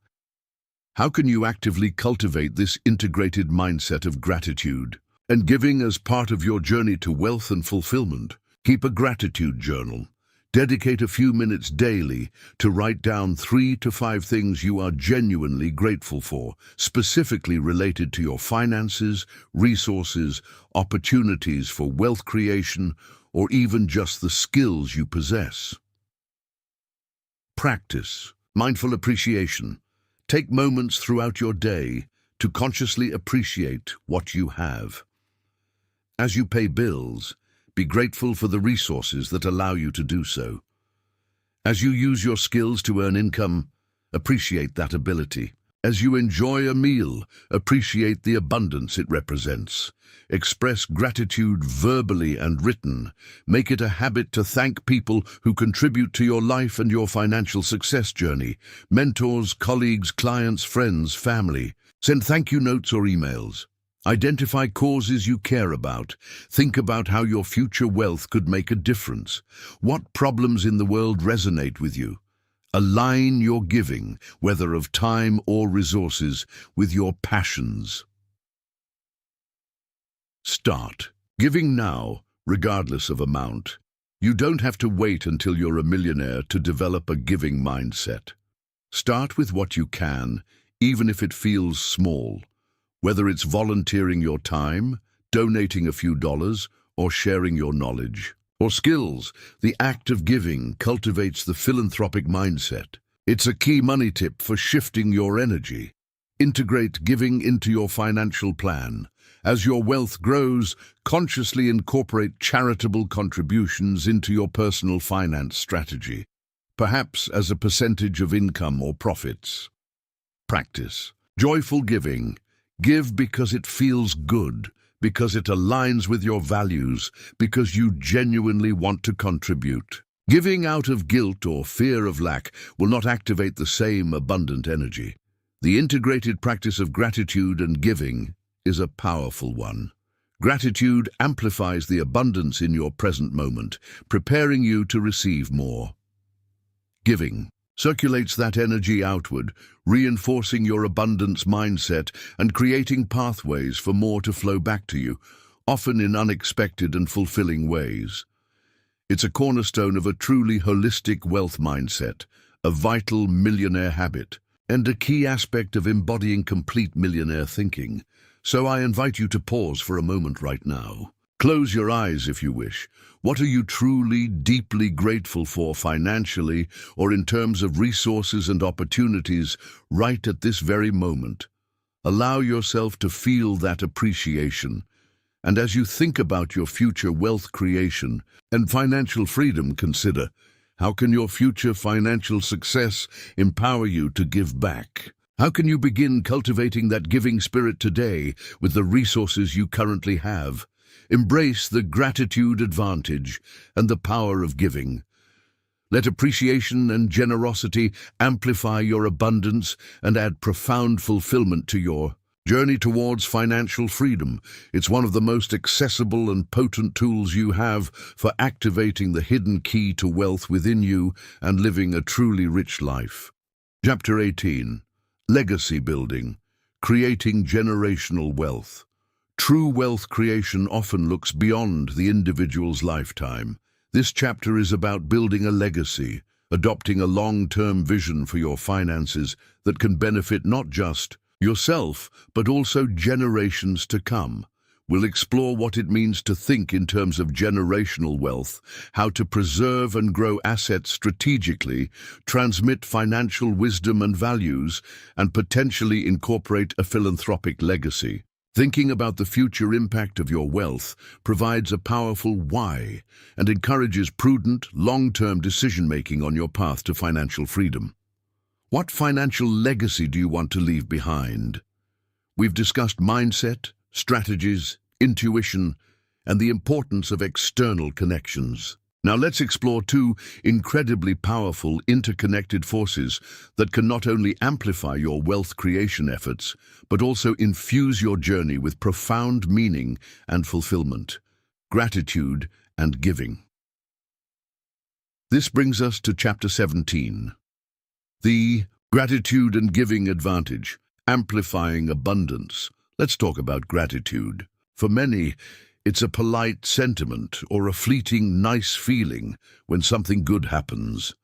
How can you actively cultivate this integrated mindset of gratitude and giving as part of your journey to wealth and fulfillment? Keep a gratitude journal. Dedicate a few minutes daily to write down 3 to 5 things you are genuinely grateful for, specifically related to your finances, resources, opportunities for wealth creation, or even just the skills you possess. Practice mindful appreciation. Take moments throughout your day to consciously appreciate what you have. As you pay bills, be grateful for the resources that allow you to do so. As you use your skills to earn income, appreciate that ability. As you enjoy a meal, appreciate the abundance it represents. Express gratitude verbally and written. Make it a habit to thank people who contribute to your life and your financial success journey. Mentors, colleagues, clients, friends, family. Send thank you notes or emails. Identify causes you care about. Think about how your future wealth could make a difference. What problems in the world resonate with you? Align your giving, whether of time or resources, with your passions. Start giving now, regardless of amount. You don't have to wait until you're a millionaire to develop a giving mindset. Start with what you can, even if it feels small. Whether it's volunteering your time, donating a few dollars, or sharing your knowledge or skills, the act of giving cultivates the philanthropic mindset. It's a key money tip for shifting your energy. Integrate giving into your financial plan. As your wealth grows, consciously incorporate charitable contributions into your personal finance strategy, perhaps as a percentage of income or profits. Practice joyful giving. Give because it feels good, because it aligns with your values, because you genuinely want to contribute. Giving out of guilt or fear of lack will not activate the same abundant energy. The integrated practice of gratitude and giving is a powerful one. Gratitude amplifies the abundance in your present moment, preparing you to receive more. Giving circulates that energy outward, reinforcing your abundance mindset and creating pathways for more to flow back to you, often in unexpected and fulfilling ways. It's a cornerstone of a truly holistic wealth mindset, a vital millionaire habit, and a key aspect of embodying complete millionaire thinking. So I invite you to pause for a moment right now. Close your eyes if you wish. What are you truly, deeply grateful for financially or in terms of resources and opportunities right at this very moment? Allow yourself to feel that appreciation. And as you think about your future wealth creation and financial freedom, consider, how can your future financial success empower you to give back? How can you begin cultivating that giving spirit today with the resources you currently have? Embrace the gratitude advantage and the power of giving. Let appreciation and generosity amplify your abundance and add profound fulfillment to your journey towards financial freedom. It's one of the most accessible and potent tools you have for activating the hidden key to wealth within you and living a truly rich life. Chapter 18. Legacy building, creating generational wealth. True wealth creation often looks beyond the individual's lifetime. This chapter is about building a legacy, adopting a long-term vision for your finances that can benefit not just yourself, but also generations to come. We'll explore what it means to think in terms of generational wealth, how to preserve and grow assets strategically, transmit financial wisdom and values, and potentially incorporate a philanthropic legacy. Thinking about the future impact of your wealth provides a powerful why and encourages prudent, long-term decision-making on your path to financial freedom. What financial legacy do you want to leave behind? We've discussed mindset, strategies, intuition, and the importance of external connections. Now let's explore two incredibly powerful interconnected forces that can not only amplify your wealth creation efforts, but also infuse your journey with profound meaning and fulfillment: gratitude and giving. This brings us to Chapter 17. The gratitude and giving advantage, amplifying abundance. Let's talk about gratitude. For many, it's a polite sentiment or a fleeting nice feeling when something good happens.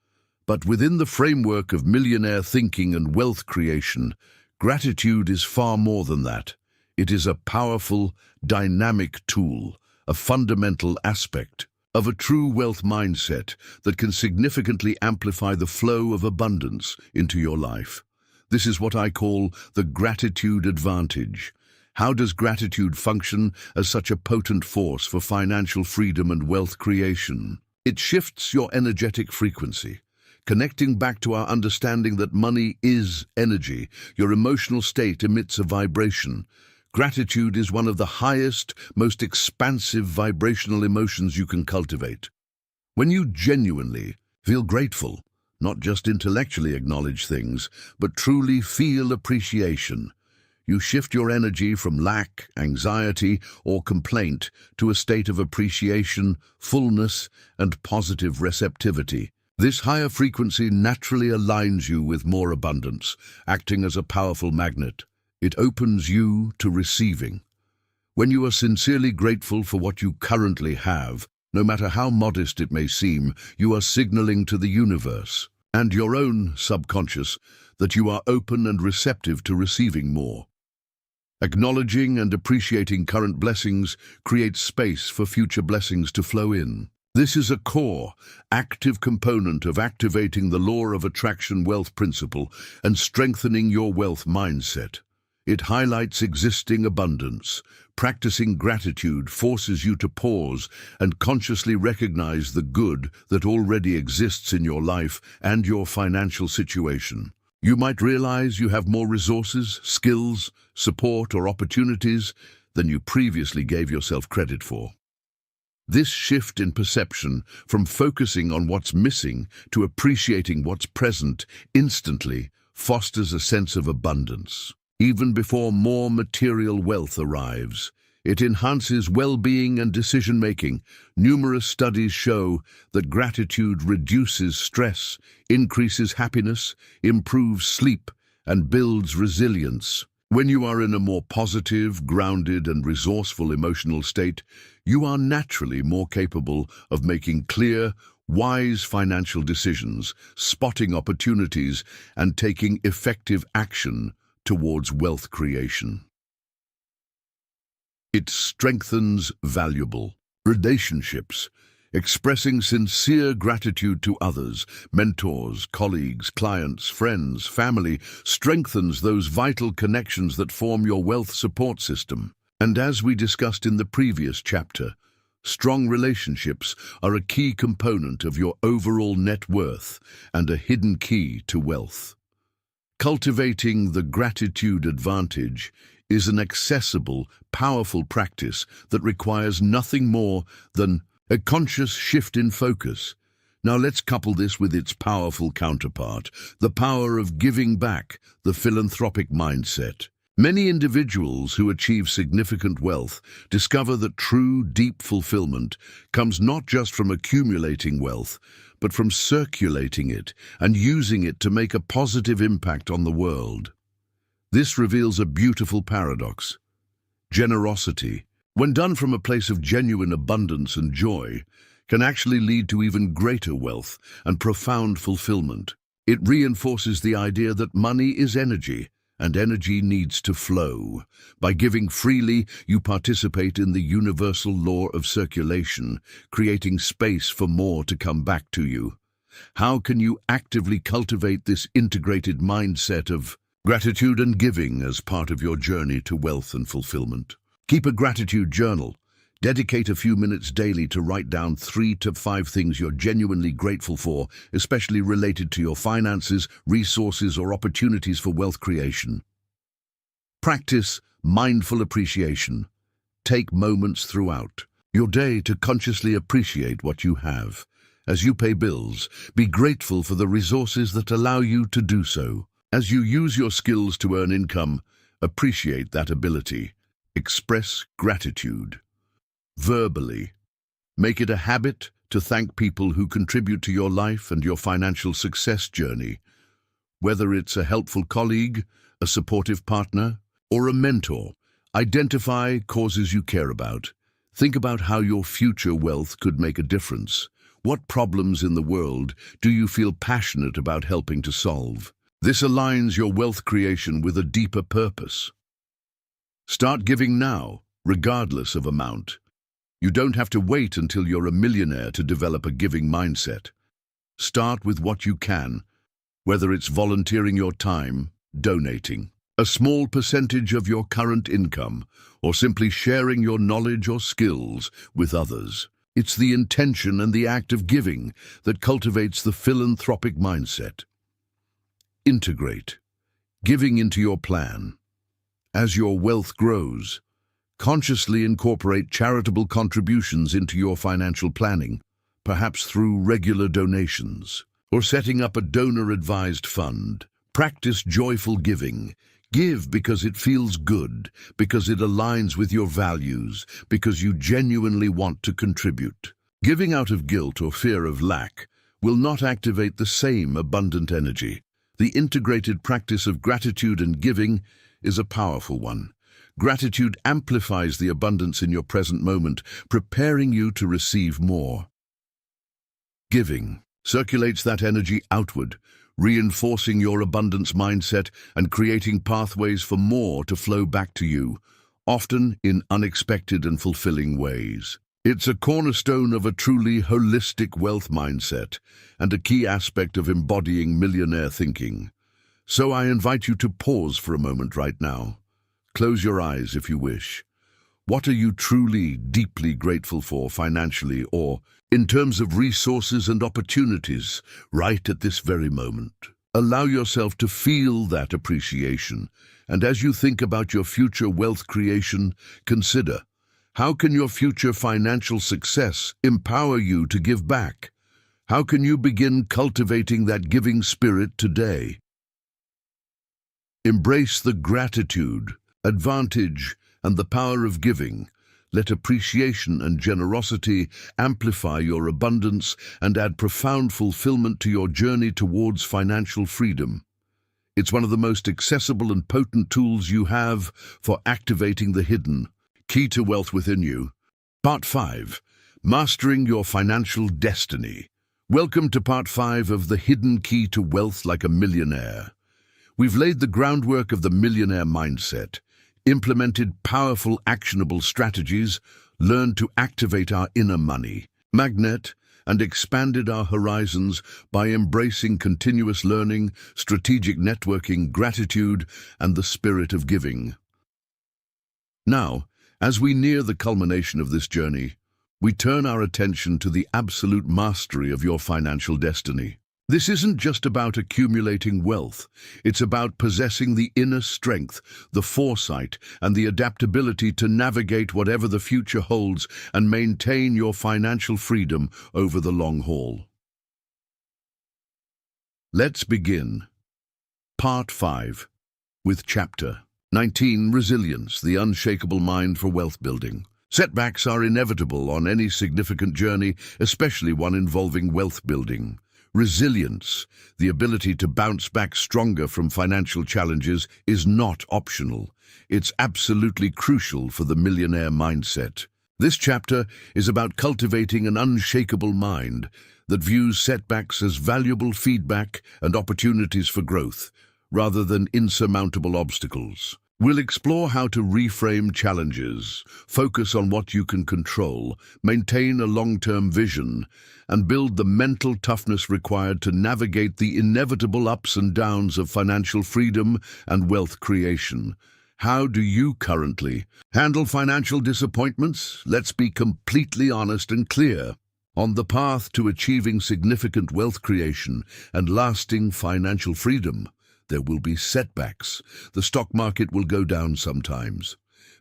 But within the framework of millionaire thinking and wealth creation, gratitude is far more than that. It is a powerful, dynamic tool, a fundamental aspect of a true wealth mindset that can significantly amplify the flow of abundance into your life. This is what I call the gratitude advantage. How does gratitude function as such a potent force for financial freedom and wealth creation? It shifts your energetic frequency, connecting back to our understanding that money is energy. Your emotional state emits a vibration. Gratitude is one of the highest, most expansive vibrational emotions you can cultivate. When you genuinely feel grateful, not just intellectually acknowledge things, but truly feel appreciation, you shift your energy from lack, anxiety, or complaint to a state of appreciation, fullness, and positive receptivity. This higher frequency naturally aligns you with more abundance, acting as a powerful magnet. It opens you to receiving. When you are sincerely grateful for what you currently have, no matter how modest it may seem, you are signaling to the universe and your own subconscious that you are open and receptive to receiving more. Acknowledging and appreciating current blessings creates space for future blessings to flow in. This is a core, active component of activating the law of attraction wealth principle and strengthening your wealth mindset. It highlights existing abundance. Practicing gratitude forces you to pause and consciously recognize the good that already exists in your life and your financial situation. You might realize you have more resources, skills, support, or opportunities than you previously gave yourself credit for. This shift in perception, from focusing on what's missing to appreciating what's present instantly, fosters a sense of abundance. Even before more material wealth arrives, It enhances well-being and decision-making. Numerous studies show that gratitude reduces stress, increases happiness, improves sleep, and builds resilience. When you are in a more positive, grounded, and resourceful emotional state, you are naturally more capable of making clear, wise financial decisions, spotting opportunities, and taking effective action towards wealth creation. It strengthens valuable relationships. Expressing sincere gratitude to others, mentors, colleagues, clients, friends, family, strengthens those vital connections that form your wealth support system. And as we discussed in the previous chapter, strong relationships are a key component of your overall net worth and a hidden key to wealth. Cultivating the gratitude advantage is an accessible, powerful practice that requires nothing more than a conscious shift in focus. Now let's couple this with its powerful counterpart, the power of giving back, the philanthropic mindset. Many individuals who achieve significant wealth discover that true, deep fulfillment comes not just from accumulating wealth, but from circulating it and using it to make a positive impact on the world. This reveals a beautiful paradox. Generosity, when done from a place of genuine abundance and joy, can actually lead to even greater wealth and profound fulfillment. It reinforces the idea that money is energy, and energy needs to flow. By giving freely, you participate in the universal law of circulation, creating space for more to come back to you. How can you actively cultivate this integrated mindset of gratitude and giving as part of your journey to wealth and fulfillment? Keep a gratitude journal. Dedicate a few minutes daily to write down 3 to 5 things you're genuinely grateful for, especially related to your finances, resources, or opportunities for wealth creation. Practice mindful appreciation. Take moments throughout your day to consciously appreciate what you have. As you pay bills, be grateful for the resources that allow you to do so. As you use your skills to earn income, appreciate that ability. Express gratitude verbally. Make it a habit to thank people who contribute to your life and your financial success journey. Whether it's a helpful colleague, a supportive partner, or a mentor, identify causes you care about. Think about how your future wealth could make a difference. What problems in the world do you feel passionate about helping to solve? This aligns your wealth creation with a deeper purpose. Start giving now, regardless of amount. You don't have to wait until you're a millionaire to develop a giving mindset. Start with what you can, whether it's volunteering your time, donating a small percentage of your current income, or simply sharing your knowledge or skills with others. It's the intention and the act of giving that cultivates the philanthropic mindset. Integrate giving into your plan. As your wealth grows, consciously incorporate charitable contributions into your financial planning, perhaps through regular donations, or setting up a donor-advised fund. Practice joyful giving. Give because it feels good, because it aligns with your values, because you genuinely want to contribute. Giving out of guilt or fear of lack will not activate the same abundant energy. The integrated practice of gratitude and giving is a powerful one. Gratitude amplifies the abundance in your present moment, preparing you to receive more. Giving circulates that energy outward, reinforcing your abundance mindset and creating pathways for more to flow back to you, often in unexpected and fulfilling ways. It's a cornerstone of a truly holistic wealth mindset and a key aspect of embodying millionaire thinking. So I invite you to pause for a moment right now. Close your eyes if you wish. What are you truly, deeply grateful for financially or in terms of resources and opportunities right at this very moment? Allow yourself to feel that appreciation, and as you think about your future wealth creation, consider, how can your future financial success empower you to give back? How can you begin cultivating that giving spirit today? Embrace the gratitude, advantage, and the power of giving, Let appreciation and generosity amplify your abundance and add profound fulfillment to your journey towards financial freedom. It's one of the most accessible and potent tools you have for activating the hidden key to wealth within you. Part 5. Mastering Your Financial Destiny. Welcome to Part 5 of The Hidden Key to Wealth Like a Millionaire. We've laid the groundwork of the millionaire mindset, implemented powerful, actionable strategies, learned to activate our inner money magnet, and expanded our horizons by embracing continuous learning, strategic networking, gratitude, and the spirit of giving. Now, as we near the culmination of this journey, we turn our attention to the absolute mastery of your financial destiny. This isn't just about accumulating wealth. It's about possessing the inner strength, the foresight, and the adaptability to navigate whatever the future holds and maintain your financial freedom over the long haul. Let's begin. Part 5, with Chapter 19, Resilience, the Unshakable Mind for Wealth Building. Setbacks are inevitable on any significant journey, especially one involving wealth building. Resilience, the ability to bounce back stronger from financial challenges, is not optional. It's absolutely crucial for the millionaire mindset. This chapter is about cultivating an unshakable mind that views setbacks as valuable feedback and opportunities for growth, rather than insurmountable obstacles. We'll explore how to reframe challenges, focus on what you can control, maintain a long-term vision, and build the mental toughness required to navigate the inevitable ups and downs of financial freedom and wealth creation. How do you currently handle financial disappointments? Let's be completely honest and clear. On the path to achieving significant wealth creation and lasting financial freedom, there will be setbacks. The stock market will go down sometimes.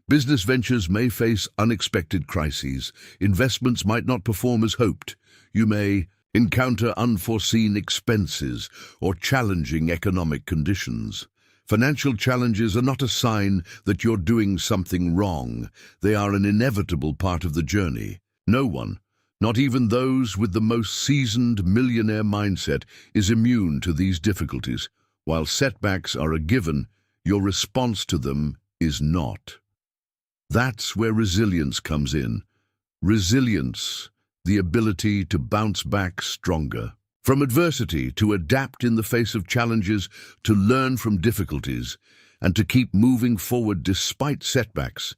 Business ventures may face unexpected crises. Investments might not perform as hoped. You may encounter unforeseen expenses or challenging economic conditions. Financial challenges are not a sign that you're doing something wrong. They are an inevitable part of the journey. No one, not even those with the most seasoned millionaire mindset, is immune to these difficulties. While setbacks are a given, your response to them is not. That's where resilience comes in. Resilience, the ability to bounce back stronger. From adversity, to adapt in the face of challenges, to learn from difficulties, and to keep moving forward despite setbacks,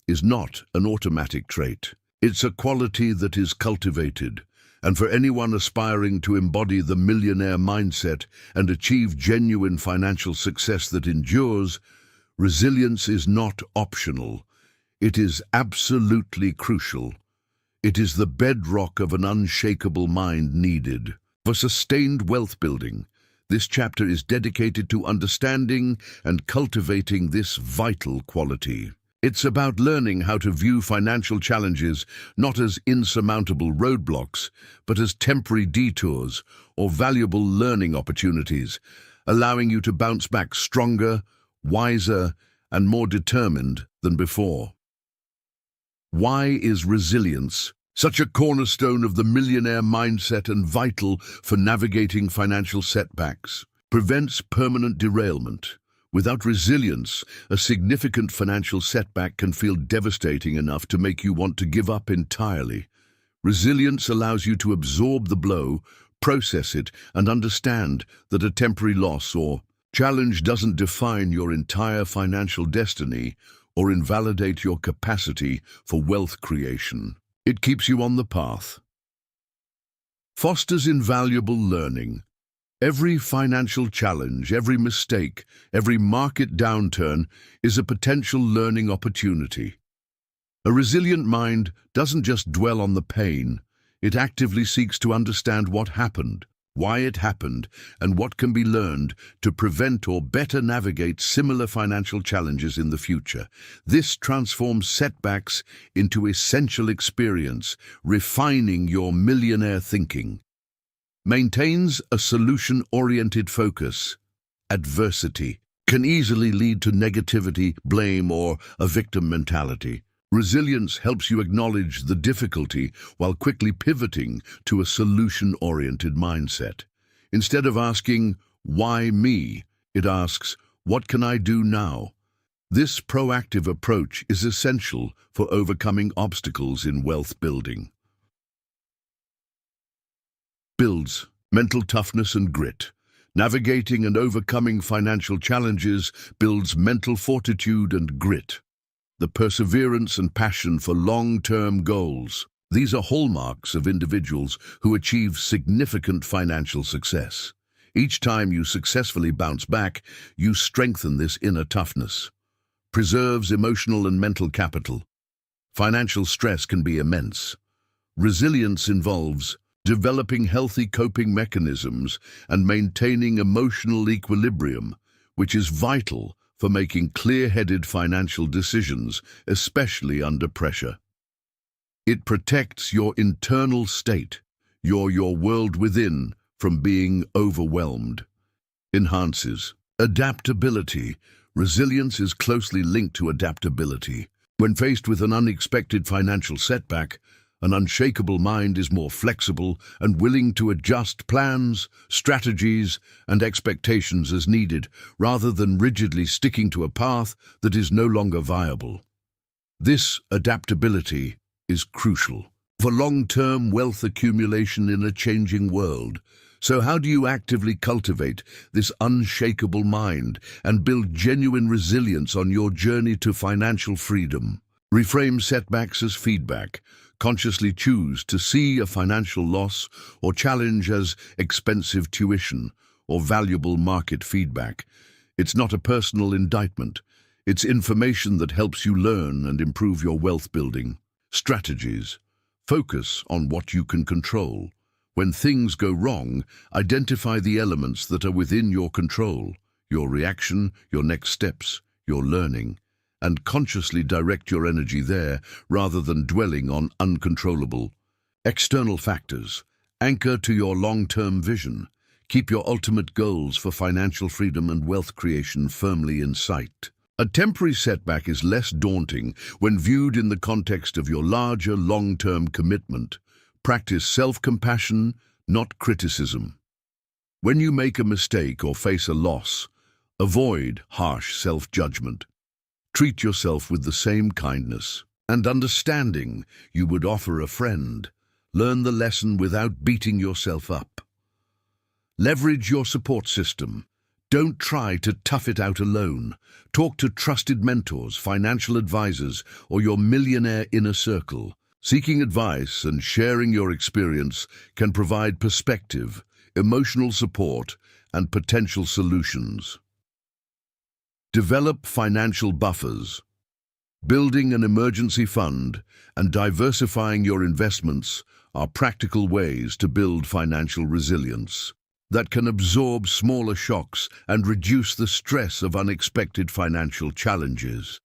is not an automatic trait. It's a quality that is cultivated. And for anyone aspiring to embody the millionaire mindset and achieve genuine financial success that endures, resilience is not optional. It is absolutely crucial. It is the bedrock of an unshakable mind needed for sustained wealth building. This chapter is dedicated to understanding and cultivating this vital quality. It's about learning how to view financial challenges not as insurmountable roadblocks, but as temporary detours or valuable learning opportunities, allowing you to bounce back stronger, wiser, and more determined than before. Why is resilience such a cornerstone of the millionaire mindset and vital for navigating financial setbacks? Prevents permanent derailment. Without resilience, a significant financial setback can feel devastating enough to make you want to give up entirely. Resilience allows you to absorb the blow, process it, and understand that a temporary loss or challenge doesn't define your entire financial destiny or invalidate your capacity for wealth creation. It keeps you on the path. Fosters invaluable learning. Every financial challenge, every mistake, every market downturn is a potential learning opportunity. A resilient mind doesn't just dwell on the pain, it actively seeks to understand what happened, why it happened, and what can be learned to prevent or better navigate similar financial challenges in the future. This transforms setbacks into essential experience, refining your millionaire thinking. Maintains a solution-oriented focus. Adversity can easily lead to negativity, blame, or a victim mentality. Resilience helps you acknowledge the difficulty while quickly pivoting to a solution-oriented mindset. Instead of asking, "Why me?" it asks, "What can I do now?" This proactive approach is essential for overcoming obstacles in wealth building. Builds mental toughness and grit. Navigating and overcoming financial challenges builds mental fortitude and grit. The perseverance and passion for long-term goals. These are hallmarks of individuals who achieve significant financial success. Each time you successfully bounce back, you strengthen this inner toughness. Preserves emotional and mental capital. Financial stress can be immense. Resilience involves developing healthy coping mechanisms and maintaining emotional equilibrium, which is vital for making clear-headed financial decisions, especially under pressure. It protects your internal state, your world within, from being overwhelmed. Enhances adaptability. Resilience is closely linked to adaptability. When faced with an unexpected financial setback, an unshakable mind is more flexible and willing to adjust plans, strategies, and expectations as needed, rather than rigidly sticking to a path that is no longer viable. This adaptability is crucial for long-term wealth accumulation in a changing world. So how do you actively cultivate this unshakable mind and build genuine resilience on your journey to financial freedom? Reframe setbacks as feedback. Consciously choose to see a financial loss or challenge as expensive tuition or valuable market feedback. It's not a personal indictment. It's information that helps you learn and improve your wealth building. Strategies. Focus on what you can control. When things go wrong, identify the elements that are within your control, your reaction, your next steps, your learning, and consciously direct your energy there rather than dwelling on uncontrollable external factors. Anchor to your long-term vision. Keep your ultimate goals for financial freedom and wealth creation firmly in sight. A temporary setback is less daunting when viewed in the context of your larger long-term commitment. Practice self-compassion, not criticism. When you make a mistake or face a loss, avoid harsh self-judgment. Treat yourself with the same kindness and understanding you would offer a friend. Learn the lesson without beating yourself up. Leverage your support system. Don't try to tough it out alone. Talk to trusted mentors, financial advisors, or your millionaire inner circle. Seeking advice and sharing your experience can provide perspective, emotional support, and potential solutions. Develop financial buffers. Building an emergency fund and diversifying your investments are practical ways to build financial resilience that can absorb smaller shocks and reduce the stress of unexpected financial challenges.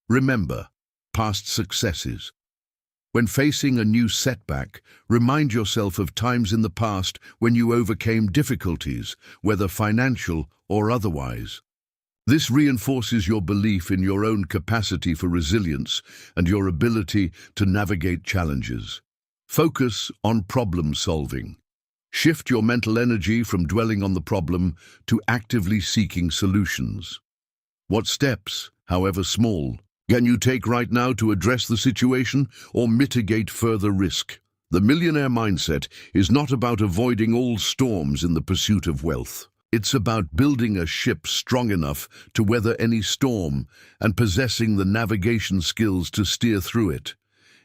Remember past successes. When facing a new setback, remind yourself of times in the past when you overcame difficulties, whether financial or otherwise. This reinforces your belief in your own capacity for resilience and your ability to navigate challenges. Focus on problem solving. Shift your mental energy from dwelling on the problem to actively seeking solutions. What steps, however small, can you take right now to address the situation or mitigate further risk? The millionaire mindset is not about avoiding all storms in the pursuit of wealth. It's about building a ship strong enough to weather any storm and possessing the navigation skills to steer through it.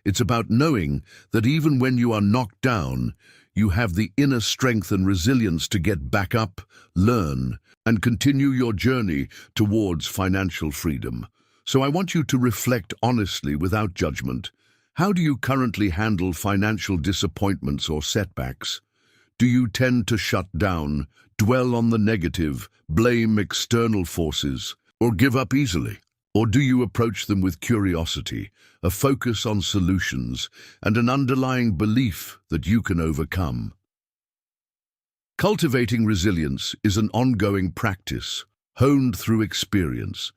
It's about knowing that even when you are knocked down, you have the inner strength and resilience to get back up, learn, and continue your journey towards financial freedom. So I want you to reflect honestly without judgment. How do you currently handle financial disappointments or setbacks? Do you tend to shut down, dwell on the negative, blame external forces, or give up easily? Or do you approach them with curiosity, a focus on solutions, and an underlying belief that you can overcome? Cultivating resilience is an ongoing practice, honed through experience.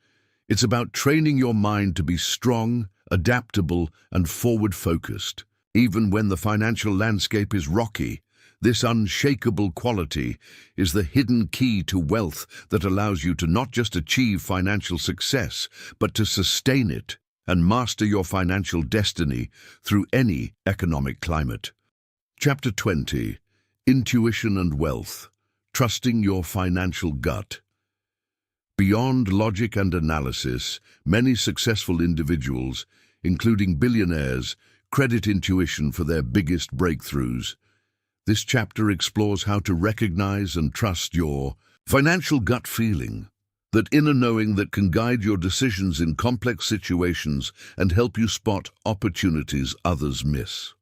It's about training your mind to be strong, adaptable, and forward-focused. Even when the financial landscape is rocky, this unshakable quality is the hidden key to wealth that allows you to not just achieve financial success, but to sustain it and master your financial destiny through any economic climate. Chapter 20: Intuition and Wealth. Trusting your financial gut. Beyond logic and analysis, many successful individuals, including billionaires, credit intuition for their biggest breakthroughs. This chapter explores how to recognize and trust your financial gut feeling, that inner knowing that can guide your decisions in complex situations and help you spot opportunities others miss.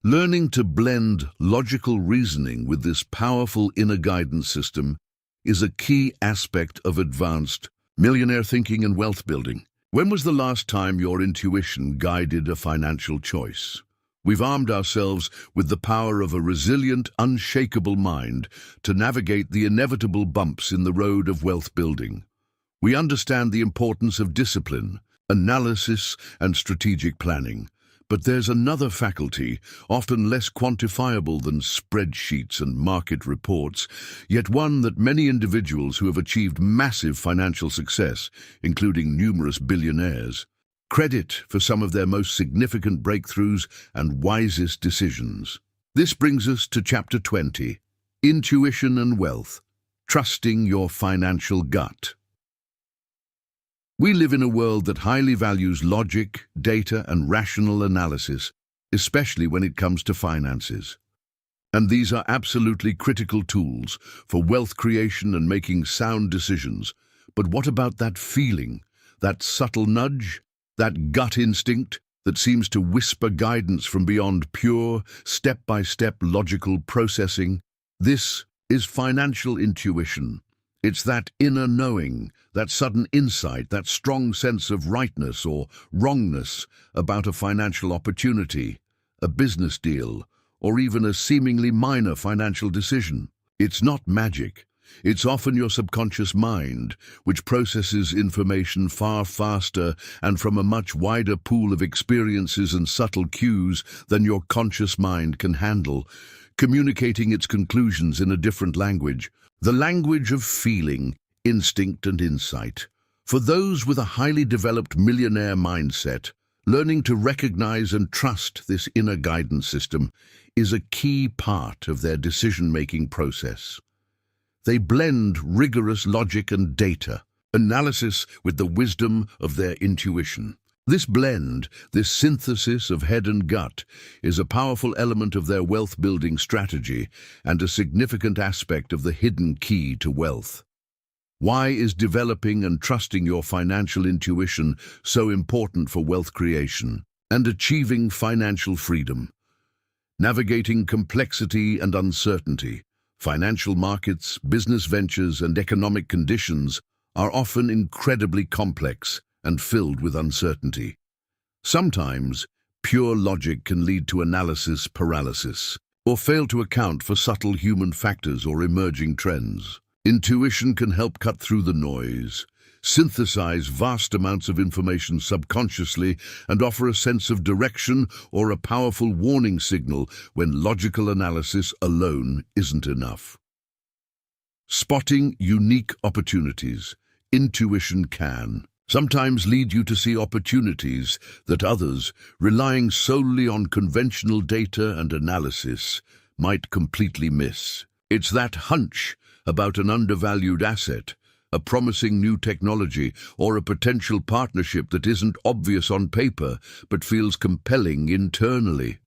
Learning to blend logical reasoning with this powerful inner guidance system is a key aspect of advanced millionaire thinking and wealth building. When was the last time your intuition guided a financial choice? We've armed ourselves with the power of a resilient, unshakable mind to navigate the inevitable bumps in the road of wealth building. We understand the importance of discipline, analysis, and strategic planning. But there's another faculty, often less quantifiable than spreadsheets and market reports, yet one that many individuals who have achieved massive financial success, including numerous billionaires, credit for some of their most significant breakthroughs and wisest decisions. This brings us to Chapter 20, Intuition and Wealth. Trusting your financial gut. We live in a world that highly values logic, data, and rational analysis, especially when it comes to finances. And these are absolutely critical tools for wealth creation and making sound decisions. But what about that feeling, that subtle nudge, that gut instinct that seems to whisper guidance from beyond pure, step-by-step logical processing? This is financial intuition. It's that inner knowing, that sudden insight, that strong sense of rightness or wrongness about a financial opportunity, a business deal, or even a seemingly minor financial decision. It's not magic. It's often your subconscious mind, which processes information far faster and from a much wider pool of experiences and subtle cues than your conscious mind can handle, communicating its conclusions in a different language. The language of feeling, instinct, and insight. For those with a highly developed millionaire mindset, learning to recognize and trust this inner guidance system is a key part of their decision-making process. They blend rigorous logic and data, analysis with the wisdom of their intuition. This blend, this synthesis of head and gut, is a powerful element of their wealth-building strategy and a significant aspect of the hidden key to wealth. Why is developing and trusting your financial intuition so important for wealth creation and achieving financial freedom? Navigating complexity and uncertainty, financial markets, business ventures, and economic conditions are often incredibly complex and filled with uncertainty. Sometimes, pure logic can lead to analysis paralysis, or fail to account for subtle human factors or emerging trends. Intuition can help cut through the noise, synthesize vast amounts of information subconsciously, and offer a sense of direction or a powerful warning signal when logical analysis alone isn't enough. Spotting unique opportunities. Intuition can sometimes lead you to see opportunities that others, relying solely on conventional data and analysis, might completely miss. It's that hunch about an undervalued asset, a promising new technology, or a potential partnership that isn't obvious on paper but feels compelling internally.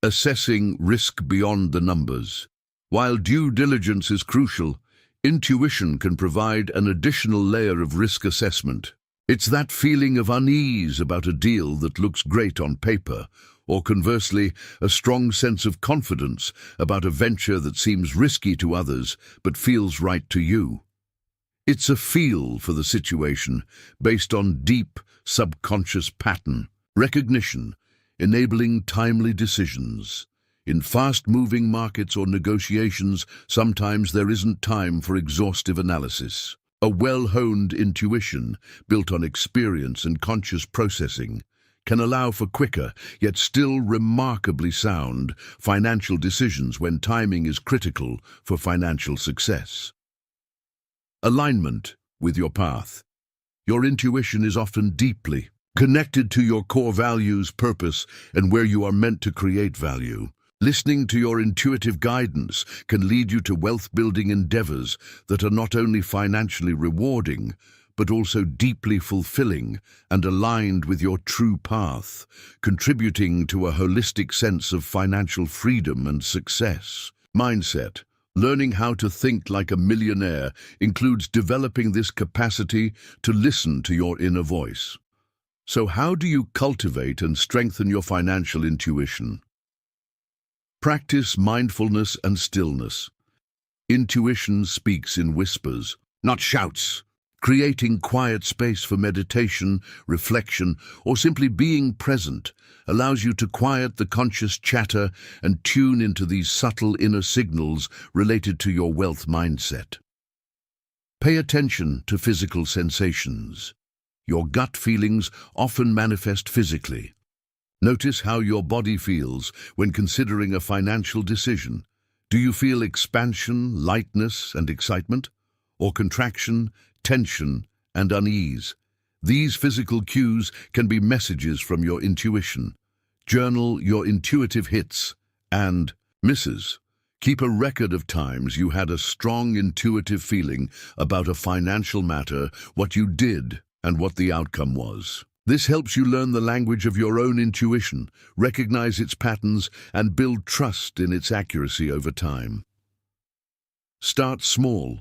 Assessing risk beyond the numbers. While due diligence is crucial, intuition can provide an additional layer of risk assessment. It's that feeling of unease about a deal that looks great on paper, or conversely, a strong sense of confidence about a venture that seems risky to others but feels right to you. It's a feel for the situation based on deep subconscious pattern recognition, enabling timely decisions. In fast-moving markets or negotiations, sometimes there isn't time for exhaustive analysis. A well-honed intuition, built on experience and conscious processing, can allow for quicker, yet still remarkably sound, financial decisions when timing is critical for financial success. Alignment with your path. Your intuition is often deeply connected to your core values, purpose, and where you are meant to create value. Listening to your intuitive guidance can lead you to wealth-building endeavors that are not only financially rewarding, but also deeply fulfilling and aligned with your true path, contributing to a holistic sense of financial freedom and success. Mindset. Learning how to think like a millionaire includes developing this capacity to listen to your inner voice. So how do you cultivate and strengthen your financial intuition? Practice mindfulness and stillness. Intuition speaks in whispers, not shouts. Creating quiet space for meditation, reflection, or simply being present allows you to quiet the conscious chatter and tune into these subtle inner signals related to your wealth mindset. Pay attention to physical sensations. Your gut feelings often manifest physically. Notice how your body feels when considering a financial decision. Do you feel expansion, lightness, and excitement? Or contraction, tension, and unease? These physical cues can be messages from your intuition. Journal your intuitive hits and misses. Keep a record of times you had a strong intuitive feeling about a financial matter, what you did, and what the outcome was. This helps you learn the language of your own intuition, recognize its patterns, and build trust in its accuracy over time. Start small.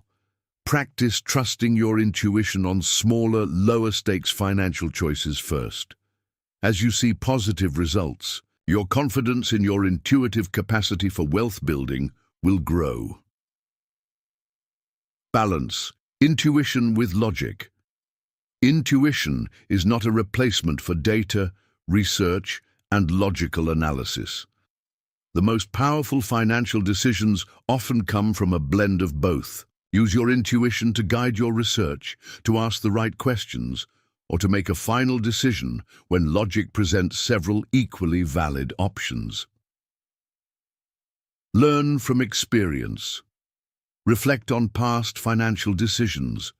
Practice trusting your intuition on smaller, lower-stakes financial choices first. As you see positive results, your confidence in your intuitive capacity for wealth building will grow. Balance. Intuition with logic. Intuition is not a replacement for data, research, and logical analysis. The most powerful financial decisions often come from a blend of both. Use your intuition to guide your research, to ask the right questions, or to make a final decision when logic presents several equally valid options. Learn from experience. Reflect on past financial decisions.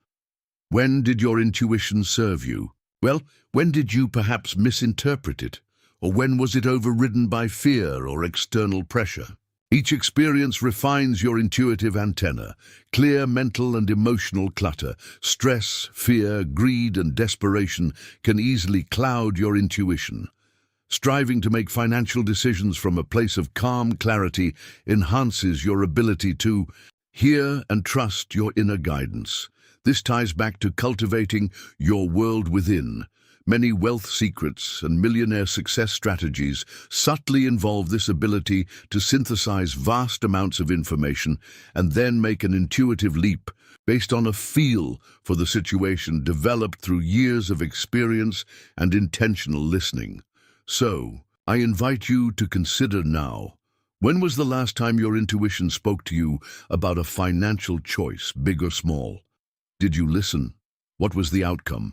When did your intuition serve you? Well, when did you perhaps misinterpret it? Or when was it overridden by fear or external pressure? Each experience refines your intuitive antenna. Clear mental and emotional clutter, stress, fear, greed, and desperation can easily cloud your intuition. Striving to make financial decisions from a place of calm clarity enhances your ability to hear and trust your inner guidance. This ties back to cultivating your world within. Many wealth secrets and millionaire success strategies subtly involve this ability to synthesize vast amounts of information and then make an intuitive leap based on a feel for the situation developed through years of experience and intentional listening. So, I invite you to consider now, when was the last time your intuition spoke to you about a financial choice, big or small? Did you listen? What was the outcome?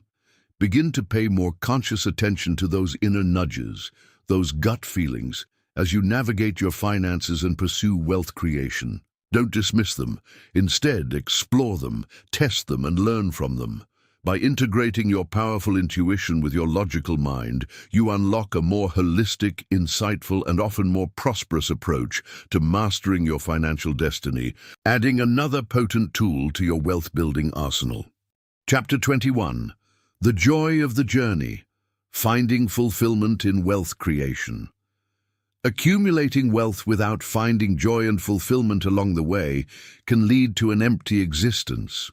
Begin to pay more conscious attention to those inner nudges, those gut feelings, as you navigate your finances and pursue wealth creation. Don't dismiss them. Instead, explore them, test them, and learn from them. By integrating your powerful intuition with your logical mind, you unlock a more holistic, insightful, and often more prosperous approach to mastering your financial destiny, adding another potent tool to your wealth-building arsenal. Chapter 21. The Joy of the Journey. Finding Fulfillment in Wealth Creation. Accumulating wealth without finding joy and fulfillment along the way can lead to an empty existence.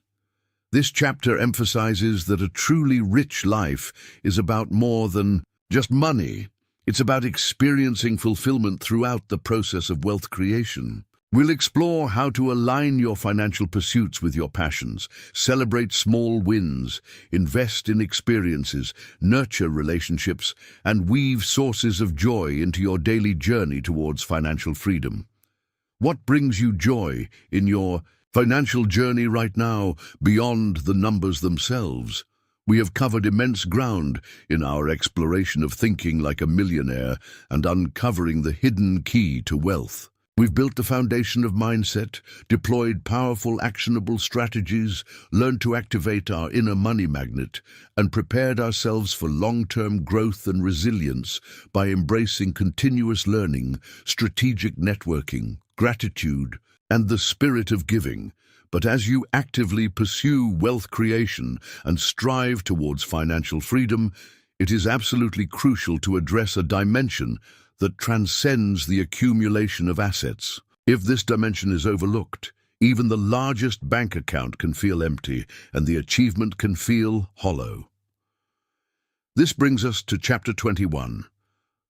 This chapter emphasizes that a truly rich life is about more than just money. It's about experiencing fulfillment throughout the process of wealth creation. We'll explore how to align your financial pursuits with your passions, celebrate small wins, invest in experiences, nurture relationships, and weave sources of joy into your daily journey towards financial freedom. What brings you joy in your financial journey right now beyond the numbers themselves. We have covered immense ground in our exploration of thinking like a millionaire and uncovering the hidden key to wealth. We've built the foundation of mindset, deployed powerful actionable strategies, learned to activate our inner money magnet, and prepared ourselves for long-term growth and resilience by embracing continuous learning, strategic networking, gratitude, and the spirit of giving. But as you actively pursue wealth creation and strive towards financial freedom, it is absolutely crucial to address a dimension that transcends the accumulation of assets. If this dimension is overlooked, even the largest bank account can feel empty and the achievement can feel hollow. This brings us to Chapter 21,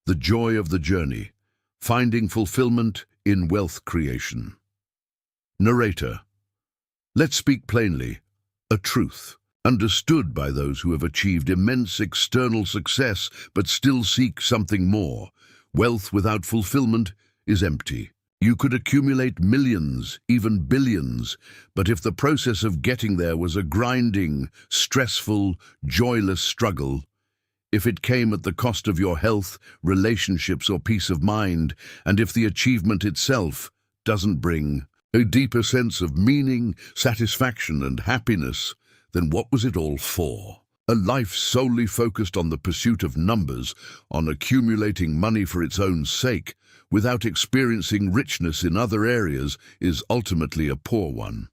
The Joy of the Journey, Finding Fulfillment in Wealth Creation. Narrator. Let's speak plainly, a truth, understood by those who have achieved immense external success but still seek something more. Wealth without fulfillment is empty. You could accumulate millions, even billions, but if the process of getting there was a grinding, stressful, joyless struggle, if it came at the cost of your health, relationships, or peace of mind, and if the achievement itself doesn't bring a deeper sense of meaning, satisfaction, and happiness, then what was it all for? A life solely focused on the pursuit of numbers, on accumulating money for its own sake, without experiencing richness in other areas, is ultimately a poor one.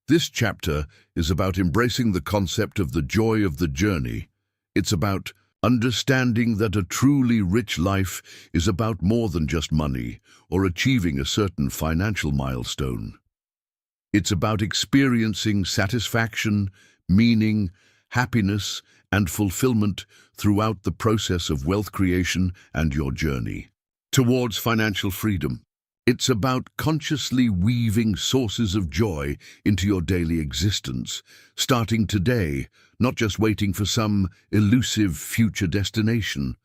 This chapter is about embracing the concept of the joy of the journey. It's about understanding that a truly rich life is about more than just money or achieving a certain financial milestone. It's about experiencing satisfaction, meaning, happiness, and fulfillment throughout the process of wealth creation and your journey towards financial freedom. It's about consciously weaving sources of joy into your daily existence, starting today, not just waiting for some elusive future destination.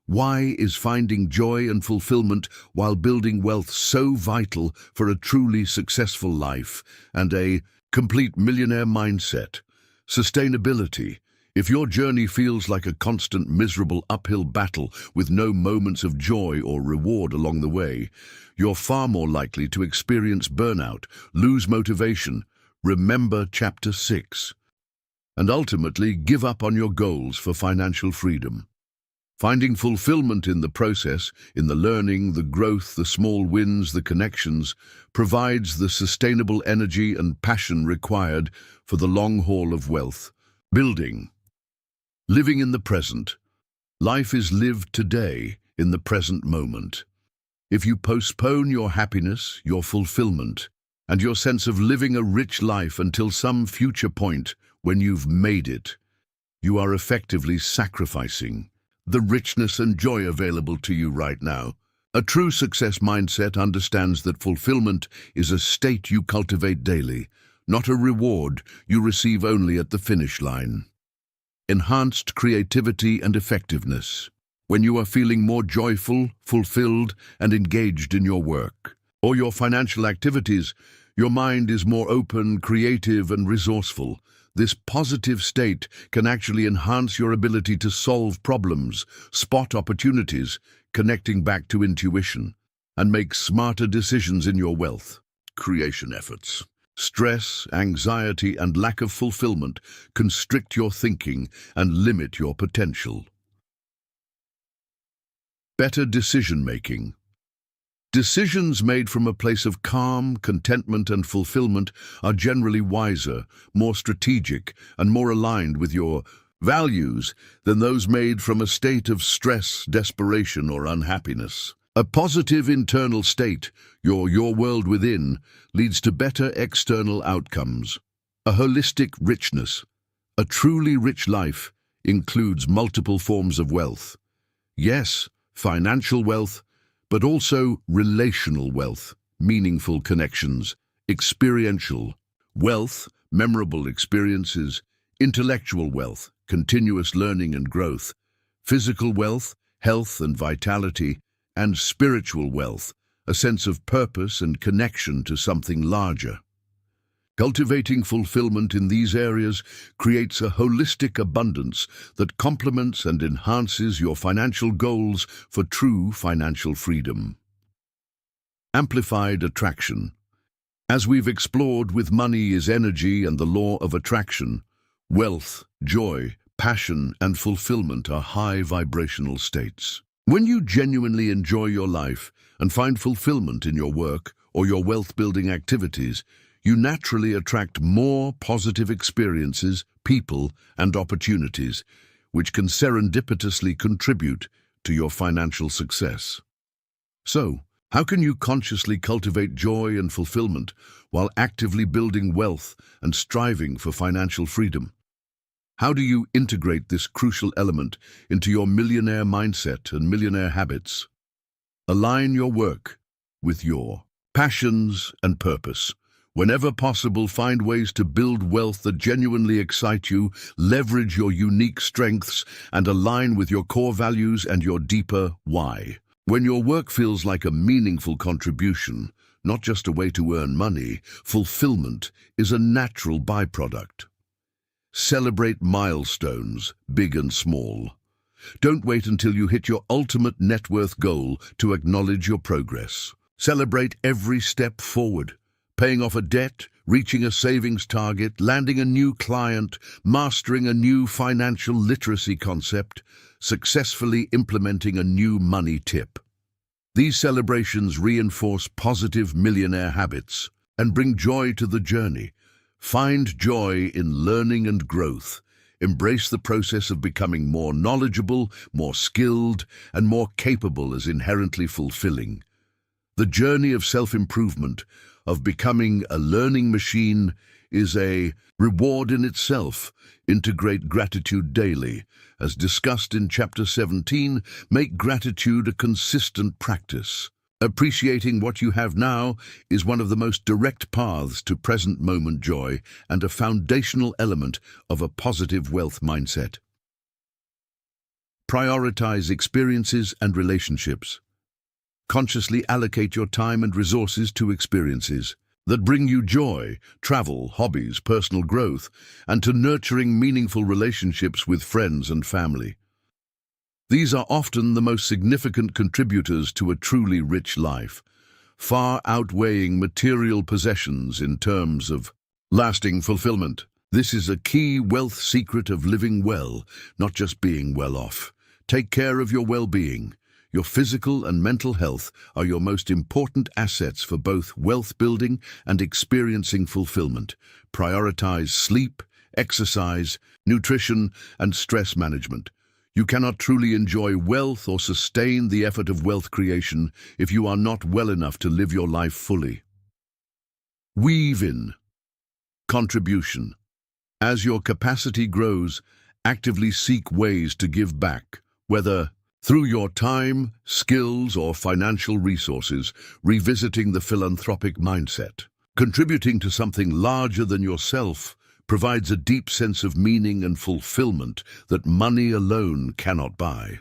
Why is finding joy and fulfillment while building wealth so vital for a truly successful life and a complete millionaire mindset? Sustainability. If your journey feels like a constant miserable uphill battle with no moments of joy or reward along the way, you're far more likely to experience burnout, lose motivation, remember Chapter 6, and ultimately give up on your goals for financial freedom. Finding fulfillment in the process, in the learning, the growth, the small wins, the connections, provides the sustainable energy and passion required for the long haul of wealth building. Living in the present. Life is lived today, in the present moment. If you postpone your happiness, your fulfillment, and your sense of living a rich life until some future point when you've made it, you are effectively sacrificing the richness and joy available to you right now. A true success mindset understands that fulfillment is a state you cultivate daily, not a reward you receive only at the finish line. Enhanced creativity and effectiveness. When you are feeling more joyful, fulfilled, and engaged in your work or your financial activities, your mind is more open, creative, and resourceful. This positive state can actually enhance your ability to solve problems, spot opportunities, connecting back to intuition, and make smarter decisions in your wealth creation efforts. Stress, anxiety, and lack of fulfillment constrict your thinking and limit your potential. Better decision-making. Decisions made from a place of calm, contentment, and fulfillment are generally wiser, more strategic, and more aligned with your values than those made from a state of stress, desperation, or unhappiness. A positive internal state, your world within, leads to better external outcomes. A holistic richness. A truly rich life includes multiple forms of wealth. Yes, financial wealth, but also relational wealth, meaningful connections, experiential wealth, memorable experiences, intellectual wealth, continuous learning and growth, physical wealth, health and vitality, and spiritual wealth, a sense of purpose and connection to something larger. Cultivating fulfillment in these areas creates a holistic abundance that complements and enhances your financial goals for true financial freedom. Amplified attraction. As we've explored with money is energy and the law of attraction, wealth, joy, passion, and fulfillment are high vibrational states. When you genuinely enjoy your life and find fulfillment in your work or your wealth-building activities, you naturally attract more positive experiences, people, and opportunities, which can serendipitously contribute to your financial success. So, how can you consciously cultivate joy and fulfillment while actively building wealth and striving for financial freedom? How do you integrate this crucial element into your millionaire mindset and millionaire habits? Align your work with your passions and purpose. Whenever possible, find ways to build wealth that genuinely excite you, leverage your unique strengths, and align with your core values and your deeper why. When your work feels like a meaningful contribution, not just a way to earn money, fulfillment is a natural byproduct. Celebrate milestones, big and small. Don't wait until you hit your ultimate net worth goal to acknowledge your progress. Celebrate every step forward. Paying off a debt, reaching a savings target, landing a new client, mastering a new financial literacy concept, successfully implementing a new money tip. These celebrations reinforce positive millionaire habits and bring joy to the journey. Find joy in learning and growth. Embrace the process of becoming more knowledgeable, more skilled, and more capable as inherently fulfilling. The journey of self-improvement, of becoming a learning machine, is a reward in itself. Integrate gratitude daily. As discussed in Chapter 17, make gratitude a consistent practice. Appreciating what you have now is one of the most direct paths to present moment joy and a foundational element of a positive wealth mindset. Prioritize experiences and relationships. Consciously allocate your time and resources to experiences that bring you joy, travel, hobbies, personal growth, and to nurturing meaningful relationships with friends and family. These are often the most significant contributors to a truly rich life, far outweighing material possessions in terms of lasting fulfillment. This is a key wealth secret of living well, not just being well off. Take care of your well-being. Your physical and mental health are your most important assets for both wealth building and experiencing fulfillment. Prioritize sleep, exercise, nutrition, and stress management. You cannot truly enjoy wealth or sustain the effort of wealth creation if you are not well enough to live your life fully. Weave in contribution. As your capacity grows, actively seek ways to give back, whether through your time, skills, or financial resources, revisiting the philanthropic mindset. Contributing to something larger than yourself provides a deep sense of meaning and fulfillment that money alone cannot buy.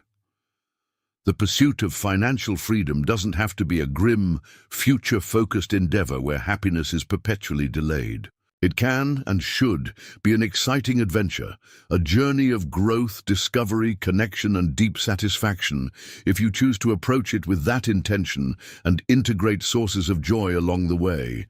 The pursuit of financial freedom doesn't have to be a grim, future-focused endeavor where happiness is perpetually delayed. It can and should be an exciting adventure, a journey of growth, discovery, connection, and deep satisfaction if you choose to approach it with that intention and integrate sources of joy along the way.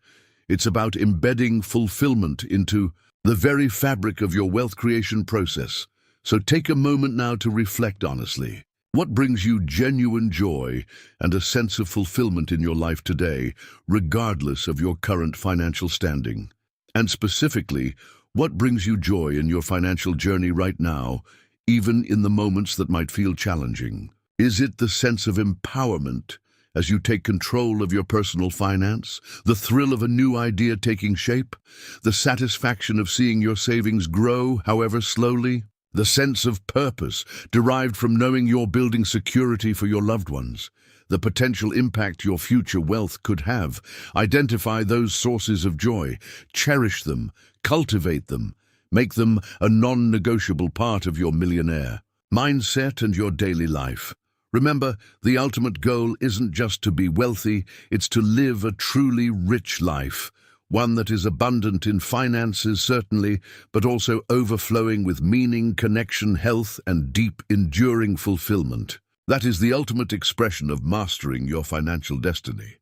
It's about embedding fulfillment into the very fabric of your wealth creation process. So take a moment now to reflect honestly. What brings you genuine joy and a sense of fulfillment in your life today, regardless of your current financial standing? And specifically, what brings you joy in your financial journey right now, even in the moments that might feel challenging? Is it the sense of empowerment as you take control of your personal finance, the thrill of a new idea taking shape, the satisfaction of seeing your savings grow, however slowly, the sense of purpose derived from knowing you're building security for your loved ones, the potential impact your future wealth could have? Identify those sources of joy, cherish them, cultivate them, make them a non-negotiable part of your millionaire mindset and your daily life. Remember, the ultimate goal isn't just to be wealthy, it's to live a truly rich life, one that is abundant in finances, certainly, but also overflowing with meaning, connection, health, and deep, enduring fulfillment. That is the ultimate expression of mastering your financial destiny.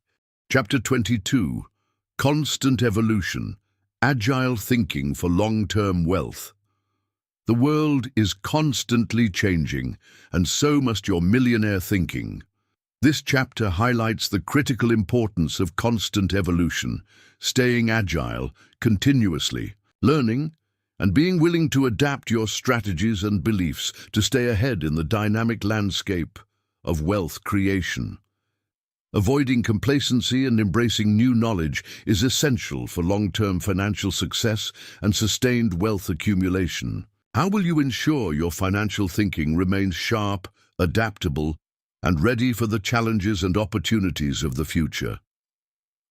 Chapter 22. Constant Evolution. Agile Thinking for Long-Term Wealth. The world is constantly changing, and so must your millionaire thinking. This chapter highlights the critical importance of constant evolution, staying agile, continuously, learning, and being willing to adapt your strategies and beliefs to stay ahead in the dynamic landscape of wealth creation. Avoiding complacency and embracing new knowledge is essential for long-term financial success and sustained wealth accumulation. How will you ensure your financial thinking remains sharp, adaptable, and ready for the challenges and opportunities of the future?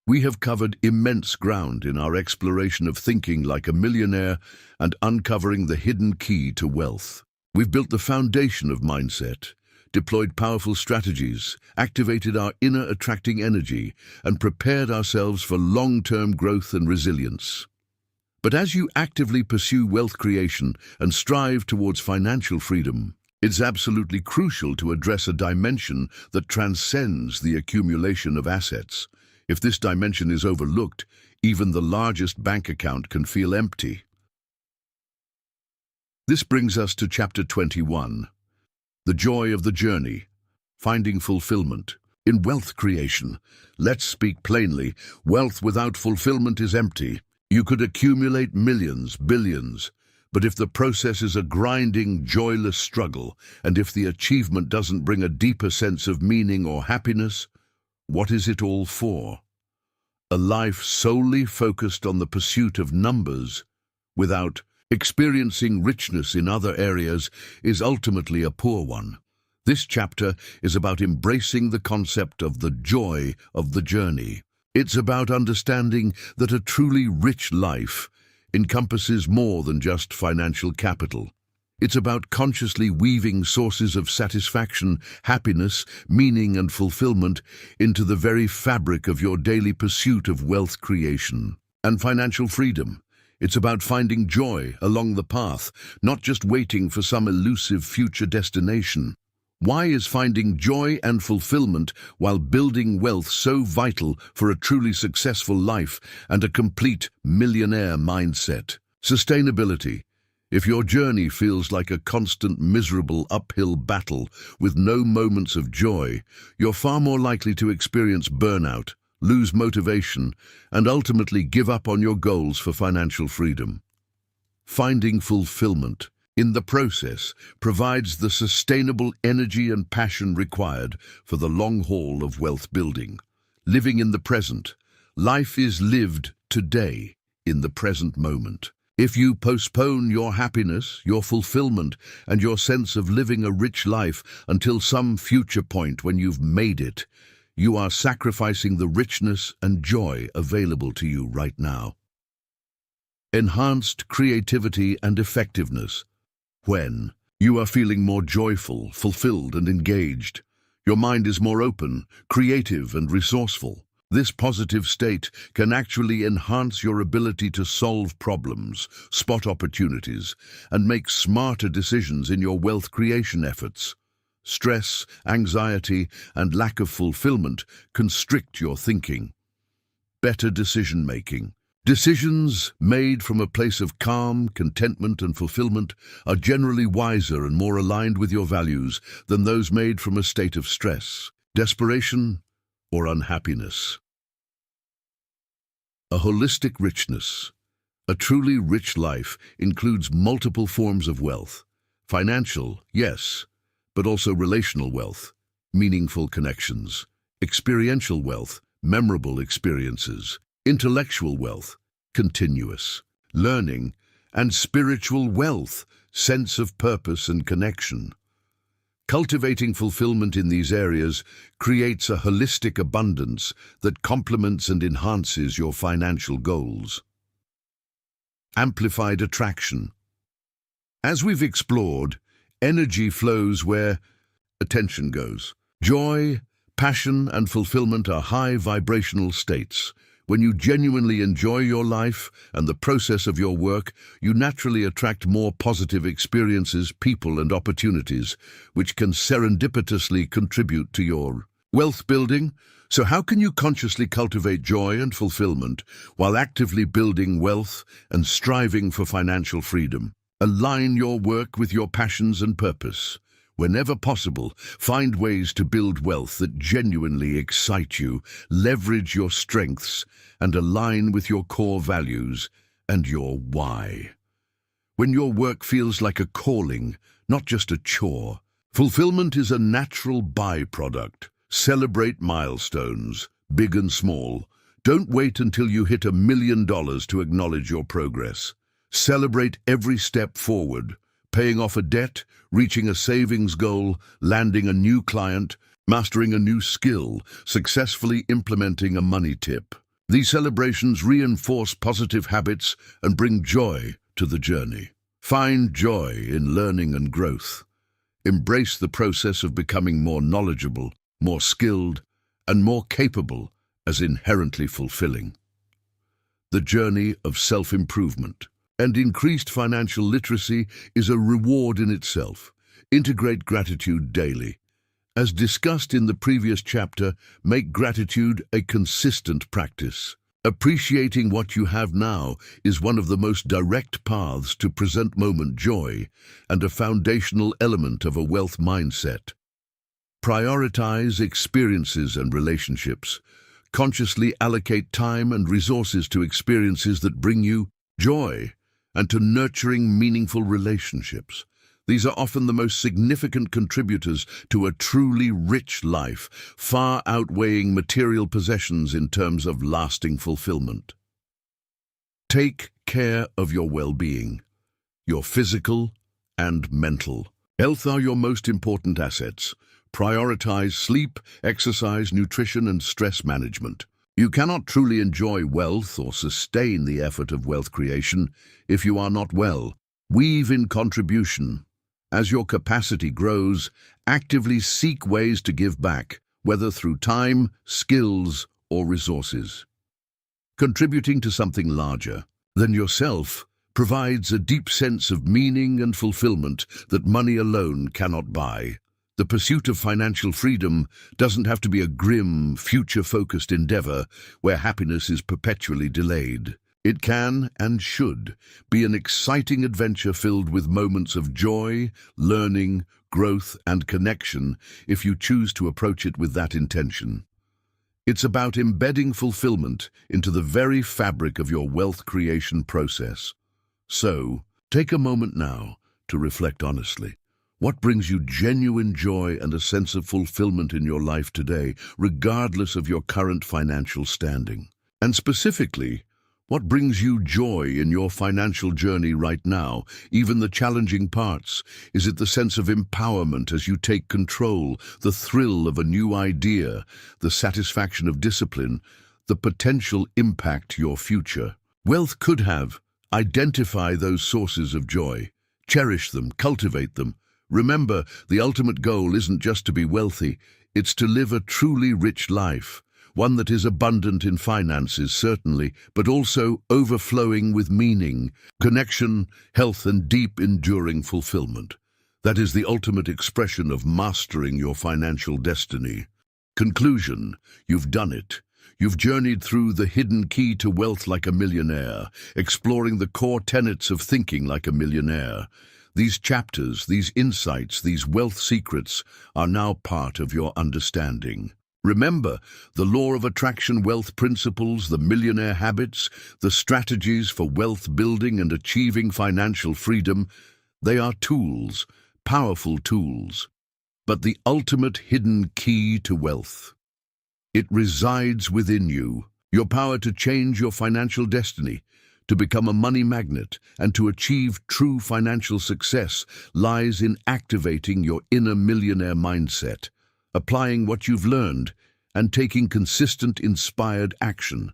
We have covered immense ground in our exploration of thinking like a millionaire and uncovering the hidden key to wealth. We've built the foundation of mindset, deployed powerful strategies, activated our inner attracting energy, and prepared ourselves for long-term growth and resilience. But as you actively pursue wealth creation and strive towards financial freedom, it's absolutely crucial to address a dimension that transcends the accumulation of assets. If this dimension is overlooked, even the largest bank account can feel empty. This brings us to Chapter 21. The Joy of the Journey. Finding Fulfillment. In wealth creation, let's speak plainly, wealth without fulfillment is empty. You could accumulate millions, billions, but if the process is a grinding, joyless struggle, and if the achievement doesn't bring a deeper sense of meaning or happiness, what is it all for? A life solely focused on the pursuit of numbers, without experiencing richness in other areas, is ultimately a poor one. This chapter is about embracing the concept of the joy of the journey. It's about understanding that a truly rich life encompasses more than just financial capital. It's about consciously weaving sources of satisfaction, happiness, meaning, and fulfillment into the very fabric of your daily pursuit of wealth creation and financial freedom. It's about finding joy along the path, not just waiting for some elusive future destination. Why is finding joy and fulfillment while building wealth so vital for a truly successful life and a complete millionaire mindset? Sustainability. If your journey feels like a constant miserable uphill battle with no moments of joy, you're far more likely to experience burnout, lose motivation, and ultimately give up on your goals for financial freedom. Finding fulfillment in the process provides the sustainable energy and passion required for the long haul of wealth building. Living in the present. Life is lived today, in the present moment. If you postpone your happiness, your fulfillment, and your sense of living a rich life until some future point when you've made it, you are sacrificing the richness and joy available to you right now. Enhanced creativity and effectiveness. When you are feeling more joyful, fulfilled, and engaged, your mind is more open, creative, and resourceful. This positive state can actually enhance your ability to solve problems, spot opportunities, and make smarter decisions in your wealth creation efforts. Stress, anxiety, and lack of fulfillment constrict your thinking. Better decision-making. Decisions made from a place of calm, contentment, and fulfillment are generally wiser and more aligned with your values than those made from a state of stress, desperation, or unhappiness. A holistic richness. A truly rich life includes multiple forms of wealth. Financial, yes, but also relational wealth, meaningful connections, experiential wealth, memorable experiences, intellectual wealth, continuous learning, and spiritual wealth, sense of purpose and connection. Cultivating fulfillment in these areas creates a holistic abundance that complements and enhances your financial goals. Amplified attraction. As we've explored, energy flows where attention goes. Joy, passion, and fulfillment are high vibrational states, When you genuinely enjoy your life and the process of your work, you naturally attract more positive experiences, people, and opportunities, which can serendipitously contribute to your wealth building. So how can you consciously cultivate joy and fulfillment while actively building wealth and striving for financial freedom? Align your work with your passions and purpose. Whenever possible, find ways to build wealth that genuinely excite you, leverage your strengths, and align with your core values and your why. When your work feels like a calling, not just a chore, fulfillment is a natural byproduct. Celebrate milestones, big and small. Don't wait until you hit $1 million to acknowledge your progress. Celebrate every step forward. Paying off a debt, reaching a savings goal, landing a new client, mastering a new skill, successfully implementing a money tip. These celebrations reinforce positive habits and bring joy to the journey. Find joy in learning and growth. Embrace the process of becoming more knowledgeable, more skilled, and more capable as inherently fulfilling. The journey of self-improvement and increased financial literacy is a reward in itself. Integrate gratitude daily. As discussed in the previous chapter, make gratitude a consistent practice. Appreciating what you have now is one of the most direct paths to present moment joy and a foundational element of a wealth mindset. Prioritize experiences and relationships. Consciously allocate time and resources to experiences that bring you joy and to nurturing meaningful relationships. These are often the most significant contributors to a truly rich life, far outweighing material possessions in terms of lasting fulfillment. Take care of your well-being. Your physical and mental health are your most important assets. Prioritize sleep, exercise, nutrition, and stress management. You cannot truly enjoy wealth or sustain the effort of wealth creation if you are not well. Weave in contribution. As your capacity grows, actively seek ways to give back, whether through time, skills, or resources. Contributing to something larger than yourself provides a deep sense of meaning and fulfillment that money alone cannot buy. The pursuit of financial freedom doesn't have to be a grim, future-focused endeavor where happiness is perpetually delayed. It can, and should, be an exciting adventure filled with moments of joy, learning, growth, and connection if you choose to approach it with that intention. It's about embedding fulfillment into the very fabric of your wealth creation process. So, take a moment now to reflect honestly. What brings you genuine joy and a sense of fulfillment in your life today, regardless of your current financial standing? And specifically, what brings you joy in your financial journey right now, even the challenging parts? Is it the sense of empowerment as you take control, the thrill of a new idea, the satisfaction of discipline, the potential impact your future? Wealth could have. Identify those sources of joy. Cherish them, cultivate them. Remember, the ultimate goal isn't just to be wealthy, it's to live a truly rich life, one that is abundant in finances, certainly, but also overflowing with meaning, connection, health, and deep, enduring fulfillment. That is the ultimate expression of mastering your financial destiny. Conclusion: you've done it. You've journeyed through the hidden key to wealth like a millionaire, exploring the core tenets of thinking like a millionaire. These chapters, these insights, these wealth secrets are now part of your understanding. Remember, the law of attraction wealth principles, the millionaire habits, the strategies for wealth building and achieving financial freedom, they are tools, powerful tools. But the ultimate hidden key to wealth, it resides within you. Your power to change your financial destiny, to become a money magnet, and to achieve true financial success lies in activating your inner millionaire mindset, applying what you've learned, and taking consistent, inspired action.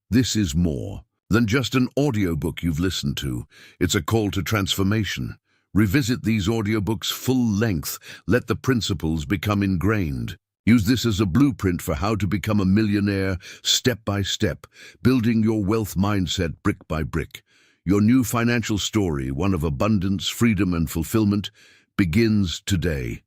This is more than just an audiobook you've listened to. It's a call to transformation. Revisit these audiobooks full length. Let the principles become ingrained. Use this as a blueprint for how to become a millionaire step by step, building your wealth mindset brick by brick. Your new financial story, one of abundance, freedom, and fulfillment, begins today.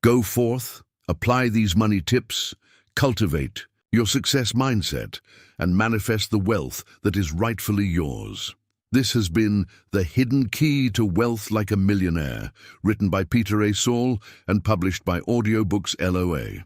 Go forth, apply these money tips, cultivate your success mindset, and manifest the wealth that is rightfully yours. This has been The Hidden Key to Wealth Like a Millionaire, written by Peter A. Saul and published by Audiobooks LOA.